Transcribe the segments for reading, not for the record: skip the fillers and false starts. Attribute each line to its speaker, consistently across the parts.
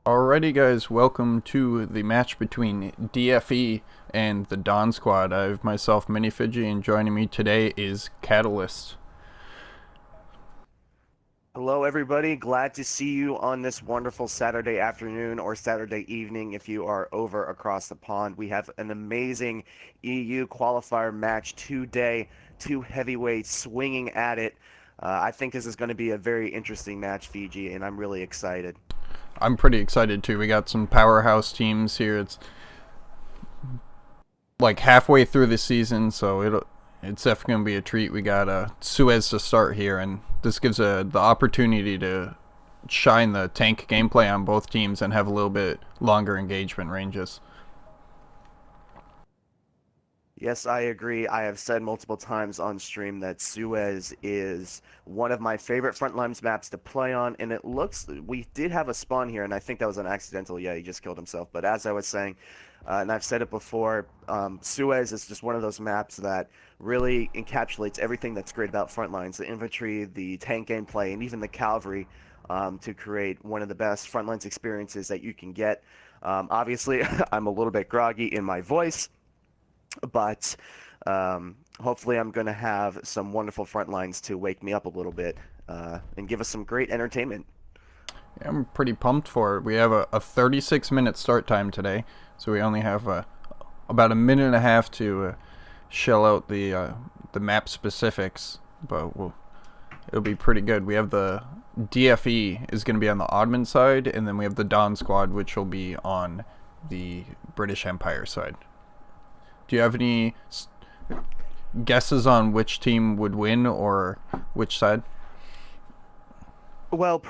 Speaker 1: Alrighty, guys, welcome to the match between DFE and the Dawn Squad. I have myself, Minifigi, and joining me today is Catalyst.
Speaker 2: Hello, everybody. Glad to see you on this wonderful Saturday afternoon or Saturday evening if you are over across the pond. We have an amazing EU qualifier match today, two heavyweights swinging at it. I think this is going to be a very interesting match, Fiji, and I'm really excited.
Speaker 1: I'm pretty excited too. We got some powerhouse teams here. It's like halfway through the season, so it's definitely gonna be a treat. We got Suez to start here, and this gives the opportunity to shine the tank gameplay on both teams and have a little bit longer engagement ranges.
Speaker 2: Yes, I agree. I have said multiple times on stream that Suez is one of my favorite Frontlines maps to play on, and it looks, we did have a spawn here, and I think that was an accidental, yeah, he just killed himself. But as I was saying, and I've said it before, Suez is just one of those maps that really encapsulates everything that's great about Frontlines, the infantry, the tank gameplay, and even the cavalry, to create one of the best Frontlines experiences that you can get. Obviously, I'm a little bit groggy in my voice, but hopefully I'm going to have some wonderful front lines to wake me up a little bit and give us some great entertainment.
Speaker 1: Yeah, I'm pretty pumped for it. We have a 36-minute start time today, so we only have about a minute and a half to shell out the map specifics, but it'll be pretty good. We have the DFE is going to be on the Ottoman side, and then we have the Dawn Squad, which will be on the British Empire side. Do you have any guesses on which team would win or which side?
Speaker 2: Well,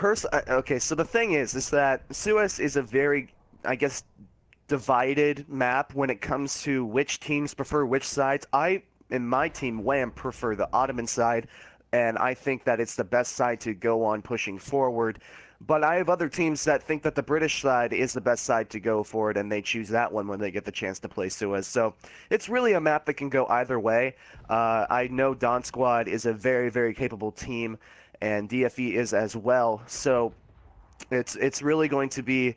Speaker 2: okay, so the thing is that Suez is a very, I guess, divided map when it comes to which teams prefer which sides. In my team, Wham, prefer the Ottoman side, and I think that it's the best side to go on pushing forward. But I have other teams that think that the British side is the best side to go forward, and they choose that one when they get the chance to play Suez. So it's really a map that can go either way. I know Dawn Squad is a very, very capable team, and DFE is as well. So it's really going to be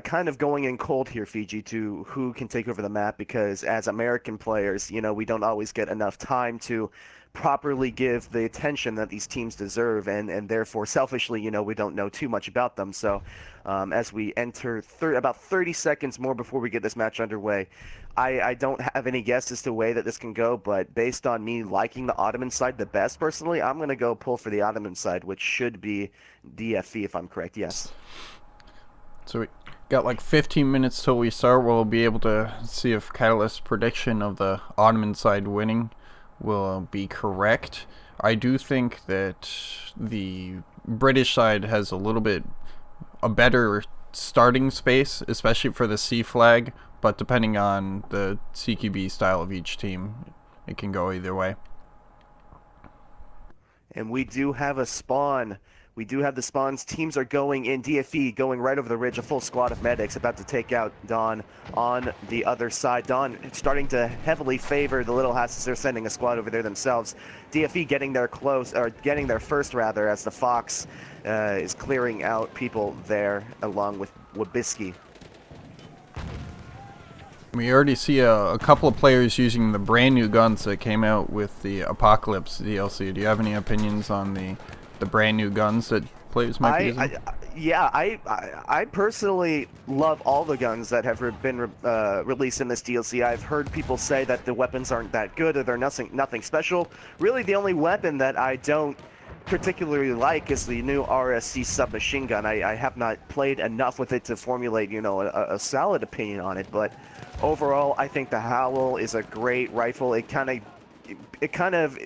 Speaker 2: kind of going in cold here, Fiji, to who can take over the map, because as American players, we don't always get enough time to properly give the attention that these teams deserve, and therefore, selfishly, we don't know too much about them. So as we enter about 30 seconds more before we get this match underway, I don't have any guess as to the way that this can go, but based on me liking the Ottoman side the best personally, I'm going to go pull for the Ottoman side, which should be DFE if I'm correct. Yes.
Speaker 1: So we got like 15 minutes till we start. We'll be able to see if Catalyst's prediction of the Ottoman side winning will be correct. I do think that the British side has a better starting space, especially for the C flag, but depending on the CQB style of each team, it can go either way.
Speaker 2: And we do have a spawn. We do have the spawns. Teams are going in. DFE going right over the ridge. A full squad of medics about to take out Dawn on the other side. Dawn starting to heavily favor the Little Houses. They're sending a squad over there themselves. DFE getting there close, or getting there first rather, as the Fox is clearing out people there along with Wabisky.
Speaker 1: We already see a couple of players using the brand new guns that came out with the Apocalypse DLC. Do you have any opinions on the brand new guns that players might be using?
Speaker 2: I personally love all the guns that have been released in this DLC. I've heard people say that the weapons aren't that good, or they're nothing special. Really, the only weapon that I don't particularly like is the new RSC submachine gun. I have not played enough with it to formulate, a solid opinion on it, but overall, I think the Howl is a great rifle. It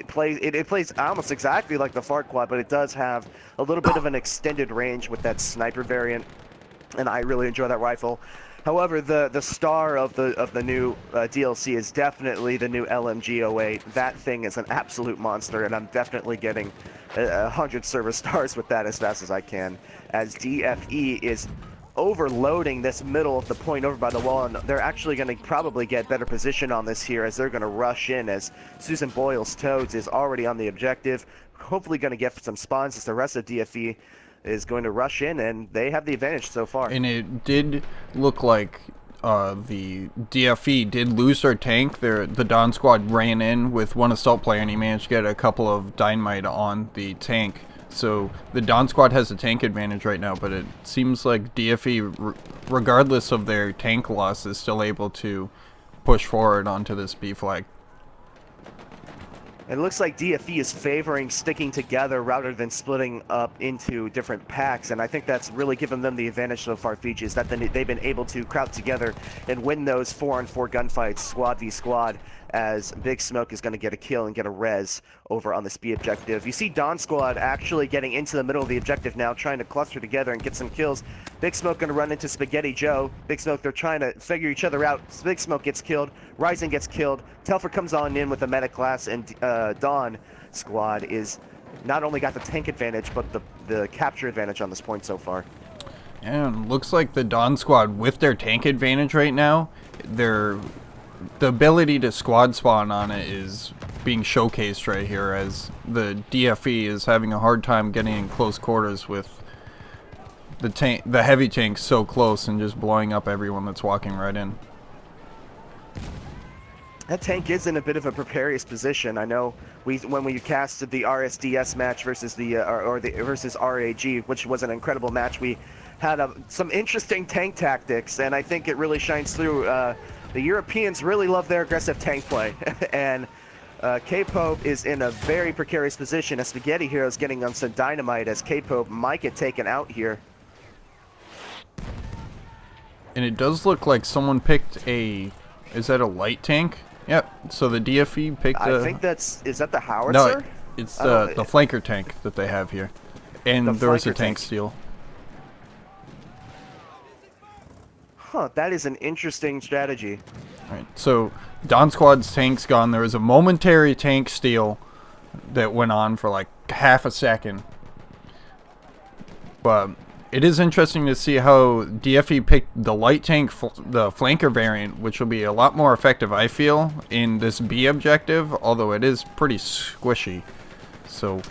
Speaker 2: plays almost exactly like the Farquad, but it does have a little bit of an extended range with that sniper variant, and I really enjoy that rifle. However, the star of the new DLC is definitely the new LMG-08. That thing is an absolute monster, and I'm definitely getting 100 server stars with that as fast as I can, as DFE is overloading this middle of the point over by the wall, and they're actually going to probably get better position on this here, as they're going to rush in, as Susan Boyle's Toads is already on the objective, hopefully going to get some spawns as the rest of DFE is going to rush in, and they have the advantage so far.
Speaker 1: And it did look like the DFE did lose their tank. The Dawn squad ran in with one assault player, and he managed to get a couple of dynamite on the tank. So the Dawn squad has a tank advantage right now, but it seems like DFE, regardless of their tank loss, is still able to push forward onto this B flag.
Speaker 2: It looks like DFE is favoring sticking together rather than splitting up into different packs, and I think that's really given them the advantage so far, Fiji, is that they've been able to crowd together and win those 4-on-4 gunfights, squad v squad, as Big Smoke is going to get a kill and get a res over on this B objective. You see Dawn Squad actually getting into the middle of the objective now, trying to cluster together and get some kills. Big Smoke going to run into Spaghetti Joe. Big Smoke, they're trying to figure each other out. Big Smoke gets killed. Rising gets killed. Telfer comes on in with the medic class, and Dawn Squad is not only got the tank advantage, but the capture advantage on this point so far.
Speaker 1: And looks like the Dawn squad, with their tank advantage right now, the ability to squad spawn on it is being showcased right here, as the DFE is having a hard time getting in close quarters with the heavy tank so close and just blowing up everyone that's walking right in.
Speaker 2: That tank is in a bit of a precarious position. I know when we casted the RSDS match versus versus RAG, which was an incredible match, we had some interesting tank tactics, and I think it really shines through. The Europeans really love their aggressive tank play, and K-Pope is in a very precarious position as Spaghetti Hero is getting on some dynamite, as K-Pope might get taken out here.
Speaker 1: And it does look like someone picked a... Is that a light tank? Yep. So the DFE picked
Speaker 2: I think is that the howitzer?
Speaker 1: No, it's the flanker tank that they have here. And there was a tank steal.
Speaker 2: Huh, that is an interesting strategy.
Speaker 1: Alright, so Dawn Squad's tank's gone. There was a momentary tank steal that went on for like half a second. But it is interesting to see how DFE picked the light tank, the flanker variant, which will be a lot more effective, I feel, in this B objective, although it is pretty squishy. So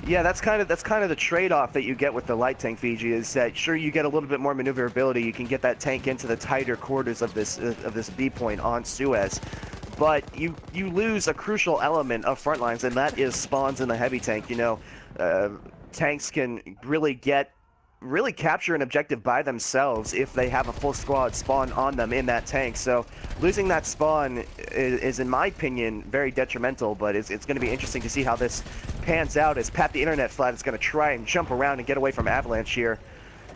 Speaker 2: yeah, that's kind of the trade-off that you get with the light tank, Fiji, is that sure you get a little bit more maneuverability, you can get that tank into the tighter quarters of this B point on Suez, but you lose a crucial element of Frontlines, and that is spawns in the heavy tank. You know, tanks can really capture an objective by themselves if they have a full squad spawn on them in that tank. So losing that spawn is in my opinion, very detrimental, but it's going to be interesting to see how this pans out, as Pat the Internet Flat is going to try and jump around and get away from Avalanche here.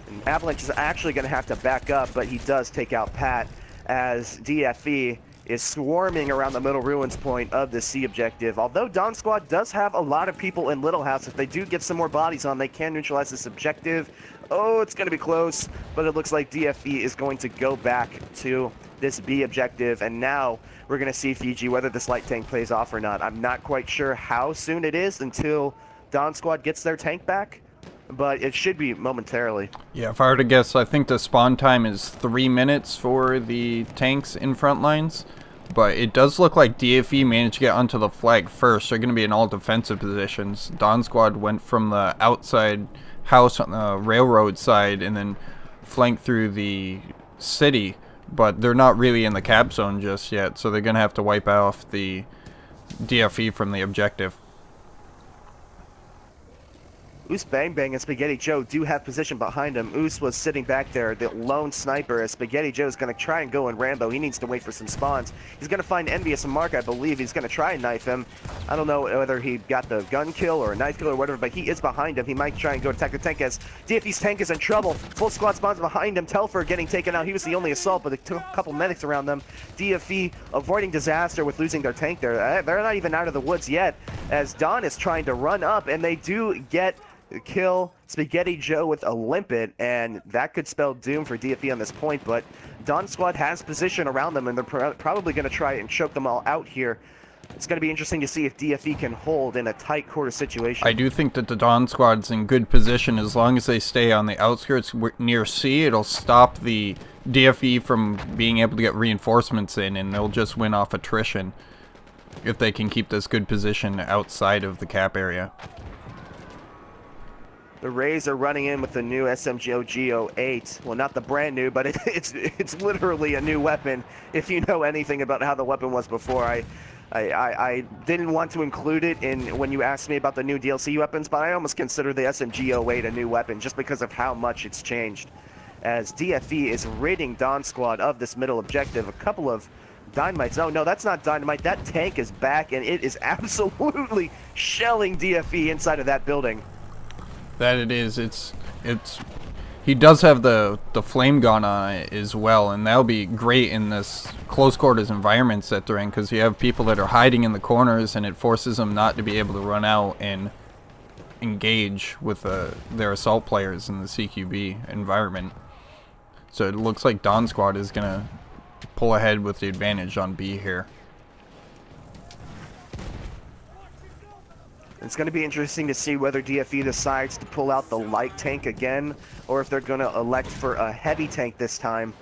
Speaker 2: And Avalanche is actually going to have to back up, but he does take out Pat, as DFE is swarming around the middle ruins point of the C objective. Although Dawn Squad does have a lot of people in Little House, if they do get some more bodies on, they can neutralize this objective. Oh, it's going to be close, but it looks like DFE is going to go back to this B objective, and now we're going to see, Fiji, whether this light tank plays off or not. I'm not quite sure how soon it is until Dawn Squad gets their tank back, but it should be momentarily.
Speaker 1: yeah, if I were to guess, I think the spawn time is 3 minutes for the tanks in Frontlines. But it does look like DFE managed to get onto the flag first. They're going to be in all defensive positions. Dawn Squad went from the outside house on the railroad side and then flanked through the city. But they're not really in the cap zone just yet, so they're going to have to wipe off the DFE from the objective.
Speaker 2: Oos Bang Bang and Spaghetti Joe do have position behind him. Oos was sitting back there, the lone sniper, as Spaghetti Joe is going to try and go in Rambo. He needs to wait for some spawns. He's going to find Envious and Mark, I believe. He's going to try and knife him. I don't know whether he got the gun kill or a knife kill or whatever, but he is behind him. He might try and go attack the tank, as DFE's tank is in trouble. Full squad spawns behind him. Telfer getting taken out. He was the only assault, but it took a couple medics around them. DFE avoiding disaster with losing their tank there. They're not even out of the woods yet, as Dawn is trying to run up, and they do get kill Spaghetti Joe with a limpet, and that could spell doom for DFE on this point. But Dawn Squad has position around them, and they're probably going to try and choke them all out here. It's going to be interesting to see if DFE can hold in a tight quarter situation.
Speaker 1: I do think that the Dawn Squad's in good position. As long as they stay on the outskirts near C, it'll stop the DFE from being able to get reinforcements in, and they'll just win off attrition if they can keep this good position outside of the cap area.
Speaker 2: The Rays are running in with the new SMG-08. Well, not the brand new, but it's literally a new weapon. If you know anything about how the weapon was before, I didn't want to include it in when you asked me about the new DLC weapons, but I almost consider the SMG-08 a new weapon just because of how much it's changed. As DFE is ridding Dawn Squad of this middle objective, a couple of dynamites. Oh no, that's not dynamite. That tank is back, and it is absolutely shelling DFE inside of that building.
Speaker 1: That it is. It's he does have the flame gun on it as well, and that'll be great in this close quarters environments that they're in, because you have people that are hiding in the corners, and it forces them not to be able to run out and engage with their assault players in the CQB environment. So it looks like Dawn Squad is gonna pull ahead with the advantage on B here.
Speaker 2: It's going to be interesting to see whether DFE decides to pull out the light tank again, or if they're going to elect for a heavy tank this time.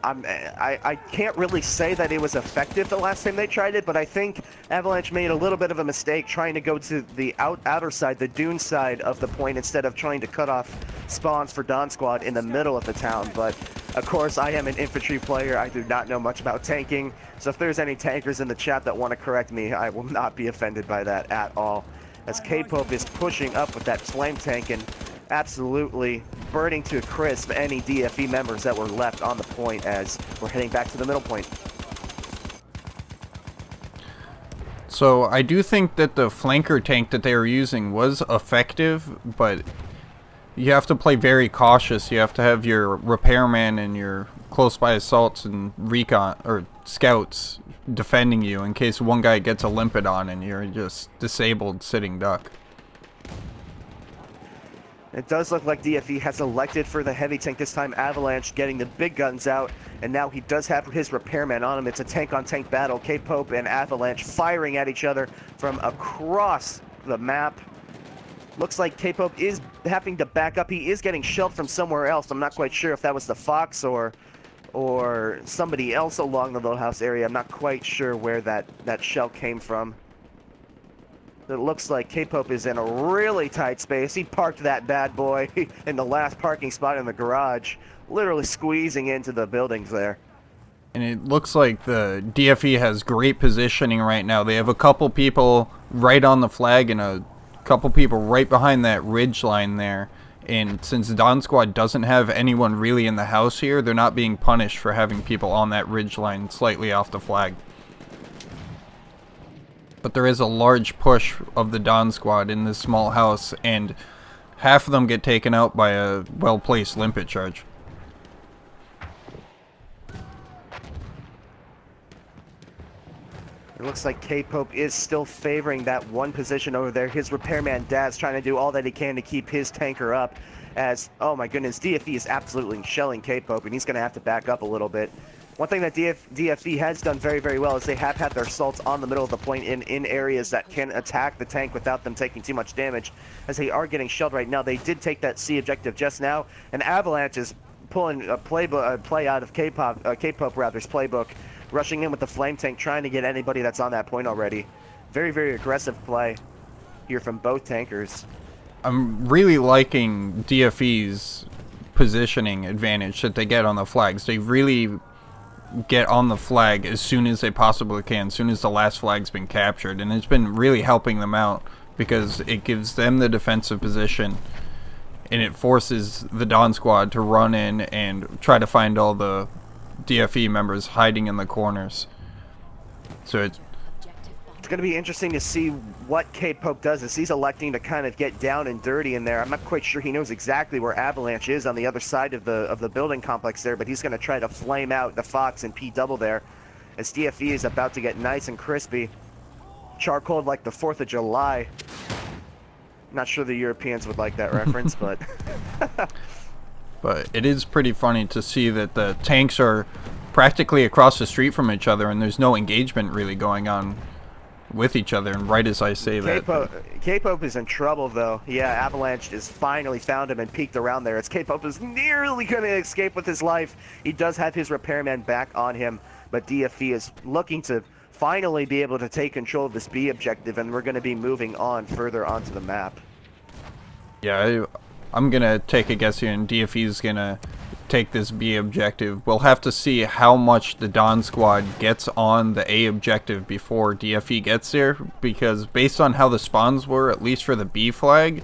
Speaker 2: I can't really say that it was effective the last time they tried it, but I think Avalanche made a little bit of a mistake trying to go to the outer side, the dune side of the point, instead of trying to cut off spawns for Dawn Squad in the middle of the town. But of course, I am an infantry player. I do not know much about tanking, so if there's any tankers in the chat that want to correct me, I will not be offended by that at all. As K-Pope is pushing up with that flame tank and absolutely burning to a crisp any DFE members that were left on the point as we're heading back to the middle point.
Speaker 1: So I do think that the flanker tank that they were using was effective, but you have to play very cautious. You have to have your repairman and your close by assaults and recon or scouts defending you in case one guy gets a limpet on and you're just disabled sitting duck.
Speaker 2: It does look like DFE has elected for the heavy tank this time. Avalanche getting the big guns out, and now he does have his repairman on him. It's a tank-on-tank battle. K-Pope and Avalanche firing at each other from across the map. Looks like K-Pope is having to back up. He is getting shelled from somewhere else. I'm not quite sure if that was the Fox or somebody else along the little house area. I'm not quite sure where that shell came from. It looks like K-Pope is in a really tight space. He parked that bad boy in the last parking spot in the garage, literally squeezing into the buildings there.
Speaker 1: And it looks like the DFE has great positioning right now. They have a couple people right on the flag and a couple people right behind that ridge line there. And since Dawn Squad doesn't have anyone really in the house here, they're not being punished for having people on that ridge line slightly off the flag. But there is a large push of the Dawn Squad in this small house, and half of them get taken out by a well-placed limpet charge.
Speaker 2: It looks like K-Pope is still favoring that one position over there. His repairman Dad's trying to do all that he can to keep his tanker up as, oh my goodness, DFE is absolutely shelling K-Pope, and he's going to have to back up a little bit. One thing that DFE has done very, very well is they have had their assaults on the middle of the point in areas that can attack the tank without them taking too much damage, as they are getting shelled right now. They did take that C objective just now, and Avalanche is pulling a play out of K-Pope's playbook, rushing in with the flame tank, trying to get anybody that's on that point already. Very, very aggressive play here from both tankers.
Speaker 1: I'm really liking DFE's positioning advantage that they get on the flags. They really get on the flag as soon as they possibly can, as soon as the last flag's been captured, and it's been really helping them out because it gives them the defensive position and it forces the Dawn Squad to run in and try to find all the DFE members hiding in the corners. So it's
Speaker 2: going to be interesting to see what K-Pope does, as he's electing to kind of get down and dirty in there. I'm not quite sure he knows exactly where Avalanche is on the other side of the building complex there, but he's going to try to flame out the Fox and P-double there, as DFE is about to get nice and crispy. Charcoal like the 4th of July. Not sure the Europeans would like that reference, but...
Speaker 1: But it is pretty funny to see that the tanks are practically across the street from each other and there's no engagement really going on with each other. And right as I say that...
Speaker 2: K-Pope is in trouble, though. Yeah, Avalanche has finally found him and peeked around there. As K-Pope is nearly going to escape with his life. He does have his repairman back on him, but DFE is looking to finally be able to take control of this B objective, and we're going to be moving on further onto the map.
Speaker 1: Yeah, I'm gonna take a guess here, and DFE is gonna take this B objective. We'll have to see how much the Dawn squad gets on the A objective before DFE gets there, because based on how the spawns were, at least for the B flag,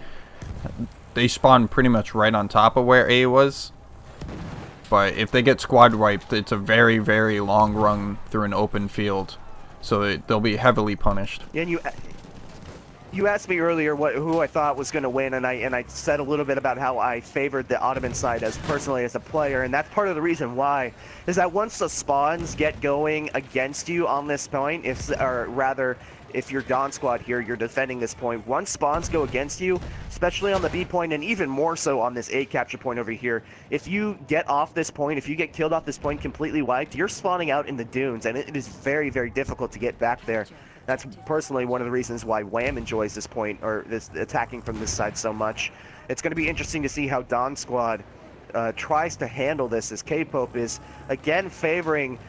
Speaker 1: they spawned pretty much right on top of where A was. But if they get squad wiped, it's a very, very long run through an open field, so they'll be heavily punished.
Speaker 2: And you asked me earlier who I thought was going to win, and I said a little bit about how I favored the Ottoman side as personally as a player, and that's part of the reason why is that once the spawns get going against you on this point, or rather, if you're Dawn squad here, you're defending this point. Once spawns go against you, especially on the B point, and even more so on this A capture point over here, if you get off this point, if you get killed off this point completely wiped, you're spawning out in the dunes, and it is very, very difficult to get back there. That's personally one of the reasons why Wham enjoys this point, or this attacking from this side so much. It's going to be interesting to see how Dawn squad tries to handle this, as K-Pope is again favoring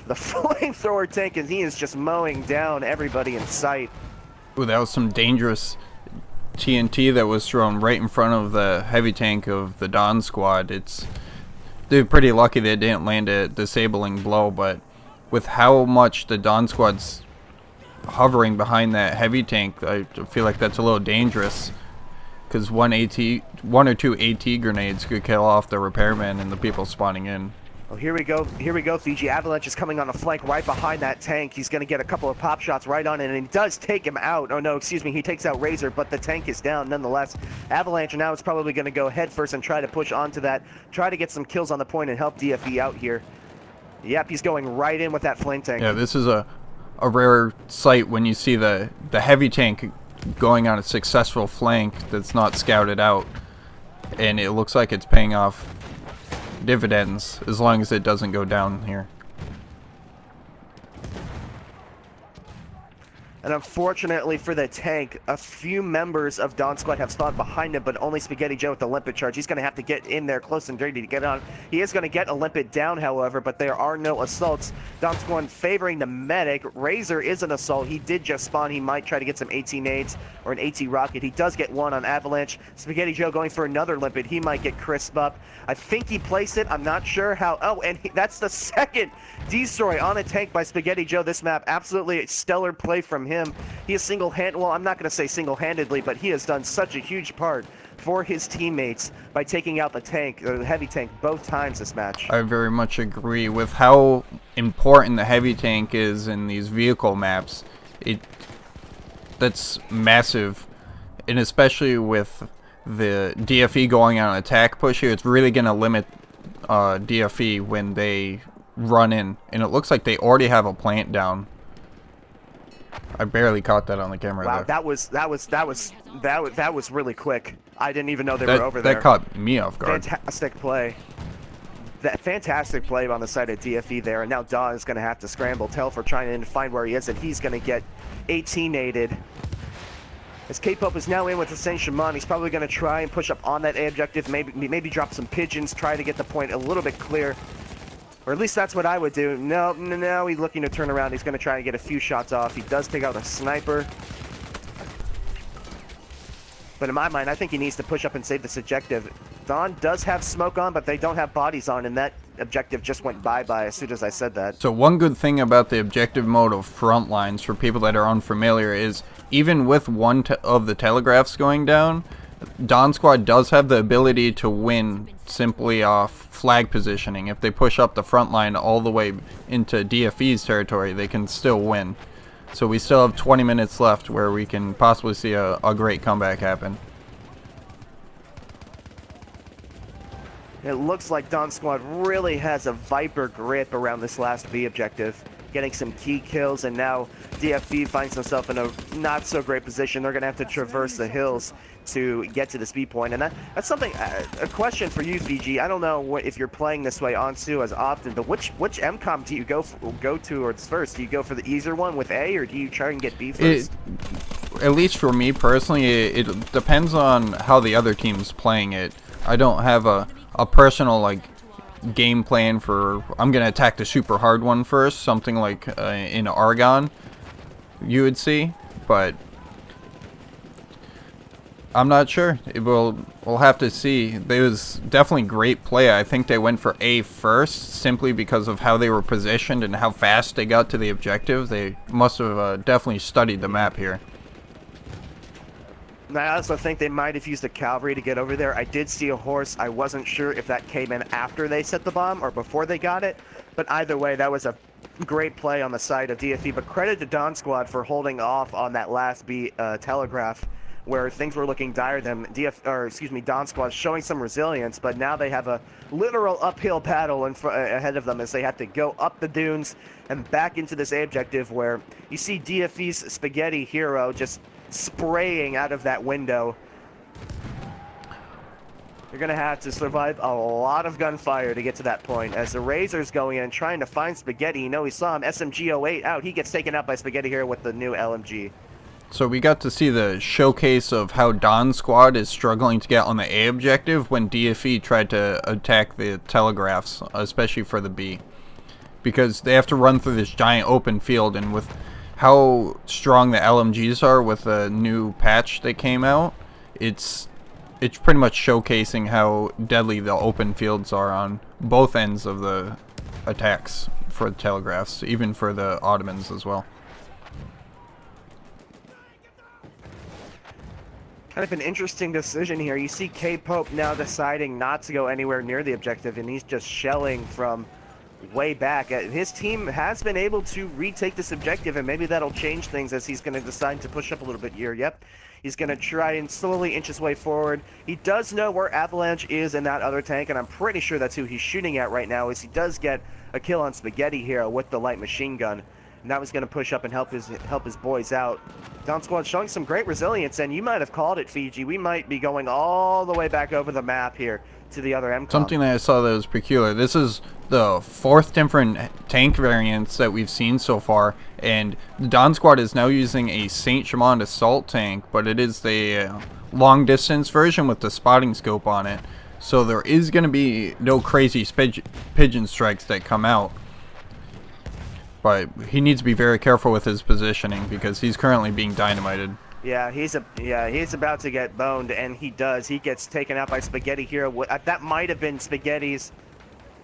Speaker 2: the flamethrower tank, and he is just mowing down everybody in sight.
Speaker 1: Ooh, that was some dangerous TNT that was thrown right in front of the heavy tank of the Dawn squad. They're pretty lucky they didn't land a disabling blow, but with how much the Dawn squad's hovering behind that heavy tank, I feel like that's a little dangerous, because one or two AT grenades could kill off the repairman and the people spawning in.
Speaker 2: Oh, here we go, Fiji. Avalanche is coming on a flank right behind that tank. He's going to get a couple of pop shots right on it, and he does take him out. Oh no, excuse me, he takes out Razor, but the tank is down nonetheless. Avalanche now is probably going to go head first and try to push onto that, try to get some kills on the point and help DFE out here. Yep, he's going right in with that flame tank.
Speaker 1: Yeah, this is a rare sight when you see the heavy tank going on a successful flank that's not scouted out, and it looks like it's paying off dividends as long as it doesn't go down here.
Speaker 2: And unfortunately for the tank, a few members of Dawn Squad have spawned behind him, but only Spaghetti Joe with the limpet charge. He's going to have to get in there close and dirty to get on. He is going to get a limpet down, however, but there are no assaults. Dawn Squad favoring the medic. Razor is an assault. He did just spawn. He might try to get some AT nades or an AT rocket. He does get one on Avalanche. Spaghetti Joe going for another limpet. He might get crisp up. I think he placed it. I'm not sure how. Oh, and that's the second destroy on a tank by Spaghetti Joe this map. Absolutely a stellar play from him. He is well, I'm not going to say single-handedly, but he has done such a huge part for his teammates by taking out the tank, or the heavy tank, both times this match.
Speaker 1: I very much agree with how important the heavy tank is in these vehicle maps. That's massive, and especially with the DFE going on an attack push here, it's really going to limit DFE when they run in, and it looks like they already have a plant down. I barely caught that on the camera.
Speaker 2: Wow,
Speaker 1: there.
Speaker 2: that was really quick. I didn't even know they were over there.
Speaker 1: That caught me off guard.
Speaker 2: Fantastic play. That fantastic play on the side of DFE there, and now Dawn is going to have to scramble. Telfer trying to find where he is, and he's going to get 18-aided. As K-Pope is now in with the Saint Shaman, he's probably going to try and push up on that A objective, maybe drop some pigeons, try to get the point a little bit clear. Or at least that's what I would do. No, he's looking to turn around. He's going to try and get a few shots off. He does take out a sniper. But in my mind, I think he needs to push up and save this objective. Dawn does have smoke on, but they don't have bodies on, and that objective just went bye-bye as soon as I said that.
Speaker 1: So one good thing about the objective mode of Frontlines, for people that are unfamiliar, is even with one of the telegraphs going down, Dawn Squad does have the ability to win simply off flag positioning. If they push up the front line all the way into DFE's territory, they can still win. So we still have 20 minutes left where we can possibly see a great comeback happen.
Speaker 2: It looks like Dawn Squad really has a Viper grip around this last B objective, getting some key kills, and now DFE finds himself in a not so great position. They're going to have to traverse the hills to get to this B point, and that's something, a question for you, Fiji. I don't know if you're playing this way on Su as often, but which MCOM do you go towards first? Do you go for the easier one with A, or do you try and get B first?
Speaker 1: At least for me personally, it depends on how the other team's playing it. I don't have a personal game plan for I'm gonna attack the super hard one first, something like in Argon you would see, but I'm not sure. We'll have to see. It was definitely great play. I think they went for A first simply because of how they were positioned and how fast they got to the objective. They must have definitely studied the map here.
Speaker 2: And I also think they might have used the cavalry to get over there. I did see a horse. I wasn't sure if that came in after they set the bomb or before they got it. But either way, that was a great play on the side of DFE. But credit to Dawn Squad for holding off on that last telegraph, where things were looking dire. Dawn Squad showing some resilience, but now they have a literal uphill battle ahead of them as they have to go up the dunes and back into this A objective, where you see DFE's Spaghetti Hero just spraying out of that window. You're going to have to survive a lot of gunfire to get to that point, as the Razor's going in trying to find Spaghetti. You know, he saw him, SMG-08 out. He gets taken out by Spaghetti here with the new LMG.
Speaker 1: So we got to see the showcase of how Dawn Squad is struggling to get on the A objective when DFE tried to attack the telegraphs, especially for the B. Because they have to run through this giant open field, and with how strong the LMGs are with the new patch that came out, it's pretty much showcasing how deadly the open fields are on both ends of the attacks for the telegraphs, even for the Ottomans as well.
Speaker 2: Kind of an interesting decision here. You see K-Pope now deciding not to go anywhere near the objective, and he's just shelling from way back. His team has been able to retake this objective, and maybe that'll change things as he's going to decide to push up a little bit here. Yep, he's going to try and slowly inch his way forward. He does know where Avalanche is in that other tank, and I'm pretty sure that's who he's shooting at right now, as he does get a kill on Spaghetti Hero with the light machine gun. Now he's going to push up and help his boys out. Dawn Squad showing some great resilience, and you might have called it, Fiji. We might be going all the way back over the map here to the other MCOM.
Speaker 1: Something that I saw that was peculiar. This is the 4th different tank variants that we've seen so far, and the Dawn Squad is now using a Saint Chamond assault tank, but it is the long distance version with the spotting scope on it. So there is going to be no crazy pigeon strikes that come out. But he needs to be very careful with his positioning because he's currently being dynamited.
Speaker 2: Yeah, he's about to get boned, and he does. He gets taken out by Spaghetti Hero. That might have been Spaghetti's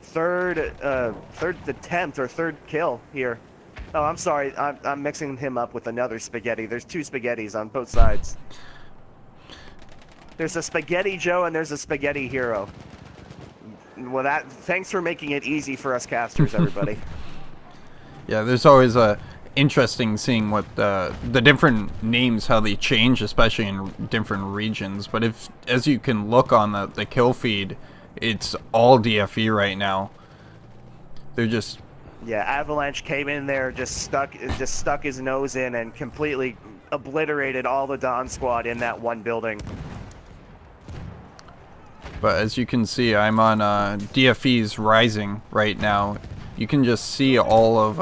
Speaker 2: third attempt or third kill here. Oh, I'm sorry. I'm mixing him up with another Spaghetti. There's two Spaghettis on both sides. There's a Spaghetti Joe and there's a Spaghetti Hero. Well, thanks for making it easy for us casters, everybody.
Speaker 1: Yeah, there's always interesting seeing what the different names, how they change, especially in different regions. But as you can look on the kill feed, it's all DFE right now. They're just...
Speaker 2: Yeah, Avalanche came in there, just stuck his nose in and completely obliterated all the Dawn Squad in that one building.
Speaker 1: But as you can see, I'm on DFE's Rising right now. You can just see all of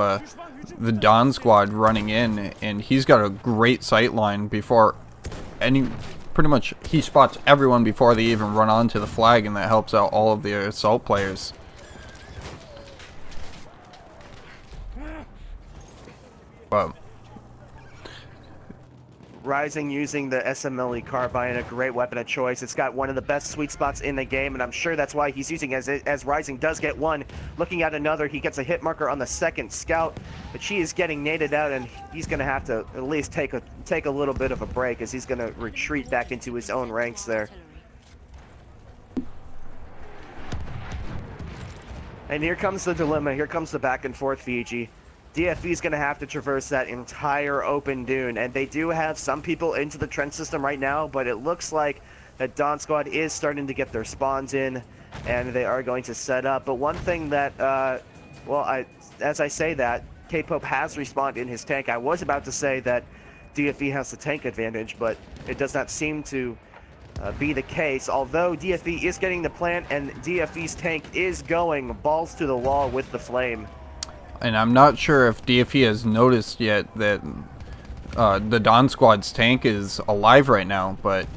Speaker 1: the Dawn Squad running in, and he's got a great sight line before pretty much he spots everyone before they even run onto the flag, and that helps out all of the assault players. But
Speaker 2: Rising using the SMLE carbine, a great weapon of choice. It's got one of the best sweet spots in the game, and I'm sure that's why he's using it as Rising does get one. Looking at another, he gets a hit marker on the second scout, but she is getting naded out, and he's going to have to at least take a little bit of a break as he's going to retreat back into his own ranks there. And here comes the dilemma. Here comes the back and forth, Fiji. DFE is going to have to traverse that entire open dune, and they do have some people into the trench system right now, but it looks like that Dawn Squad is starting to get their spawns in, and they are going to set up. But one thing that, as I say that, K-Pope has respawned in his tank. I was about to say that DFE has the tank advantage, but it does not seem to be the case, although DFE is getting the plant, and DFE's tank is going balls to the wall with the flame.
Speaker 1: And I'm not sure if DFE has noticed yet that the Dawn Squad's tank is alive right now, but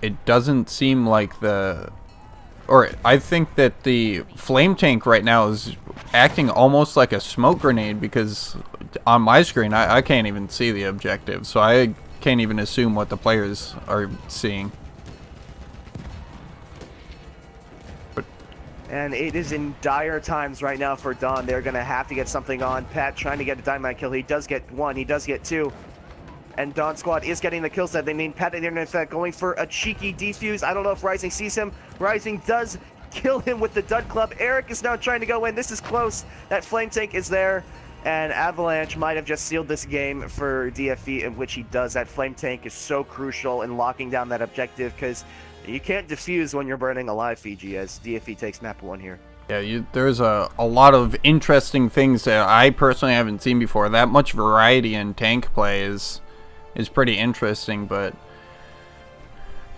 Speaker 1: it doesn't seem like I think that the flame tank right now is acting almost like a smoke grenade, because on my screen I can't even see the objective, so I can't even assume what the players are seeing.
Speaker 2: And it is in dire times right now for Dawn. They're going to have to get something on. Pat trying to get a dynamite kill. He does get one. He does get two. And Dawn Squad is getting the kill set. They mean Pat, in fact, going for a cheeky defuse. I don't know if Rising sees him. Rising does kill him with the Dud Club. Eric is now trying to go in. This is close. That flame tank is there. And Avalanche might have just sealed this game for DFE, in which he does. That flame tank is so crucial in locking down that objective, because you can't defuse when you're burning alive, Fiji, as DFE takes map 1 here.
Speaker 1: Yeah, there's a lot of interesting things that I personally haven't seen before. That much variety in tank play is pretty interesting, but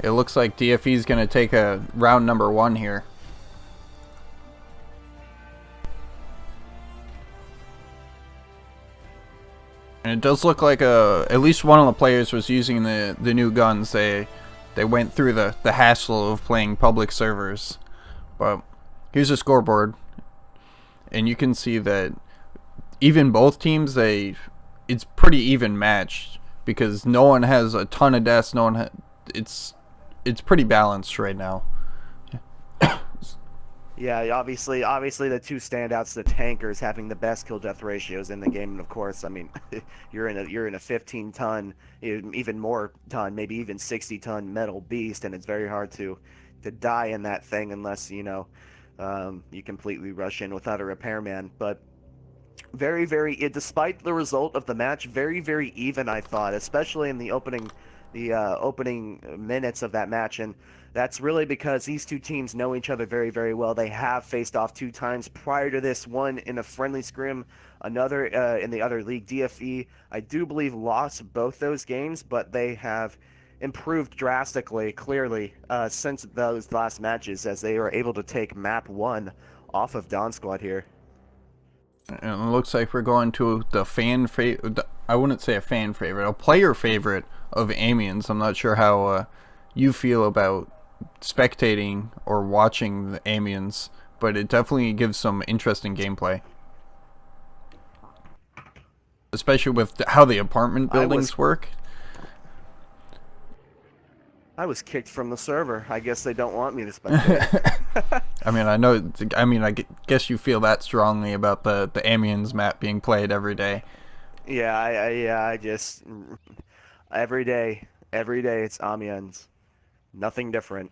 Speaker 1: it looks like DFE is going to take a round number 1 here. And it does look like at least one of the players was using the new guns. They went through the hassle of playing public servers. But here's the scoreboard, and you can see that even both teams, it's pretty even matched, because no one has a ton of deaths. It's pretty balanced right now.
Speaker 2: Yeah, obviously the two standouts, the tankers, having the best kill death ratios in the game, and of course, I mean, you're in a 15-ton, even more ton, maybe even 60-ton metal beast, and it's very hard to die in that thing unless you completely rush in without a repairman. But very, despite the result of the match, very, very even, I thought, especially in the opening minutes of that match. And that's really because these two teams know each other very, very well. They have faced off 2 times prior to this, one in a friendly scrim, another in the other league. DFE, I do believe, lost both those games, but they have improved drastically, clearly, since those last matches, as they were able to take map 1 off of Dawn Squad here.
Speaker 1: And it looks like we're going to the fan favorite. I wouldn't say a fan favorite, a player favorite of Amiens. I'm not sure how you feel about spectating or watching the Amiens, but it definitely gives some interesting gameplay, especially with how the apartment buildings work.
Speaker 2: I was kicked from the server. I guess they don't want me to spectate.
Speaker 1: I guess you feel that strongly about the Amiens map being played every day.
Speaker 2: Yeah, I just every day it's Amiens. Nothing different.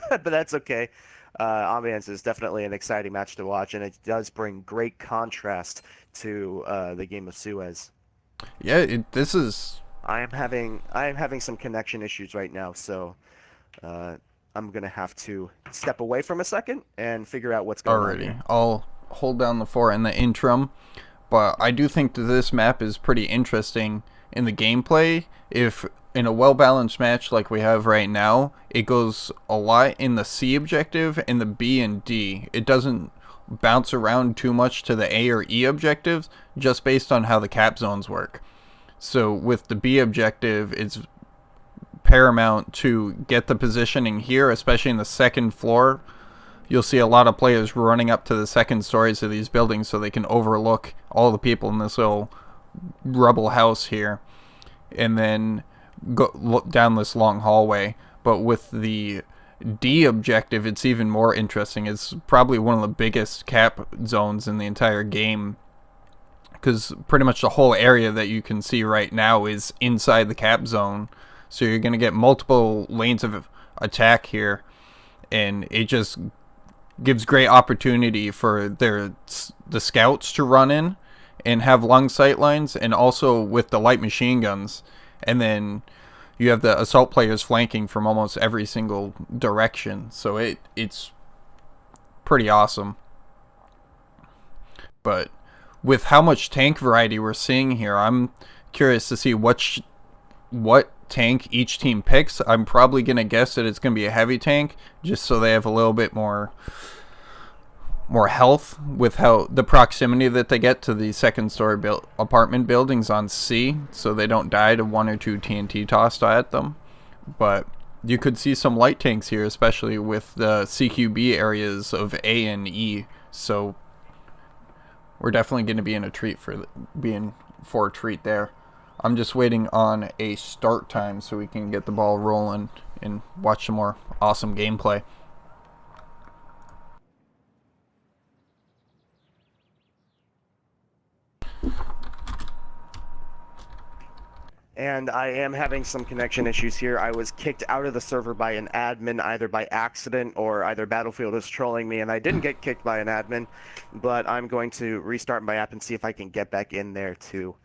Speaker 2: But that's okay. Amiens is definitely an exciting match to watch, and it does bring great contrast to the game of Suez.
Speaker 1: Yeah, this is...
Speaker 2: I am having some connection issues right now, so I'm gonna have to step away from a second and figure out what's going on here.
Speaker 1: I'll hold down the fort in the interim, but I do think that this map is pretty interesting in the gameplay. If in a well-balanced match like we have right now, it goes a lot in the C objective and the B and D. It doesn't bounce around too much to the A or E objectives, just based on how the cap zones work. So with the B objective, it's paramount to get the positioning here, especially in the second floor. You'll see a lot of players running up to the second stories of these buildings so they can overlook all the people in this little rubble house here, and then go look down this long hallway. But with the D objective, it's even more interesting. It's probably one of the biggest cap zones in the entire game, because pretty much the whole area that you can see right now is inside the cap zone. So you're going to get multiple lanes of attack here, and it just gives great opportunity for the scouts to run in and have long sight lines, and also with the light machine guns. And then you have the assault players flanking from almost every single direction. So it's pretty awesome. But with how much tank variety we're seeing here, I'm curious to see what tank each team picks. I'm probably going to guess that it's going to be a heavy tank, just so they have a little bit more health with how the proximity that they get to the second story apartment buildings on C, so they don't die to 1 or 2 TNT tossed at them. But you could see some light tanks here, especially with the CQB areas of A and E. So we're definitely going to be in a treat for a treat there. I'm just waiting on a start time so we can get the ball rolling and watch some more awesome gameplay.
Speaker 2: And I am having some connection issues here. I was kicked out of the server by an admin, either by accident or either Battlefield is trolling me, and I didn't get kicked by an admin, but I'm going to restart my app and see if I can get back in there to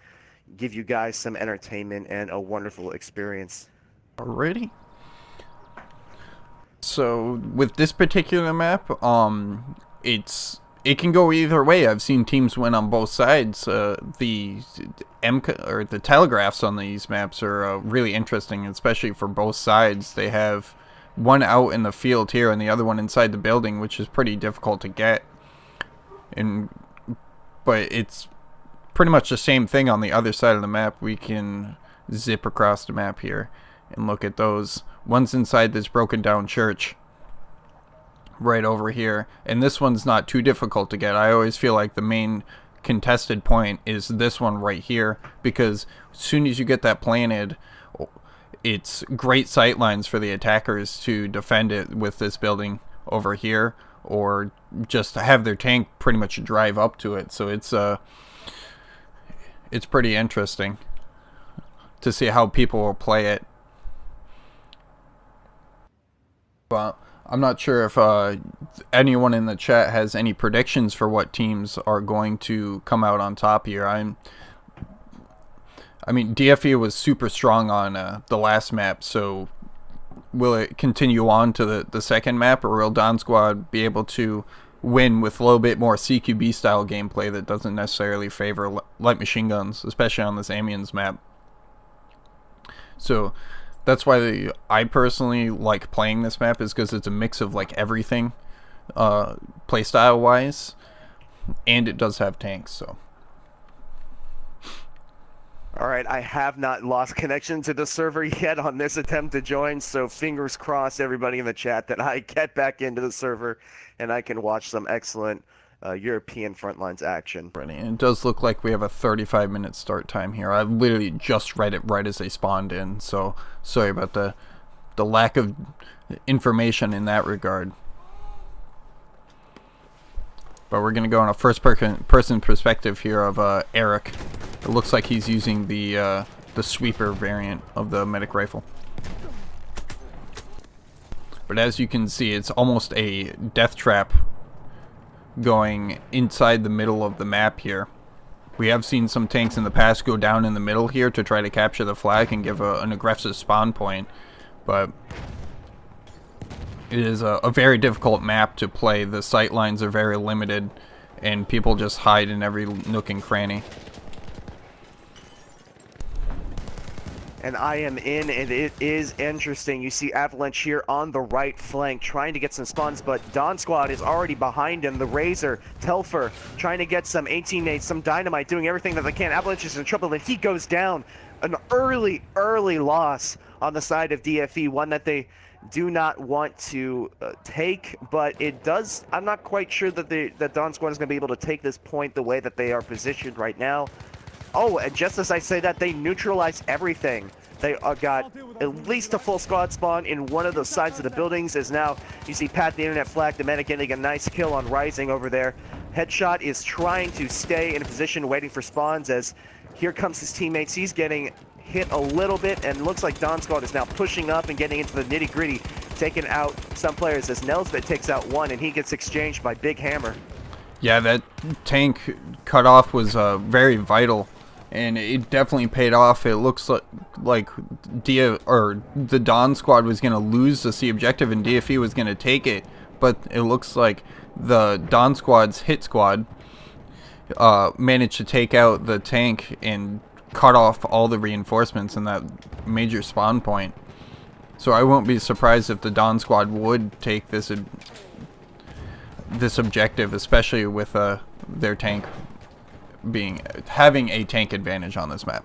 Speaker 2: give you guys some entertainment and a wonderful experience.
Speaker 1: Alrighty. So with this particular map, it can go either way. I've seen teams win on both sides. The telegraphs on these maps are really interesting, especially for both sides. They have one out in the field here and the other one inside the building, which is pretty difficult to get. But it's pretty much the same thing on the other side of the map. We can zip across the map here and look at those. One's inside this broken down church right over here, and this one's not too difficult to get. I always feel like the main contested point is this one right here, because as soon as you get that planted, it's great sight lines for the attackers to defend it with this building over here, or just have their tank pretty much drive up to it. So it's pretty interesting to see how people will play it. But I'm not sure if anyone in the chat has any predictions for what teams are going to come out on top here. I mean, DFE was super strong on the last map, so will it continue on to the second map, or will Dawn Squad be able to win with a little bit more CQB style gameplay that doesn't necessarily favor light machine guns, especially on this Amiens map? So that's why I personally like playing this map, is because it's a mix of like everything, playstyle wise, and it does have tanks. So,
Speaker 2: all right, I have not lost connection to the server yet on this attempt to join, so fingers crossed, everybody in the chat, that I get back into the server and I can watch some excellent European Frontlines action.
Speaker 1: And it does look like we have a 35-minute start time here. I literally just read it right as they spawned in, so sorry about the lack of information in that regard. But we're going to go on a first-person perspective here of Eric. It looks like he's using the sweeper variant of the medic rifle. But as you can see, it's almost a death trap going inside the middle of the map here. We have seen some tanks in the past go down in the middle here to try to capture the flag and give an aggressive spawn point, but it is a very difficult map to play. The sight lines are very limited and people just hide in every nook and cranny.
Speaker 2: And I am in, and it is interesting. You see Avalanche here on the right flank trying to get some spawns, but Dawn Squad is already behind him. The Razor, Telfer, trying to get some 18 nades, some dynamite, doing everything that they can. Avalanche is in trouble, and he goes down. An early loss on the side of DFE, one that they do not want to take, but it does. I'm not quite sure that Dawn Squad is going to be able to take this point the way that they are positioned right now. Oh, and just as I say that, they neutralize everything. They got at least a full squad spawn in one of the sides of the buildings, as now you see Pat the Internet Flag, the medic, getting a nice kill on Rising over there. Headshot is trying to stay in a position waiting for spawns, as here comes his teammates. He's getting hit a little bit, and looks like Dawn Squad is now pushing up and getting into the nitty-gritty, taking out some players, as Nelsbit takes out one, and he gets exchanged by Big Hammer.
Speaker 1: Yeah, that tank cutoff was very vital, and it definitely paid off. It looks like the Dawn Squad was going to lose the C objective and DFE was going to take it, but it looks like the Dawn Squad's hit squad managed to take out the tank and cut off all the reinforcements in that major spawn point. So I won't be surprised if the Dawn Squad would take this objective, especially with their tank having a tank advantage on this map.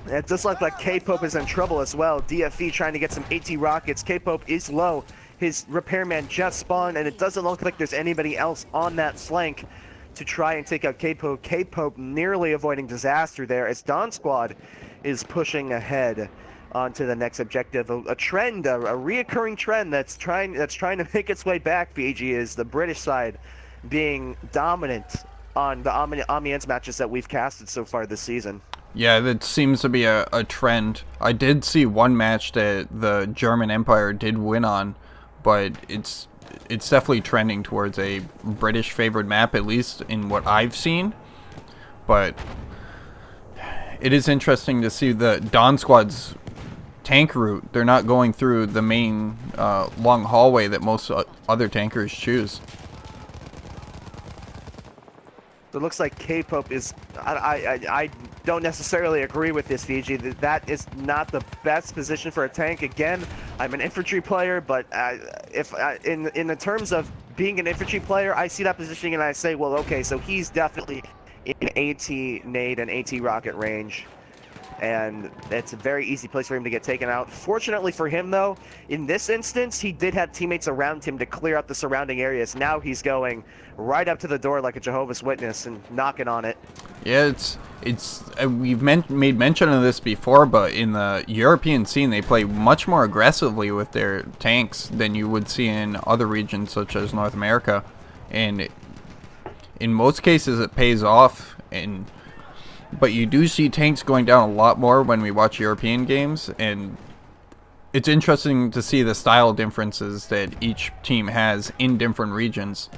Speaker 2: It does look like K-Pope is in trouble as well. DFE trying to get some AT rockets. K-Pope is low. His repairman just spawned, and it doesn't look like there's anybody else on that flank to try and take out K-Pope. K-Pope nearly avoiding disaster there as Dawn Squad is pushing ahead onto the next objective. A trend, a reoccurring trend that's trying to make its way back, Fiji, is the British side being dominant on the Amiens matches that we've casted so far this season.
Speaker 1: Yeah, that seems to be a trend. I did see one match that the German Empire did win on, but it's definitely trending towards a British favored map, at least in what I've seen. But it is interesting to see the Dawn Squad's tank route. They're not going through the main long hallway that most other tankers choose.
Speaker 2: It looks like K-Pope is... I don't necessarily agree with this, Fiji. That is not the best position for a tank. Again, I'm an infantry player, but in the terms of being an infantry player, I see that positioning and I say, well, okay, so he's definitely in AT nade and AT rocket range. And it's a very easy place for him to get taken out. Fortunately for him, though, in this instance, he did have teammates around him to clear out the surrounding areas. Now he's going right up to the door like a Jehovah's Witness and knocking on it.
Speaker 1: Yeah, we've made mention of this before, but in the European scene, they play much more aggressively with their tanks than you would see in other regions such as North America. And in most cases, it pays off. But you do see tanks going down a lot more when we watch European games, and it's interesting to see the style differences that each team has in different regions.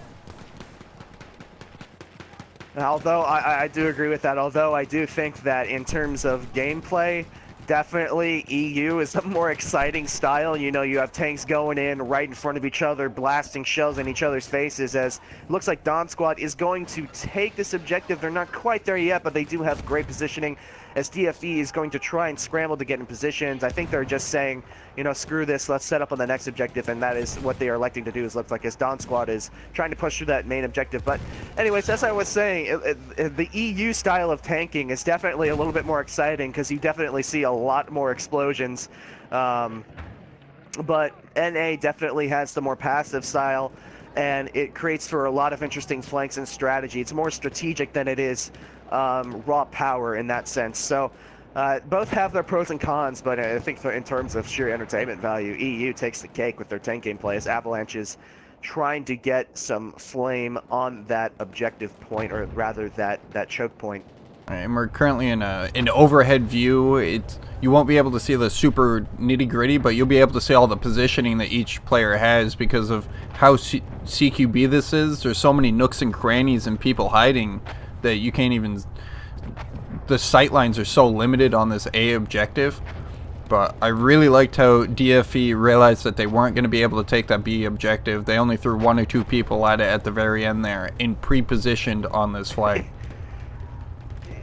Speaker 2: Although I do agree with that, although I do think that in terms of gameplay, definitely EU is a more exciting style. You know, you have tanks going in right in front of each other, blasting shells in each other's faces, as it looks like Dawn Squad is going to take this objective. They're not quite there yet, but they do have great positioning, as DFE is going to try and scramble to get in positions. I think they're just saying, you know, screw this, let's set up on the next objective, and that is what they are electing to do, is looks like as Dawn Squad is trying to push through that main objective. But anyways, as I was saying, the EU style of tanking is definitely a little bit more exciting, because you definitely see a lot more explosions. But NA definitely has the more passive style, and it creates for a lot of interesting flanks and strategy. It's more strategic than it is raw power in that sense. So both have their pros and cons, but I think in terms of sheer entertainment value, EU takes the cake with their tank gameplay, as Avalanche is trying to get some flame on that objective point, or rather that choke point.
Speaker 1: And we're currently in an overhead view. You won't be able to see the super nitty-gritty, but you'll be able to see all the positioning that each player has because of how CQB this is. There's so many nooks and crannies and people hiding that you can't even... The sight lines are so limited on this A objective. But I really liked how DFE realized that they weren't going to be able to take that B objective. They only threw 1 or 2 people at it at the very end there and pre-positioned on this flag.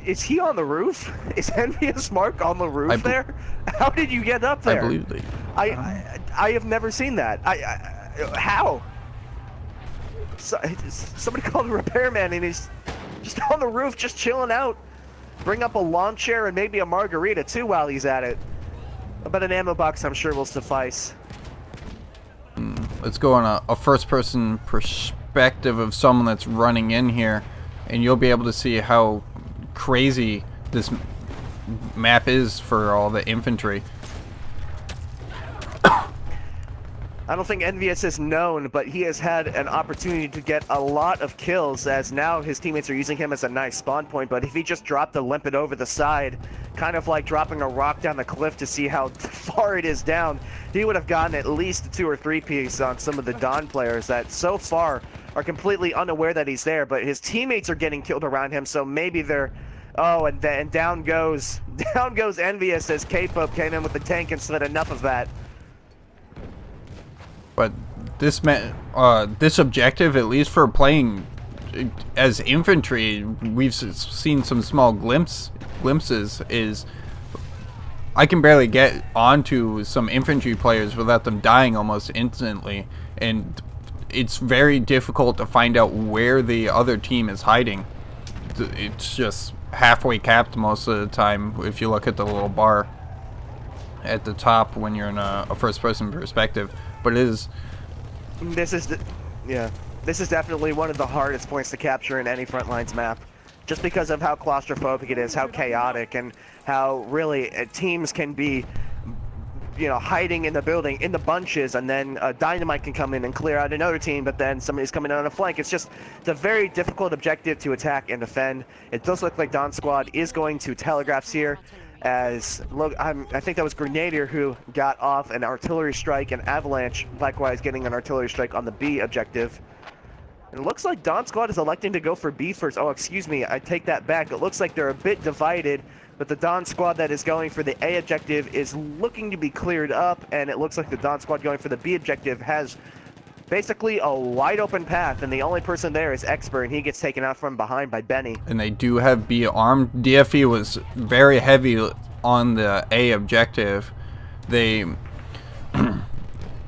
Speaker 2: Is he on the roof? Is Envious Mark on the roof there? How did you get up there?
Speaker 1: I believe they...
Speaker 2: I have never seen that. How? Somebody called a repairman and he's just on the roof, just chilling out. Bring up a lawn chair and maybe a margarita too while he's at it. But an ammo box, I'm sure, will suffice.
Speaker 1: Let's go on a first-person perspective of someone that's running in here, and you'll be able to see how crazy this map is for all the infantry.
Speaker 2: I don't think Envious is known, but he has had an opportunity to get a lot of kills, as now his teammates are using him as a nice spawn point. But if he just dropped the limpet over the side, kind of like dropping a rock down the cliff to see how far it is down, he would have gotten at least a 2 or 3 piece on some of the Dawn players that so far are completely unaware that he's there. But his teammates are getting killed around him, so maybe they're... Oh, and down goes Envious as K-Pope came in with the tank and said enough of that.
Speaker 1: But this objective, at least for playing as infantry, we've seen some small glimpses, is I can barely get onto some infantry players without them dying almost instantly, and it's very difficult to find out where the other team is hiding. It's just halfway capped most of the time if you look at the little bar at the top when you're in a first-person perspective. But it is...
Speaker 2: This is the... Yeah. This is definitely one of the hardest points to capture in any Frontlines map, just because of how claustrophobic it is, how chaotic, and how really teams can be, you know, hiding in the building, in the bunches, and then Dynamite can come in and clear out another team, but then somebody's coming in on a flank. It's a very difficult objective to attack and defend. It does look like Dawn Squad is going to telegraphs here, as look, I think that was Grenadier who got off an artillery strike, and Avalanche likewise getting an artillery strike on the B objective. It looks like Dawn Squad is electing to go for B first. Oh, excuse me, I take that back. It looks like they're a bit divided, but the Dawn Squad that is going for the A objective is looking to be cleared up, and it looks like the Dawn Squad going for the B objective has basically a wide open path, and the only person there is Expert, and he gets taken out from behind by Benny.
Speaker 1: And they do have B armed. DFE was very heavy on the A objective.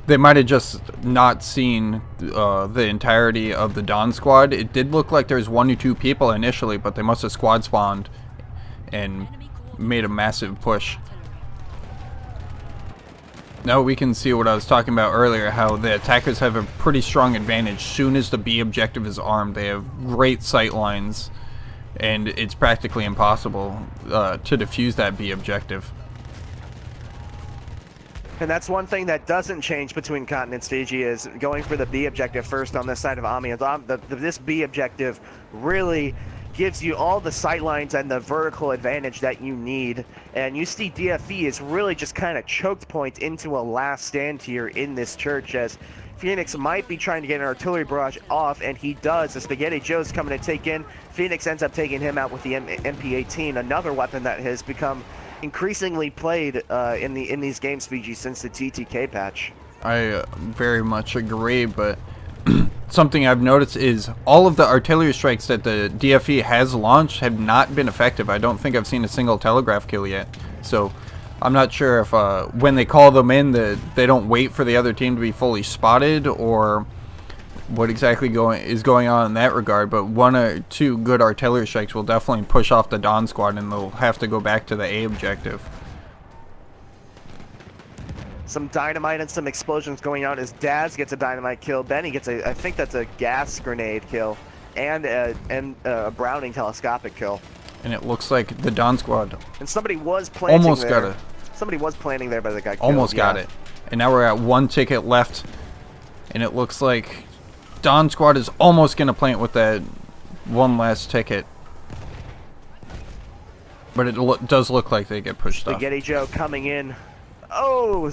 Speaker 1: They might have just not seen the entirety of the Dawn Squad. It did look like there was 1 or 2 people initially, but they must have squad spawned and made a massive push. Now we can see what I was talking about earlier, how the attackers have a pretty strong advantage. Soon as the B objective is armed, they have great sight lines, and it's practically impossible to defuse that B objective.
Speaker 2: And that's one thing that doesn't change between Continents, Fiji, is going for the B objective first on this side of Ami. This B objective really gives you all the sight lines and the vertical advantage that you need. And you see DFE is really just kind of choked point into a last stand here in this church, as Phoenix might be trying to get an artillery barrage off, and he does. The Spaghetti Joe's coming to take in. Phoenix ends up taking him out with the MP18, another weapon that has become increasingly played in these games, Fiji, since the TTK patch.
Speaker 1: I very much agree, but something I've noticed is all of the artillery strikes that the DFE has launched have not been effective. I don't think I've seen a single telegraph kill yet. So I'm not sure if when they call them in, they don't wait for the other team to be fully spotted, or what exactly is going on in that regard. But 1 or 2 good artillery strikes will definitely push off the Dawn Squad, and they'll have to go back to the A objective.
Speaker 2: Some dynamite and some explosions going on as Daz gets a dynamite kill. Benny gets I think that's a gas grenade kill, and a Browning telescopic kill. And
Speaker 1: it looks like the Dawn Squad.
Speaker 2: And somebody was planting
Speaker 1: almost
Speaker 2: there.
Speaker 1: Got it.
Speaker 2: Somebody was planting there, but the guy killed.
Speaker 1: Almost got it. And now we're at 1 ticket left, and it looks like Dawn Squad is almost going to plant with that 1 last ticket. But it does look like they get pushed off.
Speaker 2: Spaghetti Joe coming in. Oh,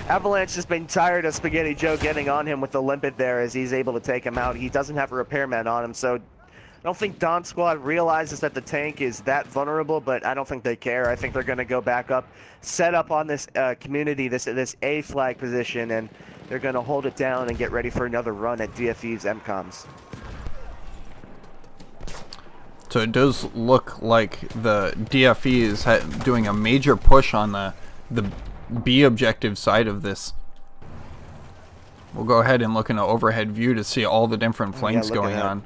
Speaker 2: Avalanche has been tired of Spaghetti Joe getting on him with the limpet there, as he's able to take him out. He doesn't have a repairman on him, so I don't think Dawn Squad realizes that the tank is that vulnerable, but I don't think they care. I think they're going to go back up, set up on this community, this A flag position, and they're going to hold it down and get ready for another run at DFE's MCOMs.
Speaker 1: So it does look like the DFE is doing a major push on the B objective side of this. We'll go ahead and look in an overhead view to see all the different flanks going on.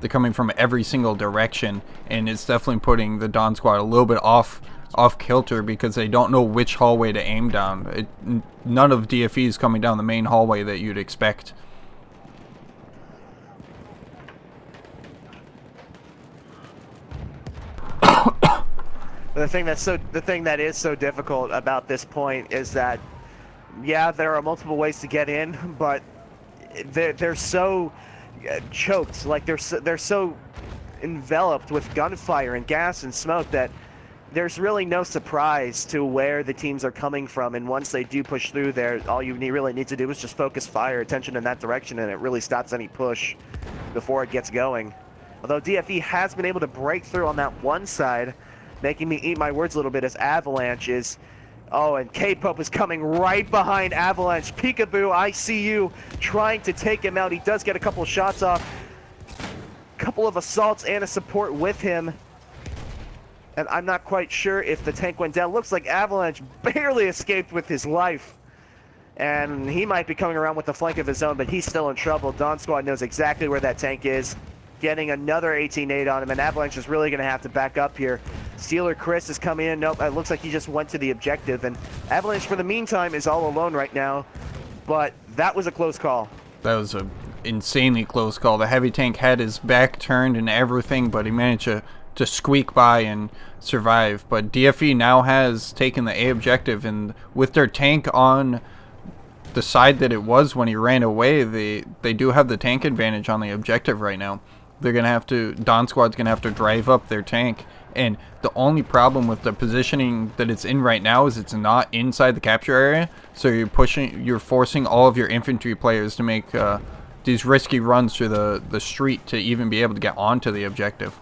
Speaker 1: They're coming from every single direction, and it's definitely putting the Dawn Squad a little bit off kilter, because they don't know which hallway to aim down. None of DFE is coming down the main hallway that you'd expect.
Speaker 2: The thing that is so difficult about this point is that, yeah, there are multiple ways to get in, but they're so choked, like they're so enveloped with gunfire and gas and smoke that there's really no surprise to where the teams are coming from. And once they do push through there, all you really need to do is just focus fire attention in that direction, and it really stops any push before it gets going. Although DFE has been able to break through on that one side, making me eat my words a little bit, as Avalanche is... Oh, and K-Pope is coming right behind Avalanche. Peekaboo, I see you, trying to take him out. He does get a couple of shots off. Couple of assaults and a support with him. And I'm not quite sure if the tank went down. Looks like Avalanche barely escaped with his life. And he might be coming around with the flank of his own, but he's still in trouble. Dawn Squad knows exactly where that tank is. Getting another 18-8 on him, and Avalanche is really going to have to back up here. Steeler Chris is coming in. Nope, it looks like he just went to the objective, and Avalanche, for the meantime, is all alone right now. But that was a close call.
Speaker 1: That was insanely close call. The heavy tank had his back turned and everything, but he managed to squeak by and survive. But DFE now has taken the A objective, and with their tank on the side that it was when he ran away, they do have the tank advantage on the objective right now. They're gonna have to, Don Squad's gonna have to drive up their tank, and the only problem with the positioning that it's in right now is it's not inside the capture area, so you're forcing all of your infantry players to make these risky runs through the street to even be able to get onto the objective.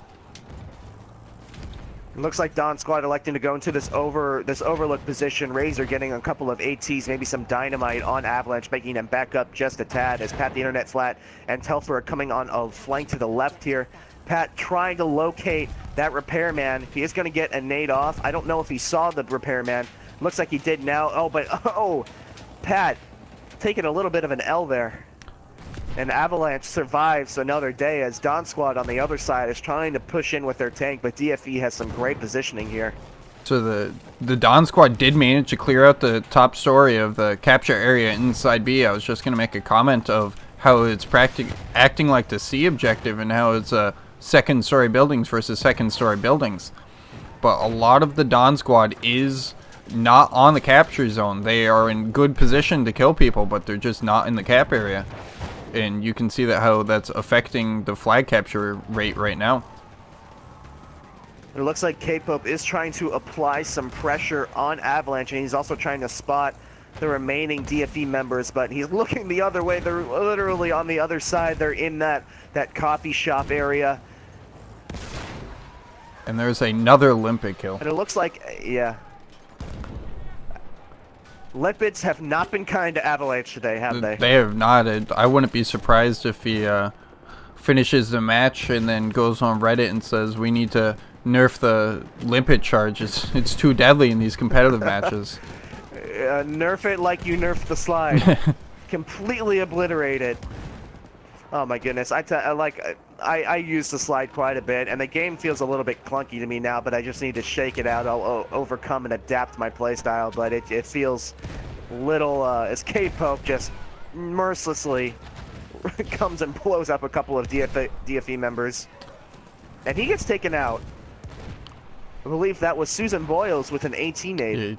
Speaker 2: It looks like Don Squad electing to go into this overlook position. Razor getting a couple of ATs, maybe some dynamite on Avalanche, making them back up just a tad as Pat the Internet Flat and Telfer are coming on a flank to the left here. Pat trying to locate that repairman. He is going to get a nade off. I don't know if he saw the repairman. Looks like he did now. Oh, but Pat taking a little bit of an L there. And Avalanche survives another day as Don Squad on the other side is trying to push in with their tank, but DFE has some great positioning here.
Speaker 1: So the Don Squad did manage to clear out the top story of the capture area inside B. I was just going to make a comment of how it's acting like the C objective and how it's second story buildings versus second story buildings. But a lot of the Don Squad is not on the capture zone. They are in good position to kill people, but they're just not in the cap area. And you can see that how that's affecting the flag capture rate right now.
Speaker 2: It looks like K-Pope is trying to apply some pressure on Avalanche, and he's also trying to spot the remaining DFE members, but he's looking the other way. They're literally on the other side. They're in that coffee shop area.
Speaker 1: And there's another limpet kill.
Speaker 2: And it looks like, yeah. Lipids have not been kind to Avalanche today, have they?
Speaker 1: They have not. I wouldn't be surprised if he finishes the match and then goes on Reddit and says we need to nerf the limpet charge. It's too deadly in these competitive matches.
Speaker 2: Nerf it like you nerfed the slide. Completely obliterated. Oh my goodness! I use the slide quite a bit, and the game feels a little bit clunky to me now. But I just need to shake it out. I'll overcome and adapt my playstyle. But it feels little as K-Pope just mercilessly comes and blows up a couple of DFE members, and he gets taken out. I believe that was Susan Boyles with an 18-8.
Speaker 1: Yeah.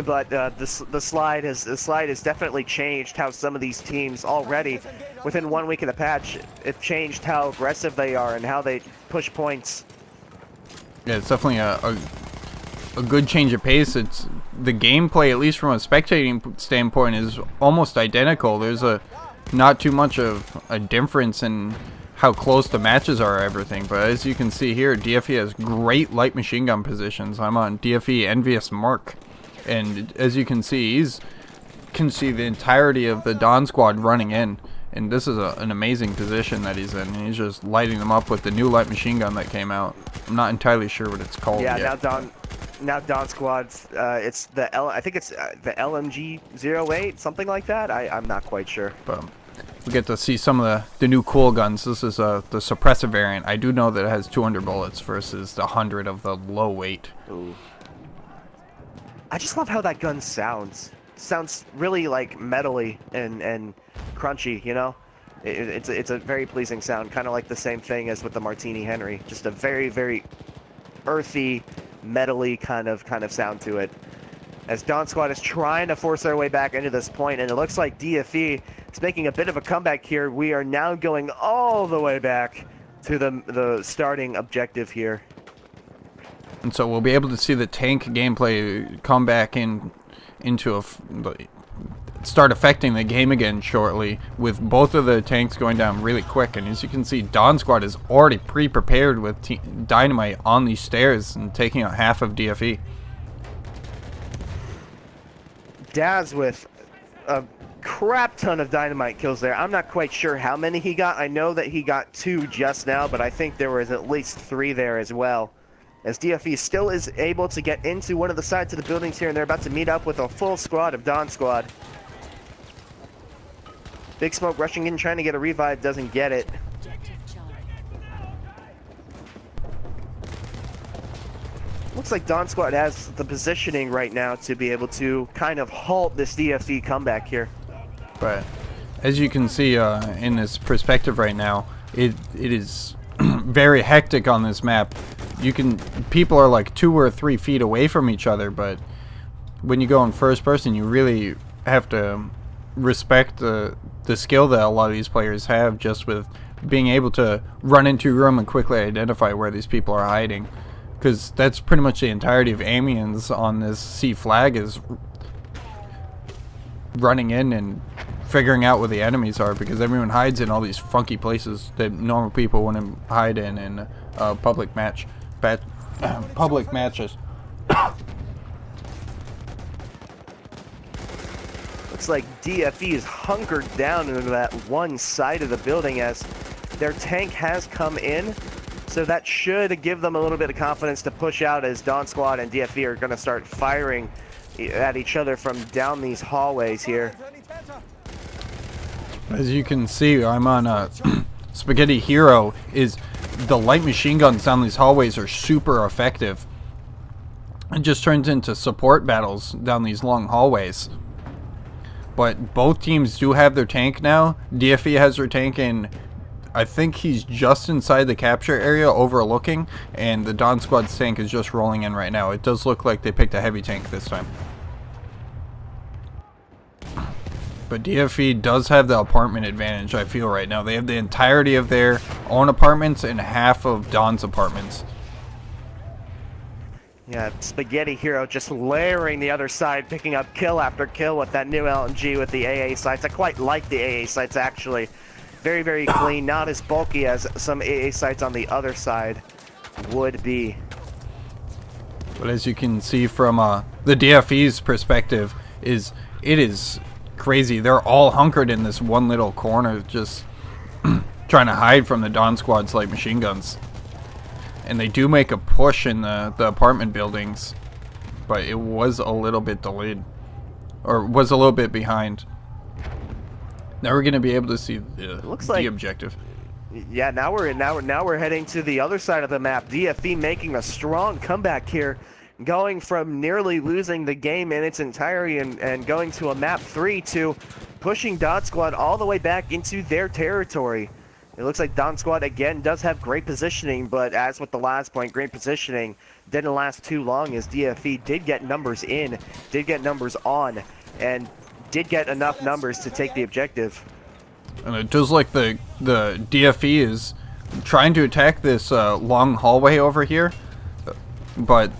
Speaker 2: But the slide has definitely changed how some of these teams already, within 1 week of the patch, it changed how aggressive they are and how they push points.
Speaker 1: Yeah, it's definitely a good change of pace. It's the gameplay, at least from a spectating standpoint, is almost identical. There's not too much of a difference in how close the matches are, everything. But as you can see here, DFE has great light machine gun positions. I'm on DFE Envious Mark. And as you can see, can see the entirety of the Don Squad running in, and this is an amazing position that he's in. And he's just lighting them up with the new light machine gun that came out. I'm not entirely sure what it's called yet.
Speaker 2: Now Don Squad's it's the I think it's the LMG-08, something like that. I'm not quite sure.
Speaker 1: But we get to see some of the new cool guns. This is the suppressive variant. I do know that it has 200 bullets versus the 100 of the low weight.
Speaker 2: Ooh. I just love how that gun sounds. Sounds really like metally and crunchy, you know? It's a very pleasing sound, kind of like the same thing as with the Martini Henry. Just a very, very earthy, metally kind of sound to it. As Don Squad is trying to force their way back into this point, and it looks like DFE is making a bit of a comeback here. We are now going all the way back to the starting objective here.
Speaker 1: And so we'll be able to see the tank gameplay come back into start affecting the game again shortly, with both of the tanks going down really quick. And as you can see, Don Squad is already pre-prepared with dynamite on these stairs and taking out half of DFE.
Speaker 2: Daz with a crap ton of dynamite kills there. I'm not quite sure how many he got. I know that he got 2 just now, but I think there was at least 3 there as well. As DFE still is able to get into one of the sides of the buildings here, and they're about to meet up with a full squad of Don Squad. Big Smoke rushing in, trying to get a revive, doesn't get it. Looks like Don Squad has the positioning right now to be able to kind of halt this DFE comeback here.
Speaker 1: Right. As you can see in this perspective right now, it is very hectic on this map. People are like 2 or 3 feet away from each other, but when you go in first person, you really have to respect the skill that a lot of these players have, just with being able to run into a room and quickly identify where these people are hiding, because that's pretty much the entirety of Amiens on this C flag, is running in and figuring out where the enemies are, because everyone hides in all these funky places that normal people wouldn't hide in public matches.
Speaker 2: Looks like DFE is hunkered down into that one side of the building as their tank has come in, so that should give them a little bit of confidence to push out, as Dawn Squad and DFE are going to start firing at each other from down these hallways here.
Speaker 1: As you can see, I'm on Spaghetti Hero. Is the light machine guns down these hallways are super effective. It just turns into support battles down these long hallways. But both teams do have their tank now. DFE has their tank, and I think he's just inside the capture area overlooking, and the Dawn Squad's tank is just rolling in right now. It does look like they picked a heavy tank this time. But DFE does have the apartment advantage, I feel, right now. They have the entirety of their own apartments and half of Dawn's apartments.
Speaker 2: Yeah, Spaghetti Hero just layering the other side, picking up kill after kill with that new LMG with the AA sights. I quite like the AA sights, actually. Very, very clean, not as bulky as some AA sights on the other side would be.
Speaker 1: But as you can see from the DFE's perspective, it is crazy. They're all hunkered in this one little corner, just trying to hide from the Dawn Squad's light machine guns. And they do make a push in the apartment buildings, but it was a little bit delayed, or was a little bit behind. Now we're going to be able to see the objective.
Speaker 2: Yeah, now we're heading to the other side of the map. DFE making a strong comeback here, going from nearly losing the game in its entirety and going to a map 3 to pushing Dawn Squad all the way back into their territory. It looks like Dawn Squad again does have great positioning, but as with the last point, great positioning didn't last too long, as DFE did get numbers in, did get numbers on, and did get enough numbers to take the objective.
Speaker 1: And it does like the DFE is trying to attack this long hallway over here, but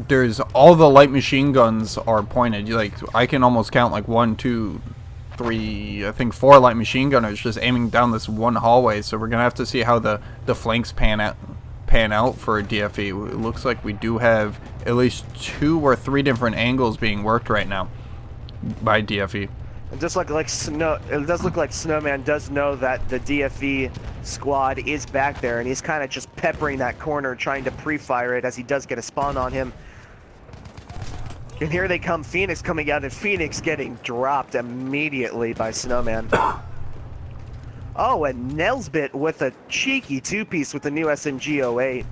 Speaker 1: there's all the light machine guns are pointed. Like, I can almost count like 1, 2, 3, I think 4 light machine gunners just aiming down this one hallway. So we're gonna have to see how the flanks pan out for DFE. It looks like we do have at least 2 or 3 different angles being worked right now by DFE.
Speaker 2: It does look like Snowman does know that the DFE squad is back there, and he's kind of just peppering that corner, trying to pre-fire it as he does get a spawn on him. And here they come, Phoenix coming out, and Phoenix getting dropped immediately by Snowman. Oh, and Nelsbit with a cheeky 2-piece with the new SMG-08.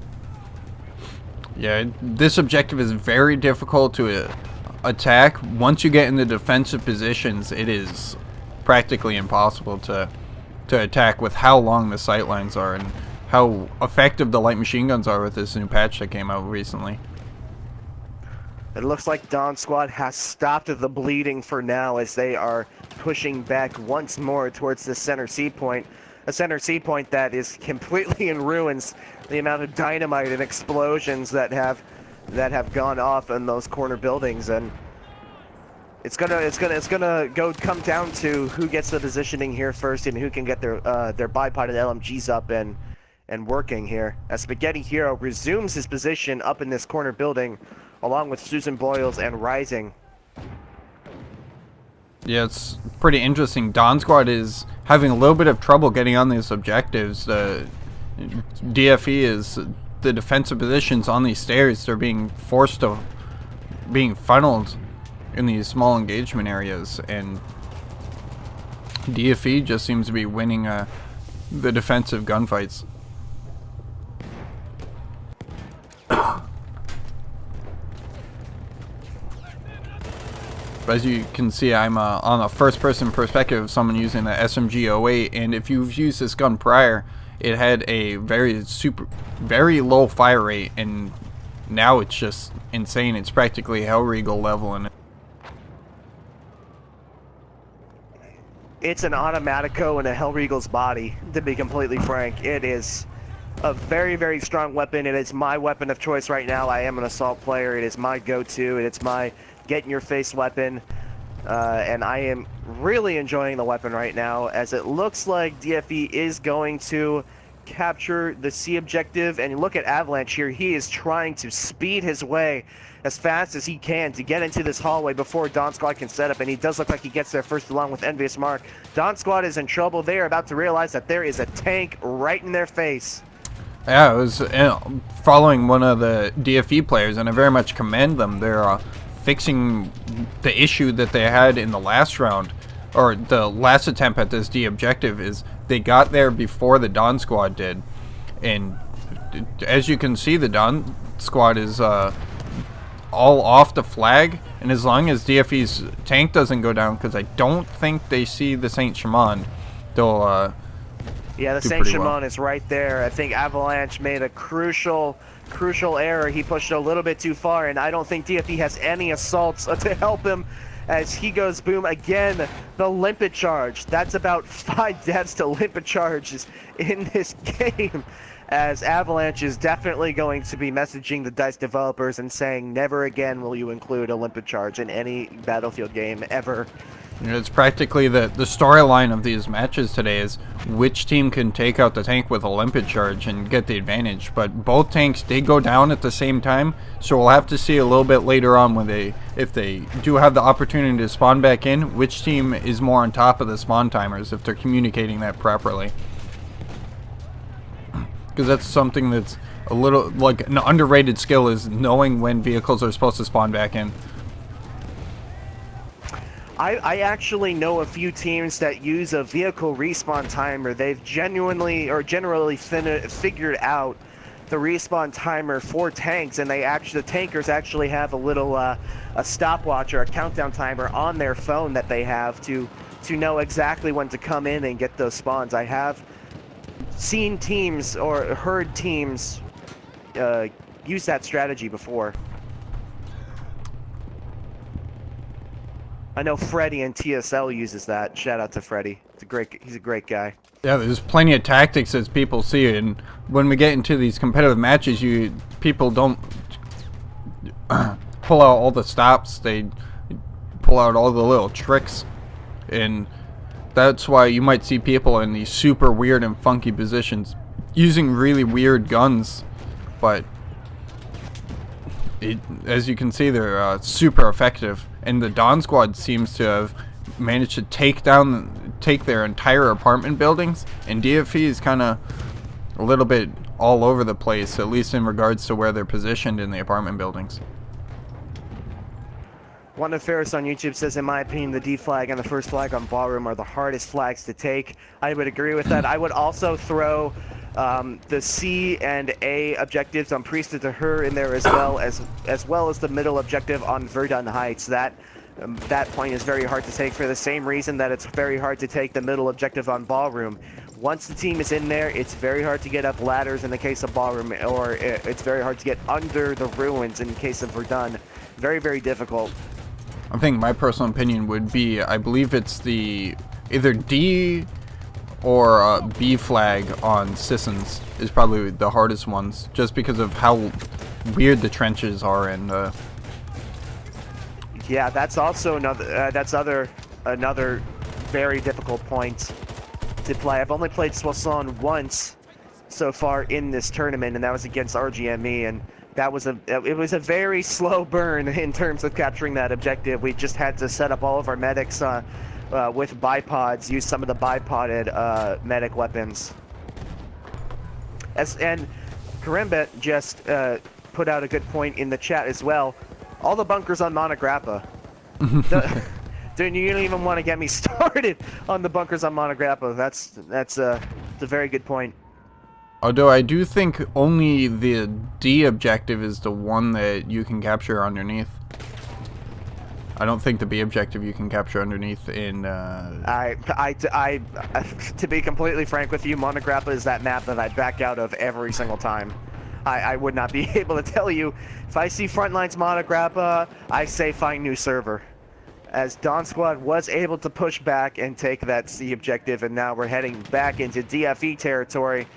Speaker 1: Yeah, this objective is very difficult to attack. Once you get in the defensive positions, it is practically impossible to attack with how long the sight lines are and how effective the light machine guns are with this new patch that came out recently.
Speaker 2: It looks like Dawn Squad has stopped the bleeding for now, as they are pushing back once more towards the center C point. A center C point that is completely in ruins. The amount of dynamite and explosions that have gone off in those corner buildings, and it's gonna come down to who gets the positioning here first and who can get their bipoded LMGs up and working here. As Spaghetti Hero resumes his position up in this corner building, along with Susan Boyles and Rising.
Speaker 1: Yeah, it's pretty interesting. Dawn Squad is having a little bit of trouble getting on these objectives. The DFE is the defensive positions on these stairs. They're being forced to being funneled in these small engagement areas, and DFE just seems to be winning the defensive gunfights. But as you can see, I'm on a first-person perspective of someone using the SMG-08, and if you've used this gun prior, it had a very low fire rate, and now it's just insane. It's practically Hellregal level in it.
Speaker 2: It's an Automatico in a Hellregal's body, to be completely frank. It is a very, very strong weapon. It is my weapon of choice right now. I am an assault player. It is my go-to. It's my get-in-your-face weapon. And I am really enjoying the weapon right now, as it looks like DFE is going to capture the C objective. And look at Avalanche here. He is trying to speed his way as fast as he can to get into this hallway before Dawn Squad can set up, and he does look like he gets there first along with Envious Mark. Dawn Squad is in trouble. They are about to realize that there is a tank right in their face.
Speaker 1: Yeah, I was following one of the DFE players, and I very much commend them. They're fixing the issue that they had in the last round, or the last attempt at this D objective, is they got there before the Dawn Squad did. And as you can see, the Dawn Squad is all off the flag, and as long as DFE's tank doesn't go down, because I don't think they see the Saint Chamond, they'll
Speaker 2: yeah, the Saint Chamond is right there. I think Avalanche made a crucial error. He pushed a little bit too far, and I don't think DFE has any assaults to help him as he goes boom again. The limpet charge. That's about 5 deaths to limpet charges in this game, as Avalanche is definitely going to be messaging the DICE developers and saying, never again will you include a limpet charge in any Battlefield game ever.
Speaker 1: It's practically the storyline of these matches today is which team can take out the tank with a limpet charge and get the advantage. But both tanks did go down at the same time, so we'll have to see a little bit later on when if they do have the opportunity to spawn back in, which team is more on top of the spawn timers, if they're communicating that properly. Because that's something that's a little like an underrated skill, is knowing when vehicles are supposed to spawn back in.
Speaker 2: I actually know a few teams that use a vehicle respawn timer. They've generally figured out the respawn timer for tanks, and the tankers actually have a little a stopwatch or a countdown timer on their phone that they have to know exactly when to come in and get those spawns. I have seen teams or heard teams use that strategy before. I know Freddy in TSL uses that. Shout out to Freddy. He's a great guy.
Speaker 1: Yeah, there's plenty of tactics as people see it, and when we get into these competitive matches, people don't pull out all the stops. They pull out all the little tricks, and that's why you might see people in these super weird and funky positions using really weird guns, but as you can see, they're super effective. And the Dawn Squad seems to have managed to take their entire apartment buildings, and DFE is kind of a little bit all over the place, at least in regards to where they're positioned in the apartment buildings.
Speaker 2: One of Ferris on YouTube says, in my opinion, the D flag and the first flag on Ballroom are the hardest flags to take. I would agree with that. I would also throw the C and A objectives on Priesthood to Her in there, as well as the middle objective on Verdun Heights. That point is very hard to take for the same reason that it's very hard to take the middle objective on Ballroom. Once the team is in there, it's very hard to get up ladders in the case of Ballroom, or it's very hard to get under the ruins in case of Verdun. Very, very difficult.
Speaker 1: I think my personal opinion would be, I believe it's the either D or B flag on Sissons is probably the hardest ones, just because of how weird the trenches are. And
Speaker 2: yeah, that's also another very difficult point to play. I've only played Soissons once so far in this tournament, and that was against RGME, and it was a very slow burn in terms of capturing that objective. We just had to set up all of our medics with bipods, use some of the bipoded medic weapons. And Karimbet just put out a good point in the chat as well. All the bunkers on Monograppa. Dude, you don't even want to get me started on the bunkers on Monograppa. That's a very good point.
Speaker 1: Although I do think only the D objective is the one that you can capture underneath. I don't think the B objective you can capture underneath in.
Speaker 2: To be completely frank with you, Monograppa is that map that I back out of every single time. I would not be able to tell you. If I see Frontlines Monograppa, I say find new server. As Dawn Squad was able to push back and take that C objective, and now we're heading back into DFE territory.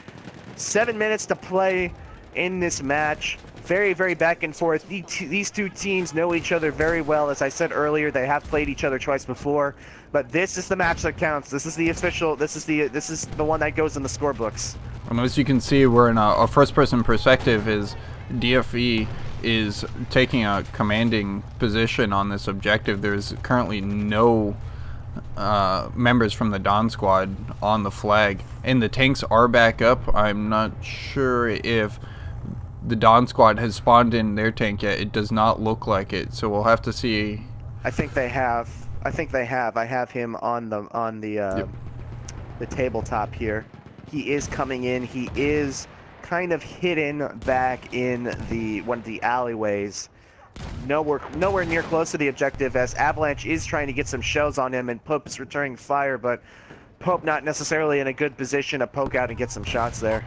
Speaker 2: 7 minutes to play in this match. Very, very back and forth. These two teams know each other very well. As I said earlier, they have played each other twice before. But this is the match that counts. This is the official. This is the one that goes in the scorebooks.
Speaker 1: And as you can see, we're in a first-person perspective. Is DFE is taking a commanding position on this objective. There's currently no members from the Dawn Squad on the flag, and the tanks are back up. I'm not sure if the Dawn Squad has spawned in their tank yet. It does not look like it, so we'll have to see.
Speaker 2: I think they have. I have him on the tabletop here. He is coming in. He is kind of hidden back in one of the alleyways. Nowhere near close to the objective, as Avalanche is trying to get some shells on him, and Pope is returning fire, but Pope not necessarily in a good position to poke out and get some shots there.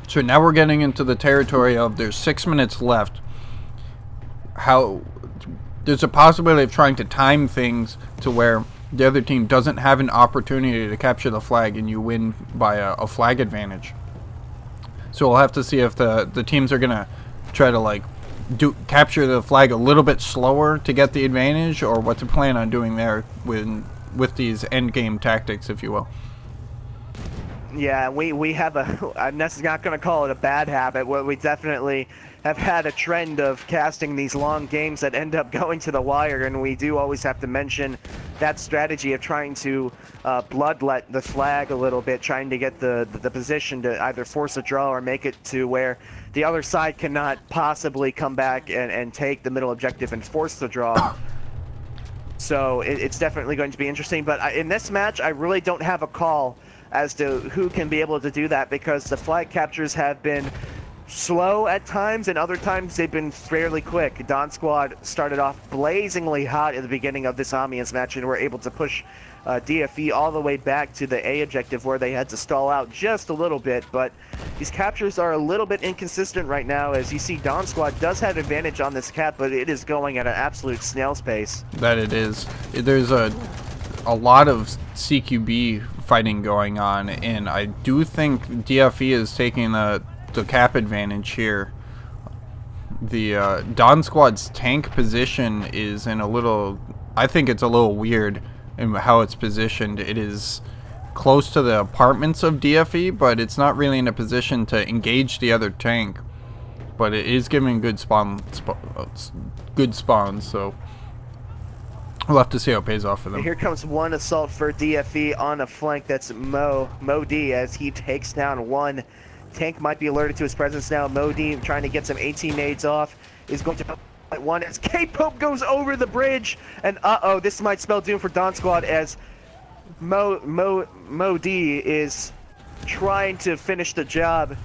Speaker 1: So now we're getting into the territory of there's 6 minutes left. There's a possibility of trying to time things to where the other team doesn't have an opportunity to capture the flag and you win by a flag advantage. So we'll have to see if the teams are going to try to capture the flag a little bit slower to get the advantage, or what to plan on doing there with these end game tactics, if you will.
Speaker 2: Yeah, we have I'm not going to call it a bad habit. We definitely have had a trend of casting these long games that end up going to the wire, and we do always have to mention that strategy of trying to bloodlet the flag a little bit, trying to get the position to either force a draw or make it to where the other side cannot possibly come back and take the middle objective and force the draw. So it's definitely going to be interesting, but in this match, I really don't have a call as to who can be able to do that, because the flag captures have been slow at times, and other times they've been fairly quick. Dawn Squad started off blazingly hot at the beginning of this Amiens match and were able to push DFE all the way back to the A objective, where they had to stall out just a little bit. But these captures are a little bit inconsistent right now. As you see, Dawn Squad does have advantage on this cap, but it is going at an absolute snail's pace.
Speaker 1: That it is. There's a lot of CQB fighting going on, and I do think DFE is taking the cap advantage here. The Dawn Squad's tank position is in I think it's a little weird in how it's positioned. It is close to the apartments of DFE, but it's not really in a position to engage the other tank. But it is giving good spawns, so we'll have to see how it pays off for them.
Speaker 2: Here comes one assault for DFE on a flank. That's Mo D, as he takes down one. Tank might be alerted to his presence now. Mo D, trying to get some 18 nades off, is going to fight one as K-Pope goes over the bridge. And this might spell doom for Dawn Squad, as Mo D is trying to finish the job.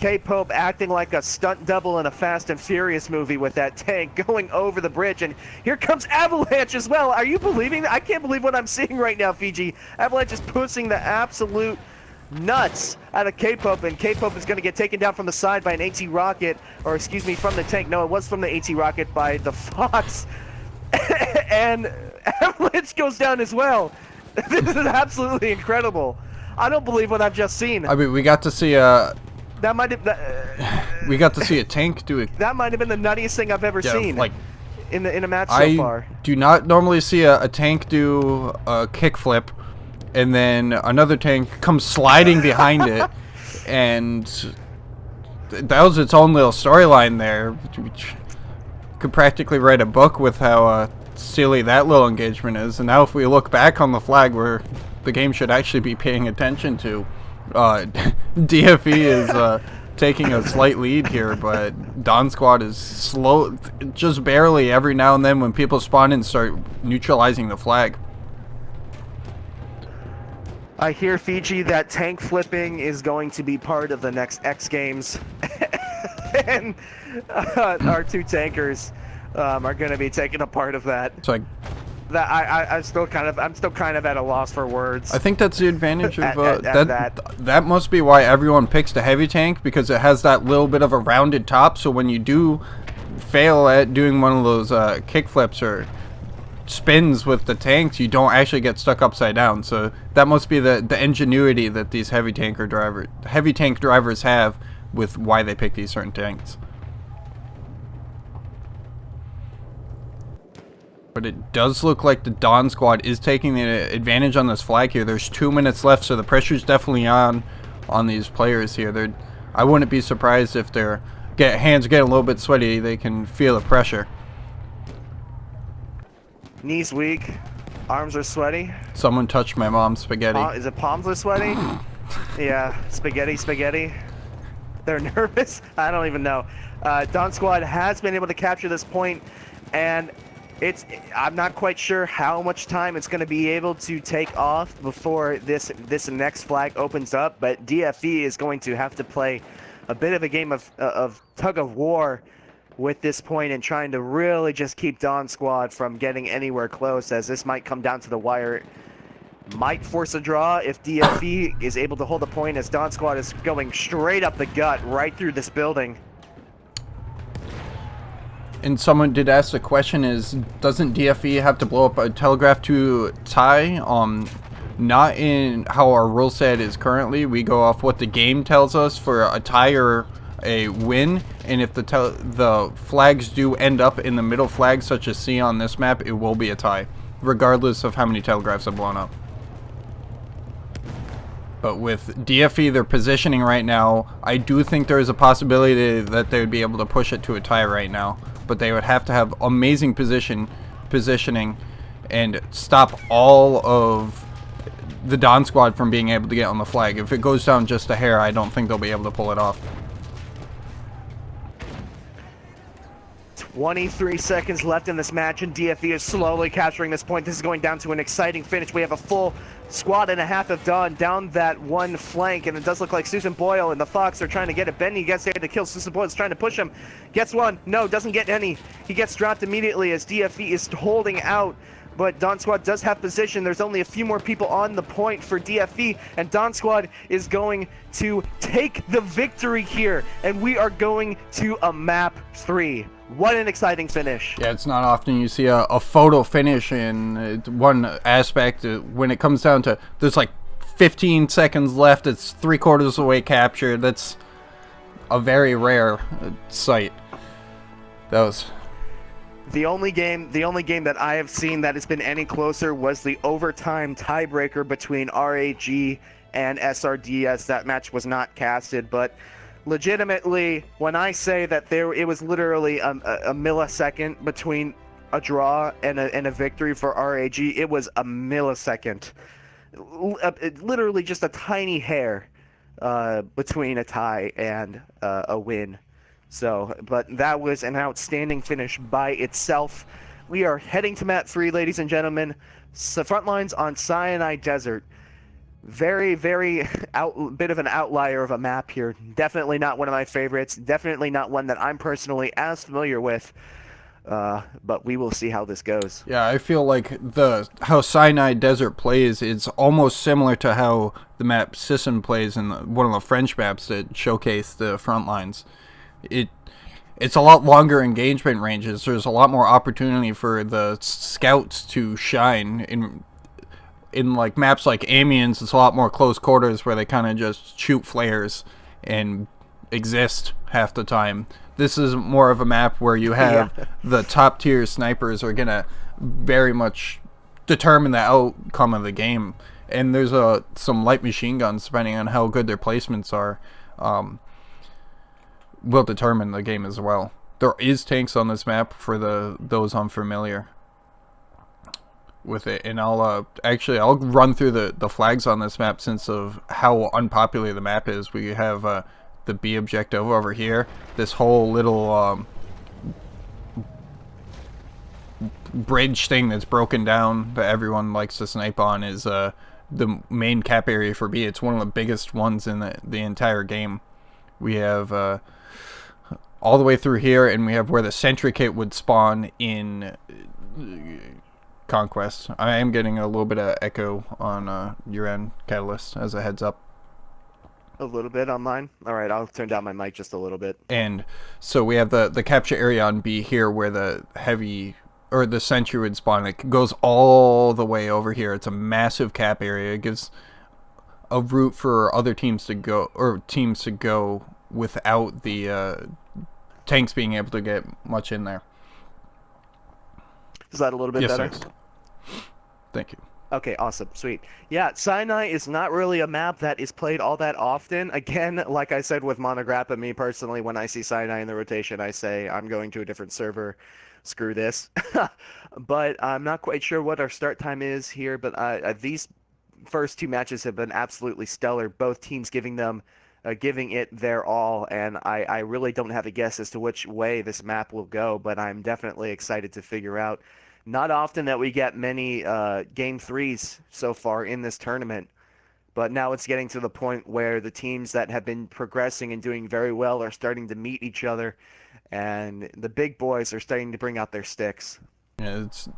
Speaker 2: K-Pope acting like a stunt double in a Fast and Furious movie with that tank going over the bridge, and here comes Avalanche as well. Are you believing that? I can't believe what I'm seeing right now, Fiji. Avalanche is pushing the absolute nuts out of K-Pope, and K-Pope is going to get taken down from the side by an AT rocket, or excuse me, from the tank. No, it was from the AT rocket by the Fox. And Avalanche goes down as well. This is absolutely incredible. I don't believe what I've just seen.
Speaker 1: I mean, we got to see
Speaker 2: That might have.
Speaker 1: we got to see a tank do it.
Speaker 2: That might have been the nuttiest thing I've ever seen.
Speaker 1: Like,
Speaker 2: in a match so far.
Speaker 1: I do not normally see a tank do a kickflip, and then another tank comes sliding behind it, and that was its own little storyline there. Could practically write a book with how silly that little engagement is. And now if we look back on the flag, where the game should actually be paying attention to, DFE is taking a slight lead here, but Dawn Squad is slow, just barely every now and then when people spawn in start neutralizing the flag.
Speaker 2: I hear, Fiji, that tank flipping is going to be part of the next X Games. And our two tankers are going to be taking a part of that.
Speaker 1: So
Speaker 2: That I'm still kind of at a loss for words.
Speaker 1: I think that's the advantage of
Speaker 2: that.
Speaker 1: That must be why everyone picks the heavy tank, because it has that little bit of a rounded top. So when you do fail at doing one of those kick flips or spins with the tanks, you don't actually get stuck upside down. So that must be the ingenuity that these heavy tank drivers have with why they pick these certain tanks. But it does look like the Dawn squad is taking the advantage on this flag here. There's 2 minutes left, so the pressure's definitely on these players here. I wouldn't be surprised if their hands get a little bit sweaty. They can feel the pressure.
Speaker 2: Knees weak, arms are sweaty.
Speaker 1: Someone touched my mom's spaghetti.
Speaker 2: Is it palms are sweaty? Yeah, spaghetti. They're nervous? I don't even know. Dawn squad has been able to capture this point, and I'm not quite sure how much time it's going to be able to take off before this next flag opens up, but DFE is going to have to play a bit of a game of tug of war with this point and trying to really just keep Dawn squad from getting anywhere close, as this might come down to the wire. Might force a draw if DFE is able to hold the point, as Dawn squad is going straight up the gut right through this building.
Speaker 1: And someone did ask the question, doesn't DFE have to blow up a telegraph to tie? Not in how our rule set is currently. We go off what the game tells us for a tie or a win, and if the flags do end up in the middle flag, such as C on this map, it will be a tie, regardless of how many telegraphs are blown up. But with DFE, their positioning right now, I do think there is a possibility that they would be able to push it to a tie right now. But they would have to have amazing positioning and stop all of the Dawn squad from being able to get on the flag. If it goes down just a hair, I don't think they'll be able to pull it off.
Speaker 2: 23 seconds left in this match, and DFE is slowly capturing this point. This is going down to an exciting finish. We have a full squad and a half of Dawn down that one flank, and it does look like Susan Boyle and the Fox are trying to get it. Benny gets there to kill. Susan Boyle's trying to push him. Gets one. No, doesn't get any. He gets dropped immediately as DFE is holding out. But Dawn Squad does have position. There's only a few more people on the point for DFE, and Dawn Squad is going to take the victory here, and we are going to a map 3. What an exciting finish.
Speaker 1: Yeah, it's not often you see a photo finish in one aspect. When it comes down to, there's like 15 seconds left, it's 3/4 of the way captured. That's a very rare sight. That was...
Speaker 2: The only game that I have seen that has been any closer was the overtime tiebreaker between RAG and SRDS. That match was not casted, but legitimately, when I say that it was literally a millisecond between a draw and a victory for RAG, it was a millisecond. Literally just a tiny hair between a tie and a win. So, but that was an outstanding finish by itself. We are heading to map 3, ladies and gentlemen. Frontlines on Sinai Desert. Very, very bit of an outlier of a map here. Definitely not one of my favorites. Definitely not one that I'm personally as familiar with. But we will see how this goes.
Speaker 1: Yeah, I feel like how Sinai Desert plays is almost similar to how the map Sisson plays in one of the French maps that showcase the Frontlines. It's a lot longer engagement ranges. There's a lot more opportunity for the scouts to shine. In like maps like Amiens, it's a lot more close quarters where they kind of just shoot flares and exist half the time. This is more of a map where you have the top tier snipers are gonna very much determine the outcome of the game, and there's some light machine guns, depending on how good their placements are, will determine the game as well. There is tanks on this map for those unfamiliar with it, and I'll run through the flags on this map since of how unpopular the map is. We have the B objective over here. This whole little bridge thing that's broken down that everyone likes to snipe on is the main cap area for B. It's one of the biggest ones in the entire game. We have all the way through here, and we have where the sentry kit would spawn in Conquest. I am getting a little bit of echo on your end, Catalyst, as a heads up.
Speaker 2: A little bit on mine. All right, I'll turn down my mic just a little bit.
Speaker 1: And so we have the capture area on B here where the heavy or the sentry would spawn. It goes all the way over here. It's a massive cap area. It gives a route for other teams to go without the tanks being able to get much in there.
Speaker 2: Is that a little bit better?
Speaker 1: Yes. Thank you.
Speaker 2: Okay, awesome, sweet. Yeah, Sinai is not really a map that is played all that often. Again, like I said with Monograppa, me personally, when I see Sinai in the rotation, I say I'm going to a different server. Screw this. But I'm not quite sure what our start time is here, but these first two matches have been absolutely stellar. Both teams giving it their all, and I really don't have a guess as to which way this map will go, but I'm definitely excited to figure out. Not often that we get many game threes so far in this tournament, but now it's getting to the point where the teams that have been progressing and doing very well are starting to meet each other, and the big boys are starting to bring out their sticks.
Speaker 1: Yeah, it's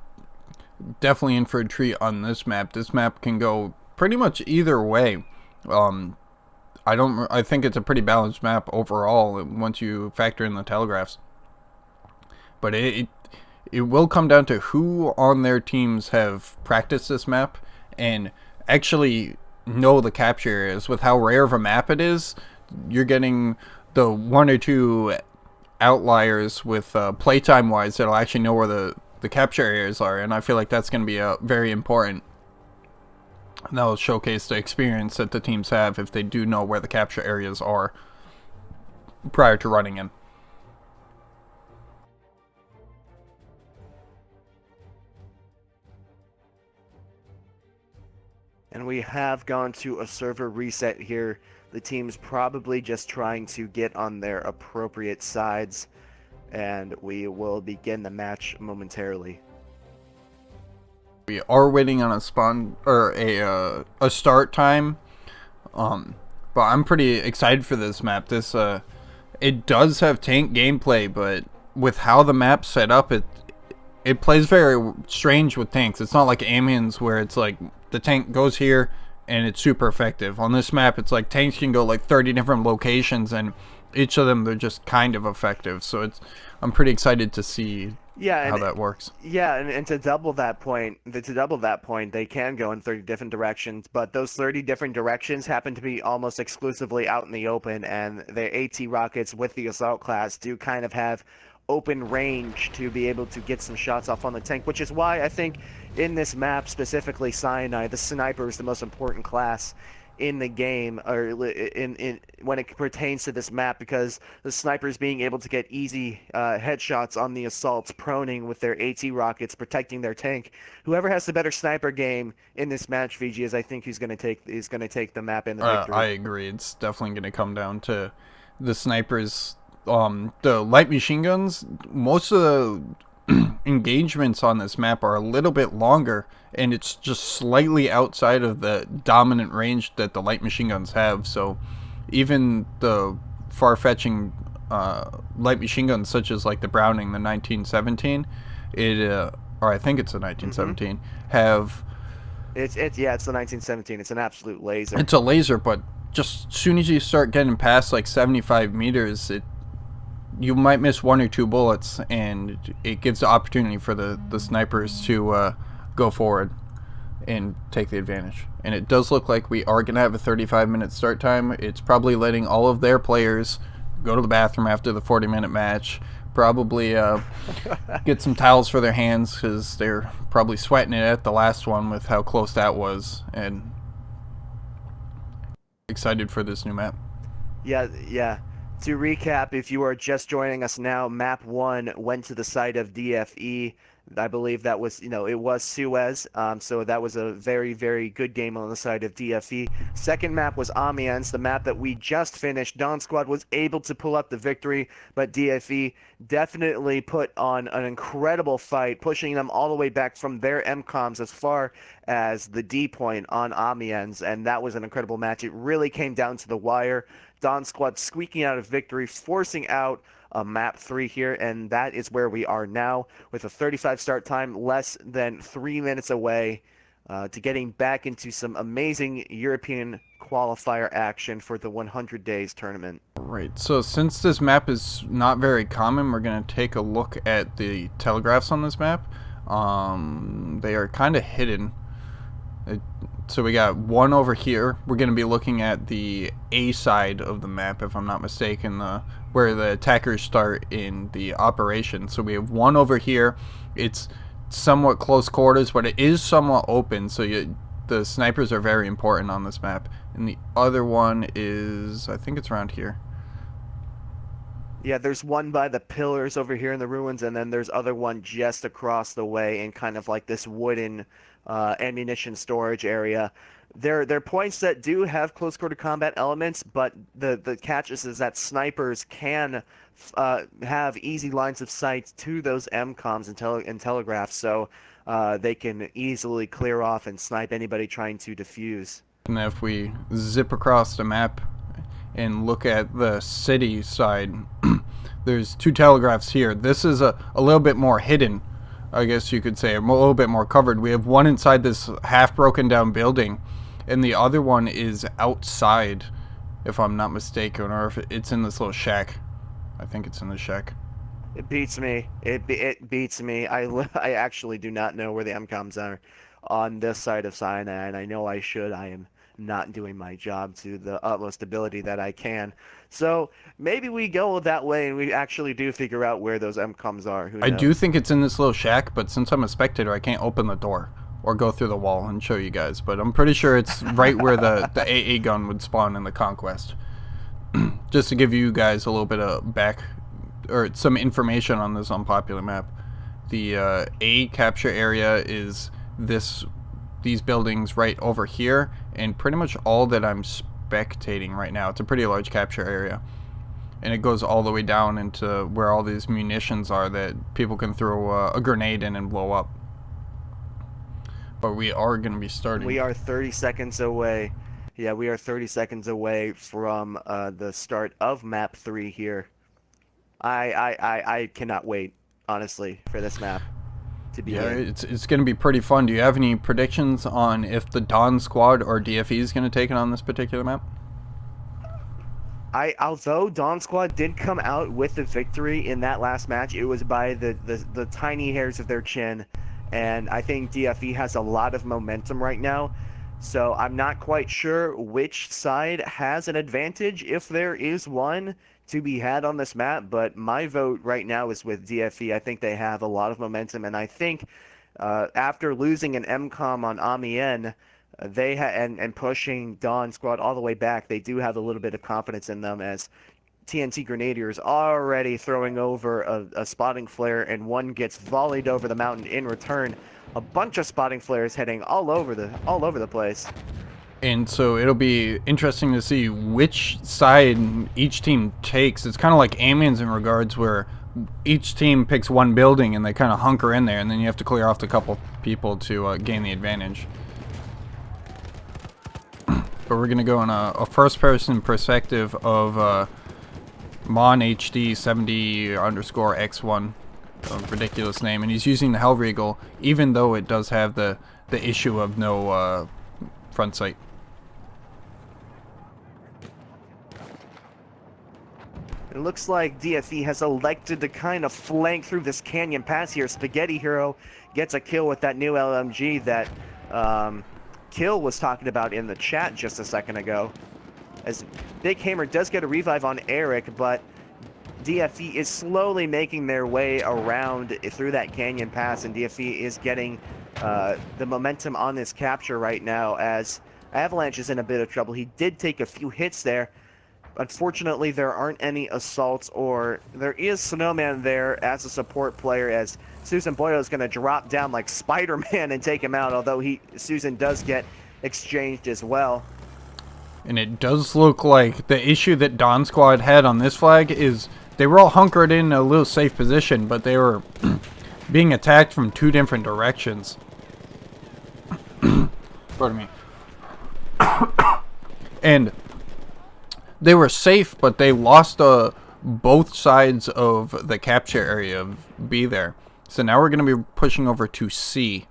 Speaker 1: definitely in for a treat on this map. This map can go pretty much either way. I think it's a pretty balanced map overall once you factor in the telegraphs. But it will come down to who on their teams have practiced this map and actually know the capture areas. With how rare of a map it is, you're getting the one or two outliers with playtime wise that'll actually know where the capture areas are, and I feel like that's going to be very important. And that will showcase the experience that the teams have if they do know where the capture areas are prior to running in.
Speaker 2: And we have gone to a server reset here. The team's probably just trying to get on their appropriate sides, and we will begin the match momentarily.
Speaker 1: We are waiting on a spawn or a start time, but I'm pretty excited for this map. It does have tank gameplay, but with how the map's set up, it plays very strange with tanks. It's not like Amiens where it's like the tank goes here and it's super effective. On this map, it's like tanks can go like 30 different locations, and each of them they're just kind of effective. So I'm pretty excited to see how that works.
Speaker 2: Yeah, and to double that point, they can go in 30 different directions, but those 30 different directions happen to be almost exclusively out in the open, and the AT rockets with the assault class do kind of have open range to be able to get some shots off on the tank, which is why I think in this map, specifically Sinai, the sniper is the most important class in the game, or in when it pertains to this map, because the snipers being able to get easy headshots on the assaults, proning with their AT rockets, protecting their tank. Whoever has the better sniper game in this match, VG, is I think who's going to take the map in the victory.
Speaker 1: I agree. It's definitely going to come down to the snipers. The light machine guns, most of the engagements on this map are a little bit longer, and it's just slightly outside of the dominant range that the light machine guns have. So even the far-fetching light machine guns, such as like the Browning, the 1917, or I think it's the 1917, have
Speaker 2: it's the 1917. It's an absolute laser.
Speaker 1: It's a laser, but just as soon as you start getting past like 75 meters, you might miss one or two bullets, and it gives the opportunity for the snipers to go forward and take the advantage. And it does look like we are going to have a 35-minute start time. It's probably letting all of their players go to the bathroom after the 40-minute match, probably get some towels for their hands because they're probably sweating it at the last one with how close that was, and excited for this new map.
Speaker 2: Yeah. To recap, if you are just joining us now, map 1 went to the site of DFE. I believe that was, it was Suez, so that was a very, very good game on the side of DFE. Second map was Amiens, the map that we just finished. Dawn Squad was able to pull up the victory, but DFE definitely put on an incredible fight, pushing them all the way back from their MCOMs as far as the D point on Amiens, and that was an incredible match. It really came down to the wire. Dawn Squad squeaking out a victory, forcing out map 3 here, and that is where we are now with a 35 start time, less than 3 minutes away to getting back into some amazing European qualifier action for the 100 days tournament.
Speaker 1: Right, so since this map is not very common, we're going to take a look at the telegraphs on this map. They are kind of hidden. So we got one over here. We're going to be looking at the A side of the map, if I'm not mistaken, where the attackers start in the operation. So we have one over here. It's somewhat close quarters, but it is somewhat open, so the snipers are very important on this map. And the other one is, I think it's around here.
Speaker 2: Yeah, there's one by the pillars over here in the ruins, and then there's other one just across the way in kind of like this wooden ammunition storage area. They're points that do have close quarter combat elements, but the catch is that snipers can have easy lines of sight to those MCOMs and telegraphs, so they can easily clear off and snipe anybody trying to defuse.
Speaker 1: And if we zip across the map and look at the city side, there's two telegraphs here. This is a little bit more hidden, I guess you could say, a little bit more covered. We have one inside this half broken down building, and the other one is outside, if I'm not mistaken, or if it's in this little shack. I think it's in the shack.
Speaker 2: It beats me. It beats me. I actually do not know where the MCOMs are on this side of Sinai, and I know I should. I am not doing my job to the utmost ability that I can. So maybe we go that way and we actually do figure out where those MCOMs are. Who knows?
Speaker 1: I do think it's in this little shack, but since I'm a spectator, I can't open the door or go through the wall and show you guys. But I'm pretty sure it's right where the AA gun would spawn in the Conquest. Just to give you guys a little bit of some information on this unpopular map. The A capture area is these buildings right over here, and pretty much all that I'm spectating right now. It's a pretty large capture area, and it goes all the way down into where all these munitions are that people can throw a grenade in and blow up. But we are going to be starting.
Speaker 2: We are 30 seconds away. Yeah, we are 30 seconds away from the start of map 3 here. I cannot wait, honestly, for this map to be
Speaker 1: here. It's going to be pretty fun. Do you have any predictions on if the Dawn Squad or DFE is going to take it on this particular map?
Speaker 2: Although Dawn Squad did come out with the victory in that last match, it was by the tiny hairs of their chin, and I think DFE has a lot of momentum right now. So I'm not quite sure which side has an advantage, if there is one to be had on this map, but my vote right now is with DFE. I think they have a lot of momentum, and I think after losing an MCOM on Amiens, and pushing Dawn Squad all the way back, they do have a little bit of confidence in them, as TNT Grenadiers already throwing over a spotting flare, and one gets volleyed over the mountain in return. A bunch of spotting flares heading all over the place.
Speaker 1: And so it'll be interesting to see which side each team takes. It's kind of like Amiens in regards where each team picks one building and they kind of hunker in there, and then you have to clear off a couple people to gain the advantage. But we're going to go in a first-person perspective of Mon HD 70_X1. A ridiculous name, and he's using the Hellriegel, even though it does have the issue of no front sight.
Speaker 2: It looks like DFE has elected to kind of flank through this canyon pass here. Spaghetti Hero gets a kill with that new LMG that Kill was talking about in the chat just a second ago. As Big Hammer does get a revive on Eric, but DFE is slowly making their way around through that canyon pass, and DFE is getting the momentum on this capture right now, as Avalanche is in a bit of trouble. He did take a few hits there. Unfortunately, there aren't any assaults, or there is Snowman there as a support player, as Susan Boyle is going to drop down like Spider-Man and take him out, although Susan does get exchanged as well.
Speaker 1: And it does look like the issue that Dawn Squad had on this flag is they were all hunkered in a little safe position, but they were being attacked from two different directions. Pardon me. And they were safe, but they lost both sides of the capture area of B there. So now we're going to be pushing over to C.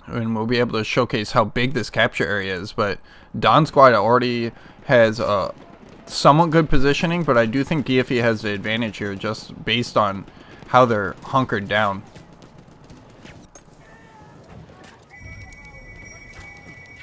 Speaker 1: And we'll be able to showcase how big this capture area is. But Don Squad already has somewhat good positioning, but I do think DFE has the advantage here just based on how they're hunkered down.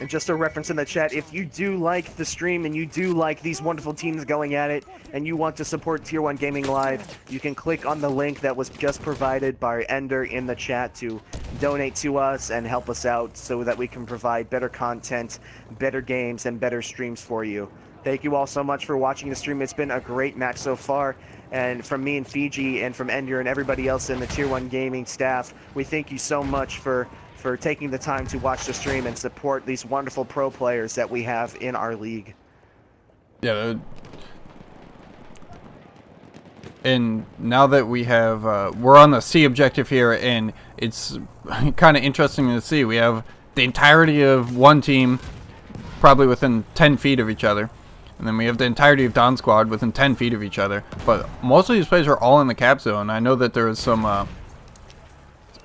Speaker 2: And just a reference in the chat, if you do like the stream and you do like these wonderful teams going at it, and you want to support Tier 1 Gaming Live, you can click on the link that was just provided by Ender in the chat to donate to us and help us out so that we can provide better content, better games, and better streams for you. Thank you all so much for watching the stream. It's been a great match so far. And from me and Fiji and from Ender and everybody else in the Tier 1 Gaming staff, we thank you so much for taking the time to watch the stream and support these wonderful pro players that we have in our league.
Speaker 1: Yeah. And now that we have, we're on the C objective here, and it's kind of interesting to see. We have the entirety of one team probably within 10 feet of each other. And then we have the entirety of Don Squad within 10 feet of each other. But most of these players are all in the cap zone. I know that there is some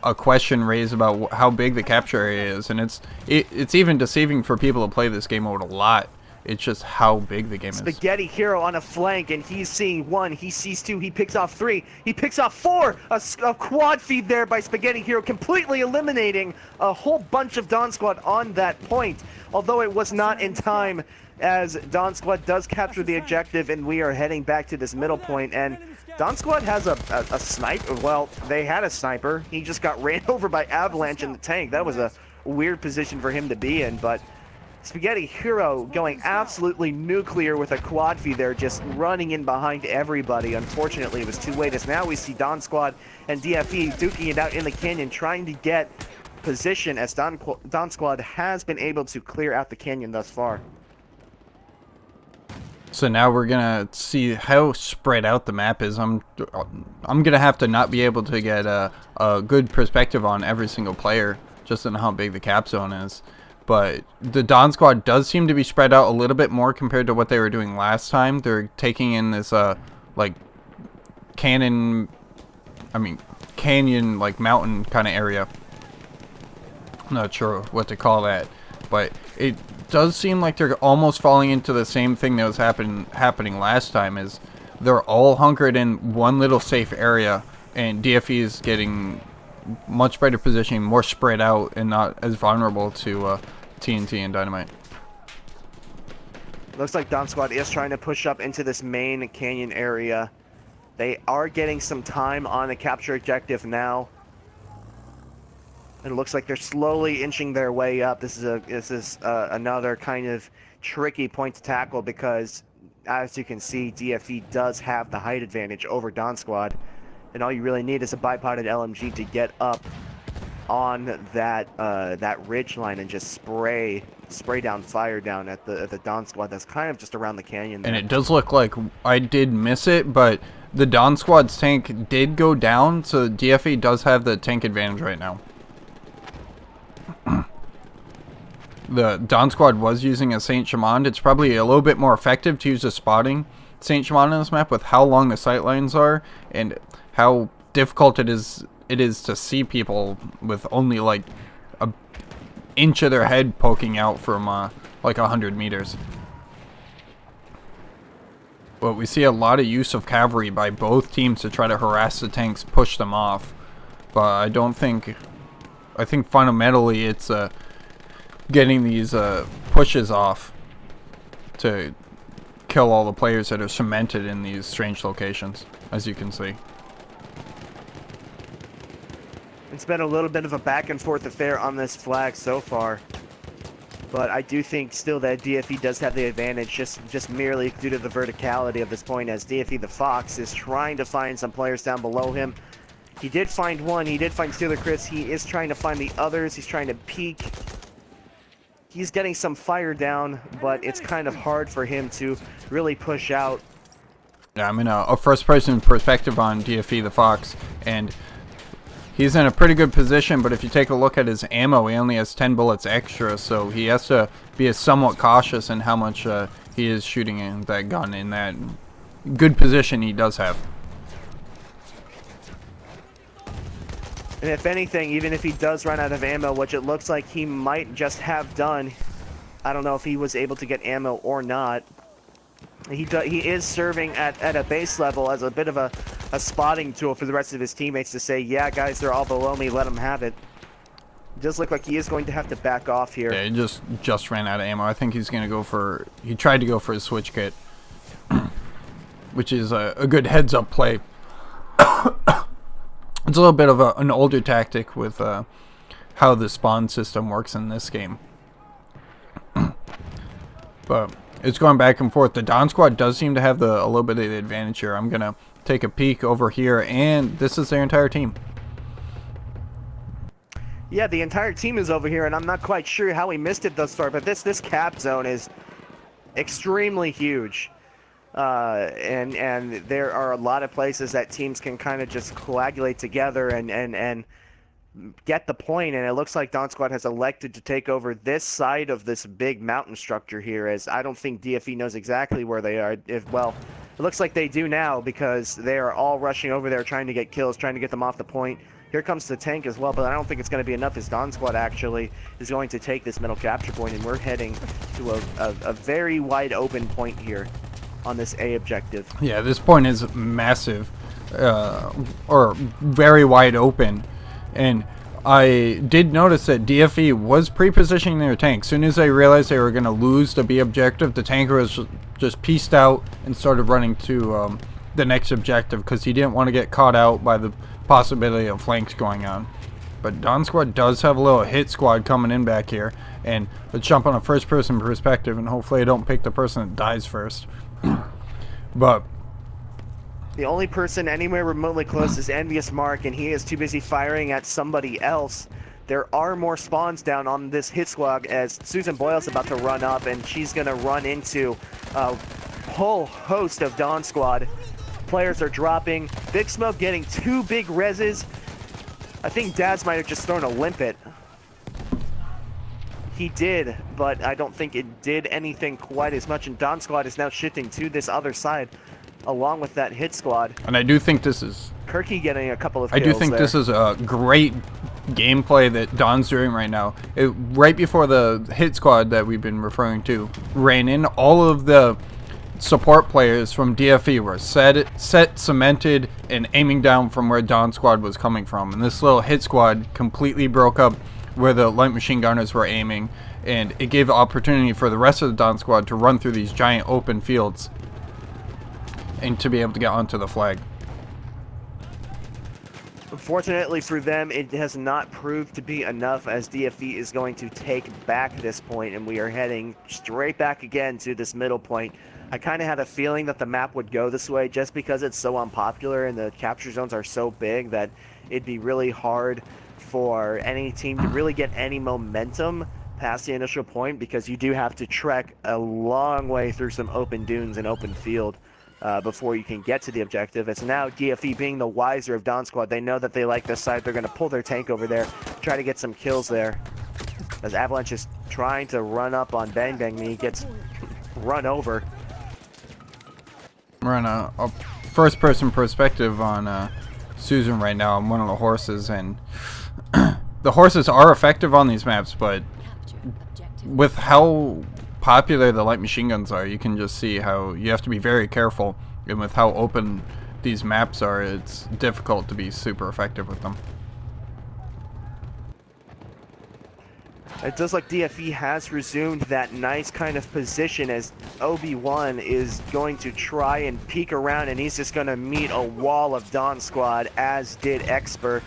Speaker 1: a question raised about how big the capture area is, and it's even deceiving for people to play this game mode a lot. It's just how big the game is.
Speaker 2: Spaghetti Hero on a flank, and he's seeing one, he sees two, he picks off three, he picks off four! A quad feed there by Spaghetti Hero, completely eliminating a whole bunch of Don Squad on that point. Although it was not in time, as Don Squad does capture the objective, and we are heading back to this middle point, and Don Squad has a sniper. Well, they had a sniper. He just got ran over by Avalanche in the tank. That was a weird position for him to be in, but Spaghetti Hero going absolutely nuclear with a quad feed there, just running in behind everybody. Unfortunately, it was too late, as now we see Don Squad and DFE duking it out in the canyon, trying to get position, as Don Squad has been able to clear out the canyon thus far.
Speaker 1: So now we're gonna see how spread out the map is. I'm gonna have to not be able to get a good perspective on every single player, just on how big the cap zone is. But the Don Squad does seem to be spread out a little bit more compared to what they were doing last time. They're taking in this like canyon like mountain kind of area. I'm not sure what to call that, but it does seem like they're almost falling into the same thing that was happening last time. Is they're all hunkered in one little safe area, and DFE is getting much better positioning, more spread out, and not as vulnerable to TNT and Dynamite.
Speaker 2: Looks like Don Squad is trying to push up into this main canyon area. They are getting some time on the capture objective now. It looks like they're slowly inching their way up. This is another kind of tricky point to tackle, because, as you can see, DFE does have the height advantage over Don Squad, and all you really need is a bipoded LMG to get up on that ridge line and just spray down fire down at the Don Squad that's kind of just around the canyon there.
Speaker 1: And it does look like I did miss it, but the Don Squad's tank did go down, so DFE does have the tank advantage right now. The Don Squad was using a Saint Chamond. It's probably a little bit more effective to use a spotting Saint Chamond on this map with how long the sight lines are and how difficult it is to see people with only like an inch of their head poking out from like 100 meters. But we see a lot of use of cavalry by both teams to try to harass the tanks, push them off. But I think fundamentally it's getting these pushes off to kill all the players that are cemented in these strange locations, as you can see.
Speaker 2: It's been a little bit of a back and forth affair on this flag so far, but I do think still that DFE does have the advantage, just merely due to the verticality of this point, as DFE the Fox is trying to find some players down below him. He did find one, he did find Steeler Chris, he is trying to find the others, he's trying to peek. He's getting some fire down, but it's kind of hard for him to really push out.
Speaker 1: Yeah, I'm in a first-person perspective on DFE the Fox, and he's in a pretty good position, but if you take a look at his ammo, he only has 10 bullets extra, so he has to be somewhat cautious in how much he is shooting in that gun in that good position he does have.
Speaker 2: And if anything, even if he does run out of ammo, which it looks like he might just have done, I don't know if he was able to get ammo or not. He is serving at a base level as a bit of a spotting tool for the rest of his teammates to say, yeah, guys, they're all below me, let them have it. It does look like he is going to have to back off here.
Speaker 1: Yeah, he just ran out of ammo. I think he's going to go for... He tried to go for his switch kit, which is a good heads-up play. It's a little bit of an older tactic with how the spawn system works in this game. But it's going back and forth. The Dawn Squad does seem to have a little bit of the advantage here. I'm going to take a peek over here, and this is their entire team.
Speaker 2: Yeah, the entire team is over here, and I'm not quite sure how we missed it thus far, but this cap zone is extremely huge. And there are a lot of places that teams can kind of just coagulate together and get the point, and it looks like Dawn Squad has elected to take over this side of this big mountain structure here, as I don't think DFE knows exactly where they are. Well, it looks like they do now, because they are all rushing over there trying to get kills, trying to get them off the point. Here comes the tank as well, but I don't think it's going to be enough, as Dawn Squad actually is going to take this middle capture point, and we're heading to a very wide open point here on this A objective.
Speaker 1: Yeah, this point is massive, or very wide open. And I did notice that DFE was pre-positioning their tank. As soon as they realized they were going to lose the B objective, the tanker was just pieced out and started running to the next objective, because he didn't want to get caught out by the possibility of flanks going on. But Dawn Squad does have a little hit squad coming in back here. And let's jump on a first-person perspective, and hopefully I don't pick the person that dies first. But
Speaker 2: the only person anywhere remotely close is Envious Mark, and he is too busy firing at somebody else. There are more spawns down on this hit squad, as Susan Boyle's about to run up, and she's going to run into a whole host of Dawn Squad. Players are dropping. Big Smoke getting 2 big reses. I think Daz might have just thrown a limpet. He did, but I don't think it did anything quite as much, and Dawn Squad is now shifting to this other side along with that hit squad.
Speaker 1: And I do think this is...
Speaker 2: Kirky getting a couple of kills.
Speaker 1: I do think
Speaker 2: there.
Speaker 1: This is a great gameplay that Dawn's doing right now. Right before the hit squad that we've been referring to ran in, all of the support players from DFE were set, cemented, and aiming down from where Dawn Squad was coming from. And this little hit squad completely broke up where the light machine gunners were aiming, and it gave the opportunity for the rest of the Dawn Squad to run through these giant open fields and to be able to get onto the flag.
Speaker 2: Unfortunately for them, it has not proved to be enough, as DFE is going to take back this point, and we are heading straight back again to this middle point. I kind of had a feeling that the map would go this way, just because it's so unpopular and the capture zones are so big that it'd be really hard for any team to really get any momentum past the initial point, because you do have to trek a long way through some open dunes and open field before you can get to the objective. It's now DFE, being the wiser of Dawn Squad. They know that they like this side. They're going to pull their tank over there, try to get some kills there. As Avalanche is trying to run up on Bang Bang, and he gets run over.
Speaker 1: We're on a first-person perspective on Susan right now on one of the horses, and the horses are effective on these maps, but with how popular the light machine guns are, you can just see how you have to be very careful, and with how open these maps are, it's difficult to be super effective with them.
Speaker 2: It does look DFE has resumed that nice kind of position, as Obi-Wan is going to try and peek around, and he's just going to meet a wall of Dawn Squad, as did Exper.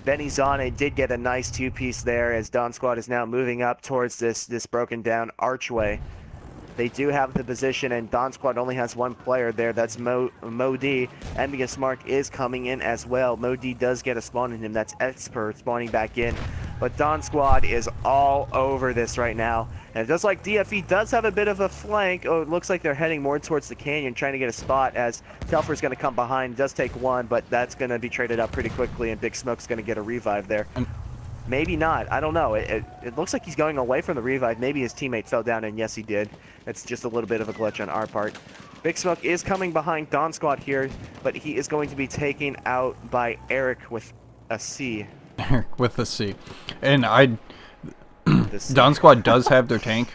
Speaker 2: Benny Zane did get a nice 2-piece there, as Dawn Squad is now moving up towards this broken down archway. They do have the position, and Dawn Squad only has one player there. That's Mo D. Envious Mark is coming in as well. Mo D does get a spawn in him. That's Expert spawning back in. But Dawn Squad is all over this right now. And just like DFE does have a bit of a flank, oh, it looks like they're heading more towards the canyon, trying to get a spot as Telfer's going to come behind. Does take one, but that's going to be traded up pretty quickly, and Big Smoke's going to get a revive there. Maybe not. I don't know. It looks like he's going away from the revive. Maybe his teammate fell down, and yes, he did. It's just a little bit of a glitch on our part. Big Smoke is coming behind Dawn Squad here, but he is going to be taken out by Eric with a C.
Speaker 1: Eric with a C. And Dawn Squad does have their tank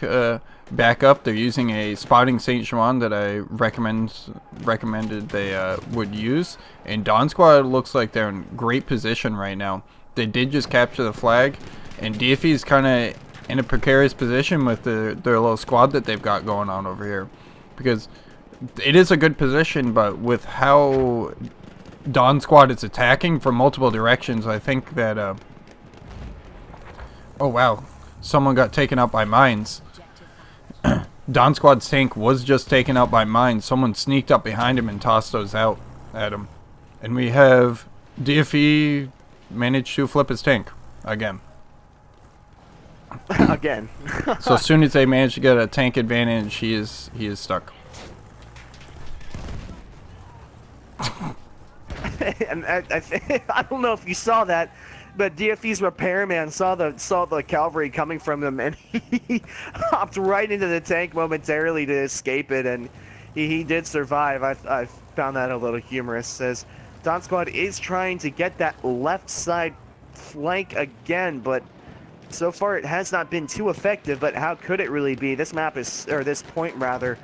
Speaker 1: back up. They're using a Spotting Saint Juan that I recommended they would use. And Dawn Squad looks like they're in great position right now. They did just capture the flag, and DFE is kind of in a precarious position with their little squad that they've got going on over here, because it is a good position, but with how Dawn Squad is attacking from multiple directions, I think that oh wow, someone got taken out by mines. Dawn Squad's tank was just taken out by mines. Someone sneaked up behind him and tossed those out at him, and we have DFE managed to flip his tank again.
Speaker 2: Again.
Speaker 1: So as soon as they manage to get a tank advantage, he is stuck.
Speaker 2: And I don't know if you saw that, but DFE's repairman saw the cavalry coming from him, and he hopped right into the tank momentarily to escape it, and he did survive. I found that a little humorous, as Dawn Squad is trying to get that left side flank again, but so far it has not been too effective. But how could it really be? This map is, or this point rather,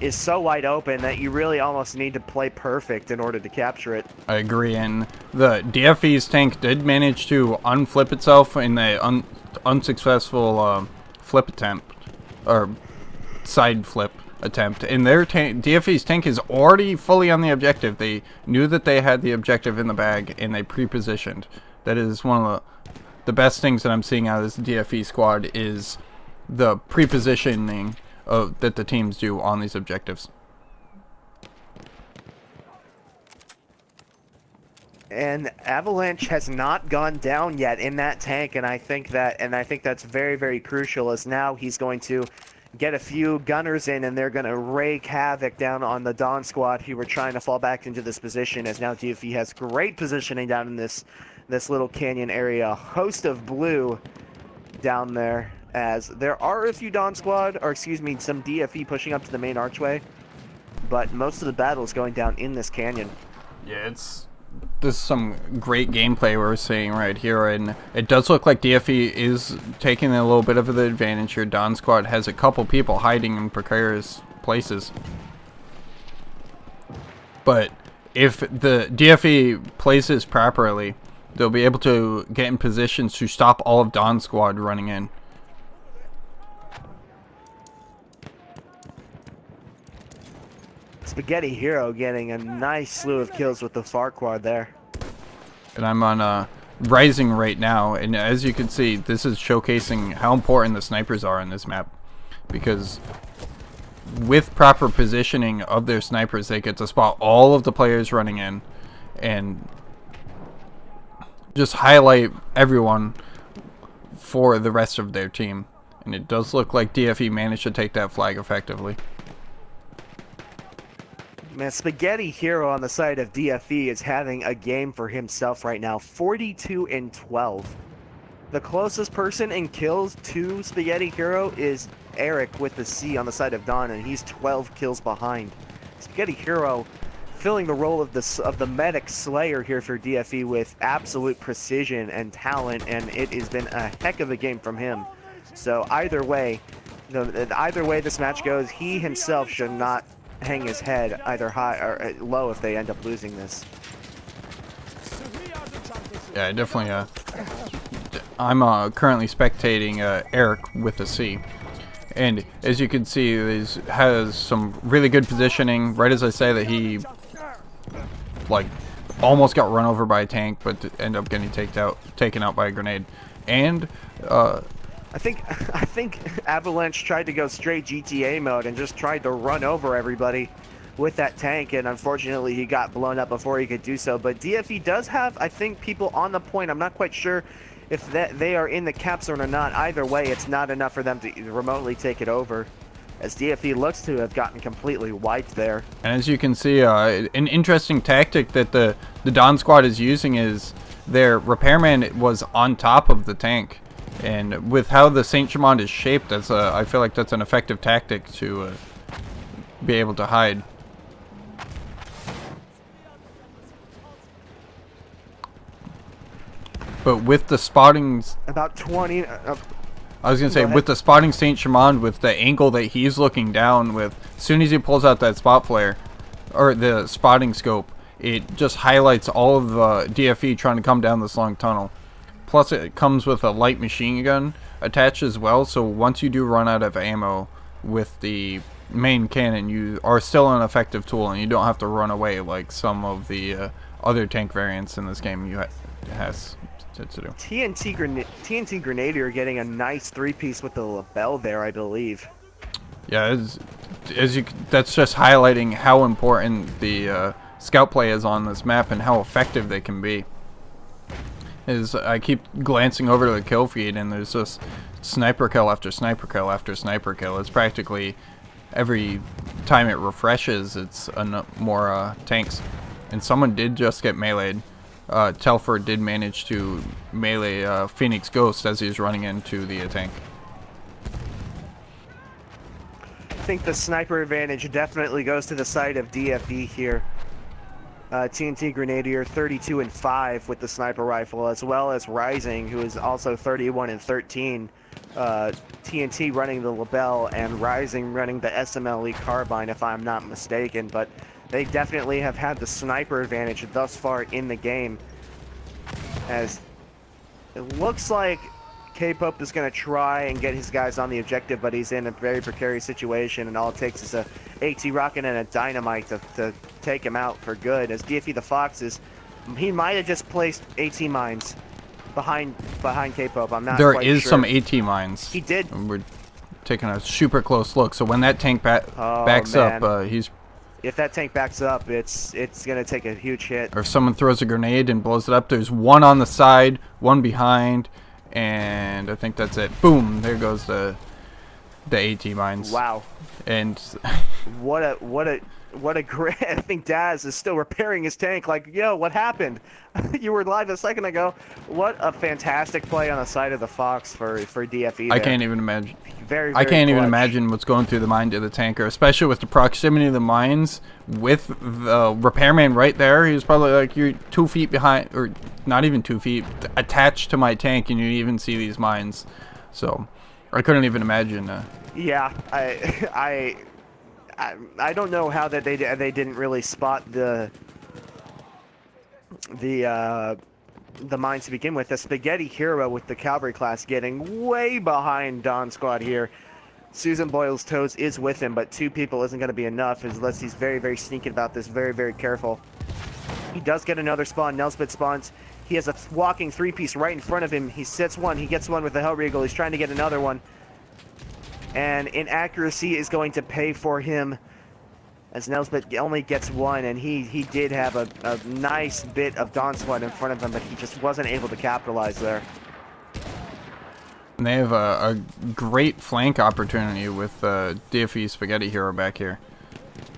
Speaker 2: is so wide open that you really almost need to play perfect in order to capture it.
Speaker 1: I agree, and the DFE's tank did manage to unflip itself in the unsuccessful flip attempt, or side flip attempt, and their tank, DFE's tank, is already fully on the objective. They knew that they had the objective in the bag, and they pre-positioned. That is one of the best things that I'm seeing out of this DFE squad, is the pre-positioning that the teams do on these objectives.
Speaker 2: And Avalanche has not gone down yet in that tank, and I think that's very, very crucial, as now he's going to get a few gunners in, and they're going to rake havoc down on the Dawn Squad who were trying to fall back into this position, as now DFE has great positioning down in this little canyon area. A host of blue down there, as there are a few Dawn Squad, or excuse me, some DFE pushing up to the main archway, but most of the battle is going down in this canyon.
Speaker 1: Yeah, this is some great gameplay we're seeing right here, and it does look like DFE is taking a little bit of the advantage here. Dawn Squad has a couple people hiding in precarious places, but if the DFE plays this properly, they'll be able to get in positions to stop all of Dawn Squad running in.
Speaker 2: Spaghetti Hero getting a nice slew of kills with the Farquad there.
Speaker 1: And I'm on Rising right now, and as you can see, this is showcasing how important the snipers are in this map, because with proper positioning of their snipers, they get to spot all of the players running in and just highlight everyone for the rest of their team. And it does look like DFE managed to take that flag effectively.
Speaker 2: Man, Spaghetti Hero on the side of DFE is having a game for himself right now. 42-12. The closest person in kills to Spaghetti Hero is Eric with the C on the side of Dawn, and he's 12 kills behind. Spaghetti Hero filling the role of the medic slayer here for DFE with absolute precision and talent, and it has been a heck of a game from him. So either way this match goes, he himself should not hang his head either high or low if they end up losing this.
Speaker 1: Yeah, definitely. I'm currently spectating Eric with a C, and as you can see, he has some really good positioning. Right as I say that, he almost got run over by a tank, but ended up getting taken out by a grenade. And
Speaker 2: I think Avalanche tried to go straight GTA mode and just tried to run over everybody with that tank, and unfortunately he got blown up before he could do so. But DFE does have, I think, people on the point. I'm not quite sure if they are in the cap zone or not. Either way, it's not enough for them to remotely take it over, as DFE looks to have gotten completely wiped there.
Speaker 1: And as you can see, an interesting tactic that the Dawn squad is using is their repairman was on top of the tank. And with how the Saint Chamond is shaped, I feel like that's an effective tactic to be able to hide. But with the spotting...
Speaker 2: About 20...
Speaker 1: I was going to say, with the spotting Saint Chamond, with the angle that he's looking down with, as soon as he pulls out that spot flare, or the spotting scope, it just highlights all of the DFE trying to come down this long tunnel. Plus, it comes with a light machine gun attached as well, so once you do run out of ammo with the main cannon, you are still an effective tool, and you don't have to run away like some of the other tank variants in this game has to do.
Speaker 2: TNT Grenadier getting a nice 3-piece with the lapel there, I believe.
Speaker 1: Yeah, that's just highlighting how important the scout play is on this map and how effective they can be. I keep glancing over to the kill feed, and there's just sniper kill after sniper kill after sniper kill. It's practically every time it refreshes, it's more tanks. And someone did just get meleeed. Telfer did manage to melee Phoenix Ghost as he's running into the tank.
Speaker 2: I think the sniper advantage definitely goes to the side of DFE here. TNT Grenadier 32-5 with the sniper rifle, as well as Rising, who is also 31-13. TNT running the Lebel and Rising running the SMLE carbine, if I'm not mistaken. But they definitely have had the sniper advantage thus far in the game, as it looks like K-Pope is going to try and get his guys on the objective, but he's in a very precarious situation, and all it takes is a AT rocket and a dynamite to take him out for good. As DFE the Foxes, he might have just placed AT mines behind K-Pope. I'm not
Speaker 1: There
Speaker 2: quite
Speaker 1: is
Speaker 2: sure.
Speaker 1: some AT mines.
Speaker 2: He did.
Speaker 1: And we're taking a super close look. So when that tank backs
Speaker 2: man.
Speaker 1: up, he's...
Speaker 2: If that tank backs up, it's going to take a huge hit.
Speaker 1: Or if someone throws a grenade and blows it up, there's one on the side, one behind, and I think that's it. Boom! There goes the AT mines.
Speaker 2: Wow.
Speaker 1: And
Speaker 2: what a great... I think Daz is still repairing his tank. Like, yo, what happened? You were live a second ago. What a fantastic play on the side of the Fox for DFE there.
Speaker 1: I can't even imagine.
Speaker 2: I
Speaker 1: can't even imagine what's going through the mind of the tanker, especially with the proximity of the mines, with the repairman right there. He was probably like, you're 2 feet behind, or not even 2 feet, attached to my tank, and you even see these mines. So I couldn't even imagine.
Speaker 2: Yeah, I don't know how that they didn't really spot the mines to begin with. The Spaghetti Hero with the Cavalry class getting way behind Dawn Squad here. Susan Boyle's Toes is with him, but 2 people isn't going to be enough unless he's very, very sneaky about this, very, very careful. He does get another spawn. Nelspit spawns. He has a walking 3-piece right in front of him. He sets one. He gets one with the Hellregal. He's trying to get another one. And inaccuracy is going to pay for him, as Nelspit only gets one, and he did have a nice bit of Dawn Squad in front of him, but he just wasn't able to capitalize there.
Speaker 1: And they have a great flank opportunity with DFE Spaghetti Hero back here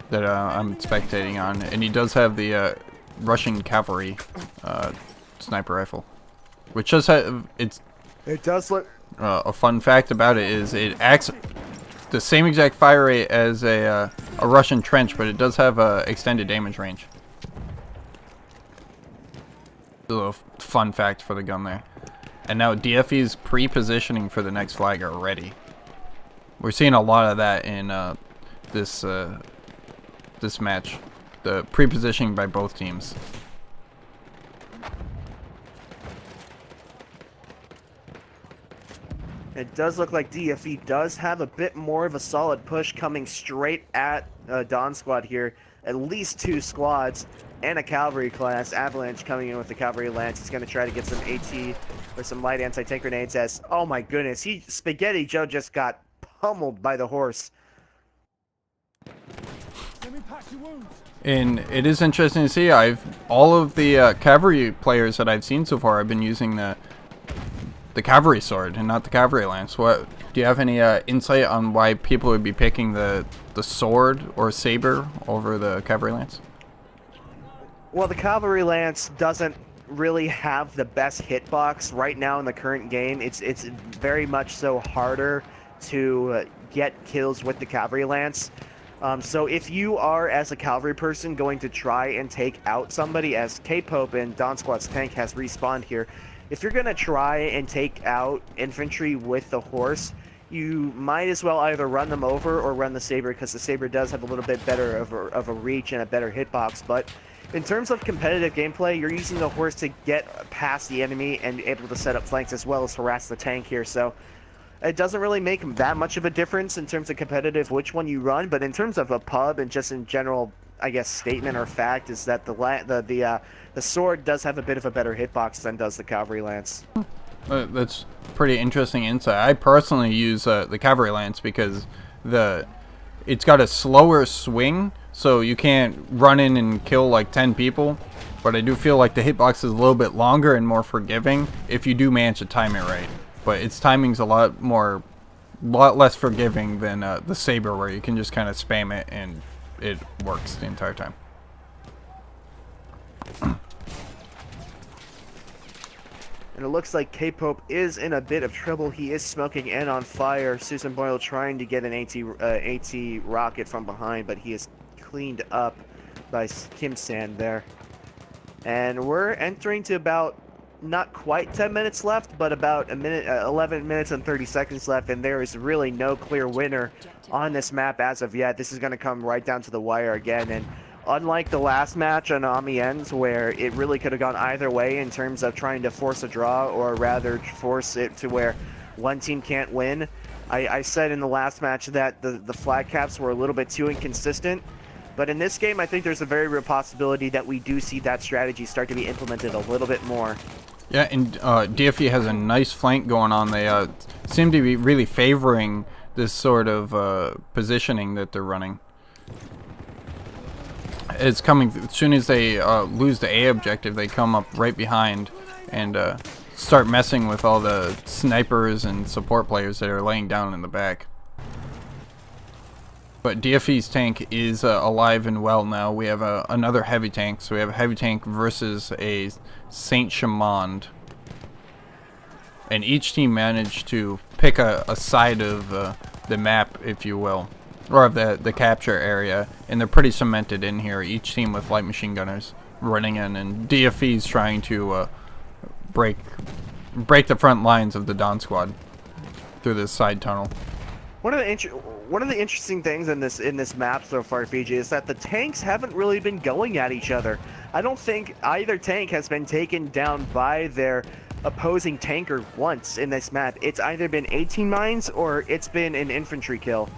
Speaker 1: that I'm spectating on, and he does have the Russian cavalry sniper rifle, which does have it
Speaker 2: does look.
Speaker 1: A fun fact about it is it acts the same exact fire rate as a Russian trench, but it does have a extended damage range. A little fun fact for the gun there. And now DFE's pre-positioning for the next flag already. We're seeing a lot of that in this match. The pre-positioning by both teams.
Speaker 2: It does look like DFE does have a bit more of a solid push coming straight at Dawn Squad here. At least 2 squads and a cavalry class. Avalanche coming in with the cavalry lance. He's going to try to get some AT or some light anti-tank grenades as, oh my goodness, Spaghetti Joe just got pummeled by the horse.
Speaker 1: And it is interesting to see. All of the cavalry players that I've seen so far, I've been using the cavalry sword and not the cavalry lance. What do you have any insight on why people would be picking the sword or saber over the cavalry lance?
Speaker 2: Well, the cavalry lance doesn't really have the best hitbox right now in the current game. It's very much so harder to get kills with the cavalry lance. So if you are, as a cavalry person, going to try and take out somebody, as K-Pope and Don Squad's tank has respawned here, if you're going to try and take out infantry with the horse, you might as well either run them over or run the saber, because the saber does have a little bit better of a reach and a better hitbox. But in terms of competitive gameplay, you're using the horse to get past the enemy and able to set up flanks as well as harass the tank here. So it doesn't really make that much of a difference in terms of competitive which one you run, but in terms of a pub and just in general, I guess, statement or fact is that the sword does have a bit of a better hitbox than does the cavalry lance.
Speaker 1: That's pretty interesting insight. I personally use the cavalry lance because it's got a slower swing, so you can't run in and kill like 10 people. But I do feel like the hitbox is a little bit longer and more forgiving if you do manage to time it right. But its timing's a lot less forgiving than the saber, where you can just kind of spam it and it works the entire time.
Speaker 2: And it looks like K-Pope is in a bit of trouble. He is smoking and on fire. Susan Boyle trying to get an AT rocket from behind, but he is cleaned up by Kim San there. And we're entering to about not quite 10 minutes left, but about 11 minutes and 30 seconds left, and there is really no clear winner on this map as of yet. This is going to come right down to the wire again, and unlike the last match on Amiens, where it really could have gone either way in terms of trying to force a draw, or rather force it to where one team can't win, I said in the last match that the flag caps were a little bit too inconsistent. But in this game, I think there's a very real possibility that we do see that strategy start to be implemented a little bit more.
Speaker 1: Yeah, and DFE has a nice flank going on. They seem to be really favoring this sort of positioning that they're running. It's coming as soon as they lose the A objective, they come up right behind and start messing with all the snipers and support players that are laying down in the back. But DFE's tank is alive and well now. We have another heavy tank, so we have a heavy tank versus a Saint Chamond. And each team managed to pick a side of the map, if you will, or of the capture area, and they're pretty cemented in here, each team with light machine gunners running in, and DFE's trying to break the front lines of the Dawn Squad through this side tunnel.
Speaker 2: One of the interesting things in this map so far, Fiji, is that the tanks haven't really been going at each other. I don't think either tank has been taken down by their opposing tanker once in this map. It's either been 18 mines or it's been an infantry kill.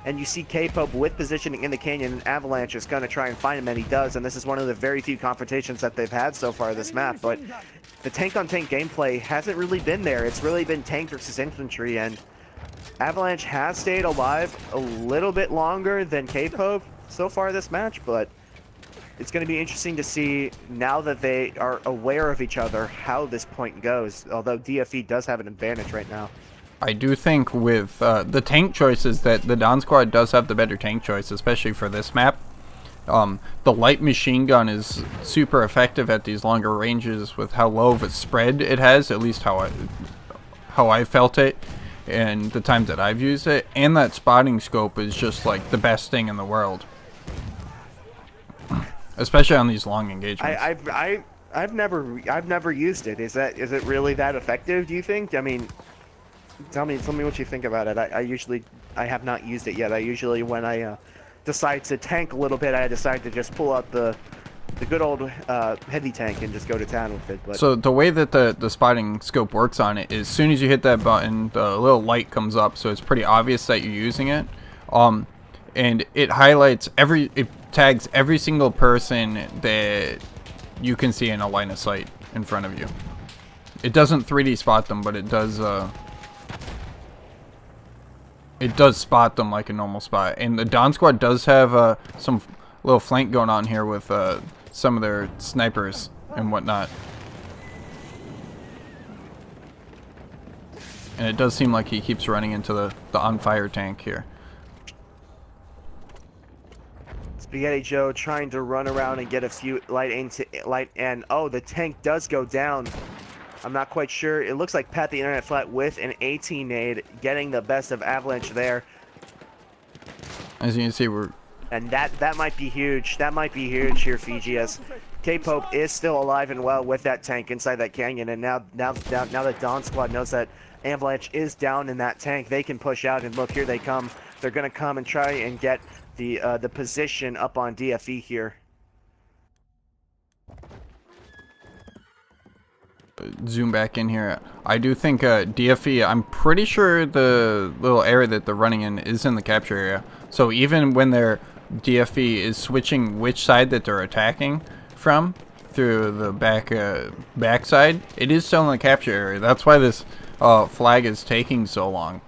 Speaker 2: And you see K-Pope with positioning in the canyon, and Avalanche is going to try and find him, and he does. And this is one of the very few confrontations that they've had so far this map. But the tank-on-tank gameplay hasn't really been there. It's really been tank versus infantry, and Avalanche has stayed alive a little bit longer than K-Pope so far this match, but it's going to be interesting to see, now that they are aware of each other, how this point goes, although DFE does have an advantage right now.
Speaker 1: I do think with the tank choices that the Dawn Squad does have the better tank choice, especially for this map. The light machine gun is super effective at these longer ranges with how low of a spread it has, at least how I felt it. And the times that I've used it, and that spotting scope is just like the best thing in the world, especially on these long engagements.
Speaker 2: I've never used it. Is it really that effective, do you think? I mean, tell me what you think about it. I have not used it yet. I usually, when I decide to tank a little bit, I decide to just pull out the good old heavy tank and just go to town with it. But
Speaker 1: so the way that the spotting scope works on it is, as soon as you hit that button, the little light comes up, so it's pretty obvious that you're using it. And it highlights it tags every single person that you can see in a line of sight in front of you. It doesn't 3D spot them, but it does spot them like a normal spot. And the Dawn Squad does have some little flank going on here with some of their snipers and whatnot. And it does seem like he keeps running into the on fire tank here.
Speaker 2: Spaghetti Joe trying to run around and get a few and oh, the tank does go down. I'm not quite sure. It looks like Pat the Internet Flat with an 18 nade getting the best of Avalanche there.
Speaker 1: As you can see, we're...
Speaker 2: And that might be huge. That might be huge here, Fiji, as K-Pope is still alive and well with that tank inside that canyon. And now that Dawn Squad knows that Avalanche is down in that tank, they can push out. And look, here they come. They're going to come and try and get the position up on DFE here.
Speaker 1: Zoom back in here. I do think DFE, I'm pretty sure the little area that they're running in is in the capture area. So even when their DFE is switching which side that they're attacking from through the backside, it is still in the capture area. That's why this flag is taking so long.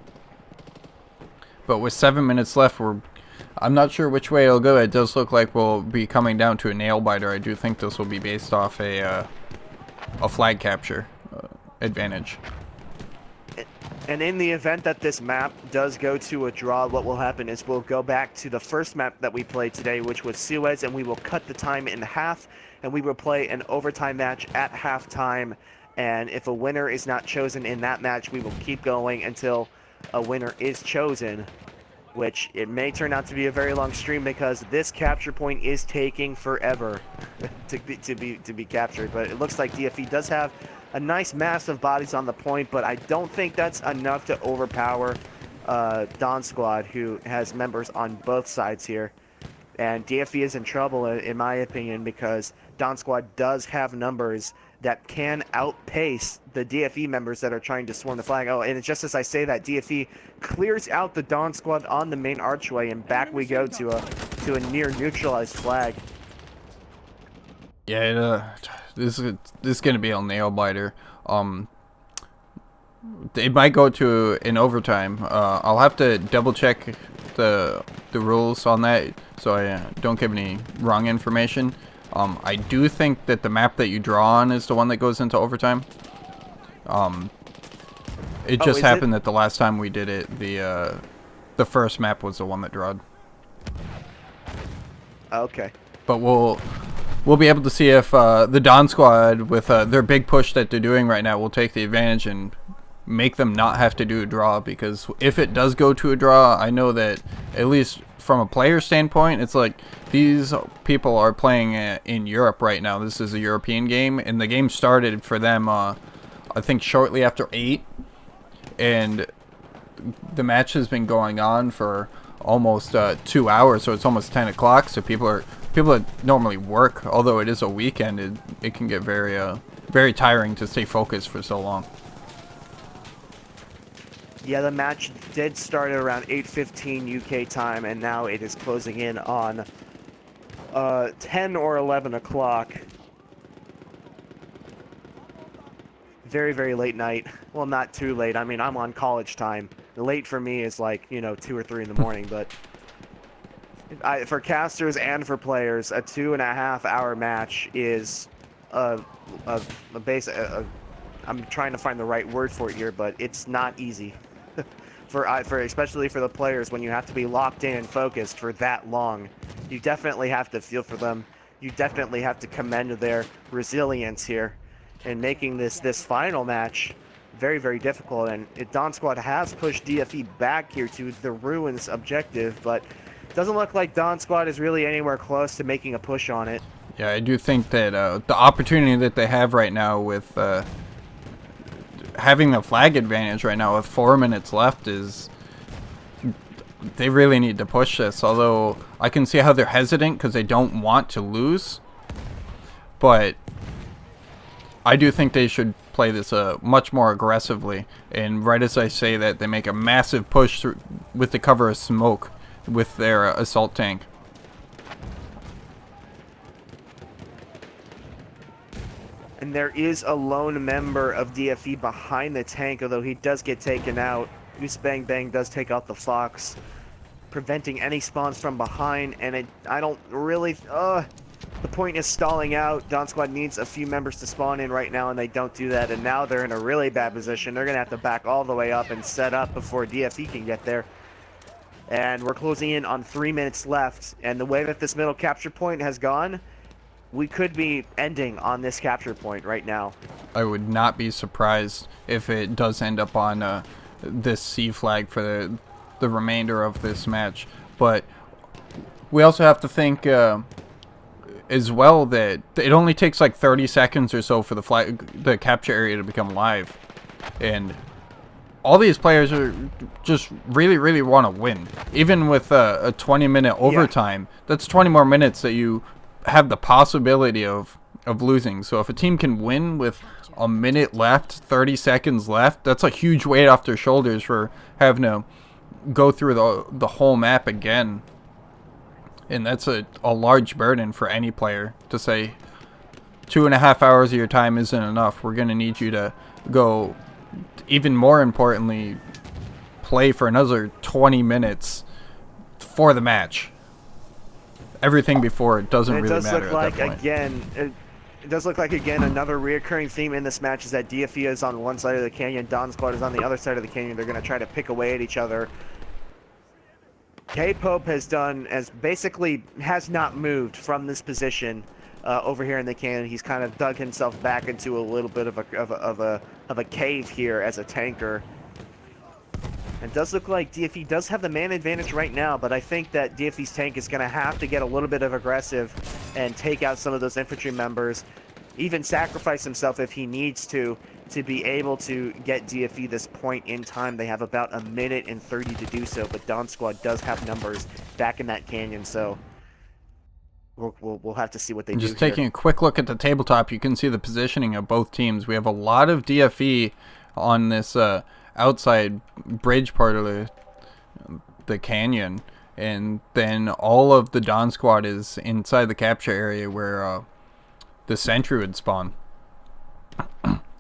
Speaker 1: But with 7 minutes left, I'm not sure which way it'll go. It does look like we'll be coming down to a nail biter. I do think this will be based off a flag capture advantage.
Speaker 2: And in the event that this map does go to a draw, what will happen is we'll go back to the first map that we played today, which was Suez, and we will cut the time in half, and we will play an overtime match at halftime. And if a winner is not chosen in that match, we will keep going until a winner is chosen, which it may turn out to be a very long stream because this capture point is taking forever to be captured. But it looks like DFE does have a nice mass of bodies on the point, but I don't think that's enough to overpower Dawn Squad, who has members on both sides here. And DFE is in trouble, in my opinion, because Dawn Squad does have numbers that can outpace the DFE members that are trying to swarm the flag. Oh, and just as I say that, DFE clears out the Dawn Squad on the main archway, and back we go to a near neutralized flag.
Speaker 1: Yeah, this is gonna be a nail biter. It might go to an overtime. I'll have to double check the rules on that so I don't give any wrong information. I do think that the map that you draw on is the one that goes into overtime. It just happened that the last time we did it, the first map was the one that drawed.
Speaker 2: Okay.
Speaker 1: But we'll be able to see if the Dawn Squad, with their big push that they're doing right now, will take the advantage and make them not have to do a draw. Because if it does go to a draw, I know that at least from a player standpoint, it's like these people are playing in Europe right now. This is a European game, and the game started for them I think shortly after 8, and the match has been going on for almost 2 hours, so it's almost 10 o'clock. So people that normally work, although it is a weekend, it can get very tiring to stay focused for so long.
Speaker 2: Yeah, the match did start at around 8:15 UK time, and now it is closing in on 10 or 11 o'clock. Very, very late night. Well, not too late. I mean, I'm on college time. Late for me is like, 2 or 3 in the morning, but for casters and for players, a 2.5-hour match is a basic. I'm trying to find the right word for it here, but it's not easy. for especially for the players, when you have to be locked in and focused for that long. You definitely have to feel for them. You definitely have to commend their resilience here in making this final match very, very difficult. And Dawn Squad has pushed DFE back here to the Ruins objective, but it doesn't look like Dawn Squad is really anywhere close to making a push on it.
Speaker 1: Yeah, I do think that the opportunity that they have right now with having the flag advantage right now with 4 minutes left is they really need to push this. Although I can see how they're hesitant because they don't want to lose, but I do think they should play this much more aggressively. And right as I say that, they make a massive push through with the cover of smoke with their assault tank.
Speaker 2: And there is a lone member of DFE behind the tank, although he does get taken out. Goose Bang Bang does take out the Fox, preventing any spawns from behind. And I don't really... The point is stalling out. Dawn Squad needs a few members to spawn in right now, and they don't do that. And now they're in a really bad position. They're going to have to back all the way up and set up before DFE can get there. And we're closing in on 3 minutes left. And the way that this middle capture point has gone, we could be ending on this capture point right now.
Speaker 1: I would not be surprised if it does end up on this C flag for the remainder of this match. But we also have to think as well that it only takes like 30 seconds or so for the capture area to become live. And all these players are just really want to win. Even with a 20-minute overtime, that's 20 more minutes that you have the possibility of losing. So if a team can win with a minute left, 30 seconds left, that's a huge weight off their shoulders for having to go through the whole map again. And that's a large burden for any player to say 2.5 hours of your time isn't enough. We're going to need you to go, even more importantly, play for another 20 minutes for the match. Everything before it doesn't really matter at that point.
Speaker 2: It does look like, again, another reoccurring theme in this match is that DFE is on one side of the canyon, Dawn Squad is on the other side of the canyon. They're going to try to pick away at each other. K-Pope has not moved from this position over here in the canyon. He's kind of dug himself back into a little bit of a cave here as a tanker. It does look like DFE does have the man advantage right now, but I think that DFE's tank is going to have to get a little bit of aggressive and take out some of those infantry members, even sacrifice himself if he needs to be able to get DFE this point in time. They have about 1 minute and 30 to do so, but Dawn Squad does have numbers back in that canyon, so we'll have to see what they do.
Speaker 1: Just taking a quick look at the tabletop, you can see the positioning of both teams. We have a lot of DFE on this outside bridge part of the canyon, and then all of the Dawn Squad is inside the capture area where the sentry would spawn.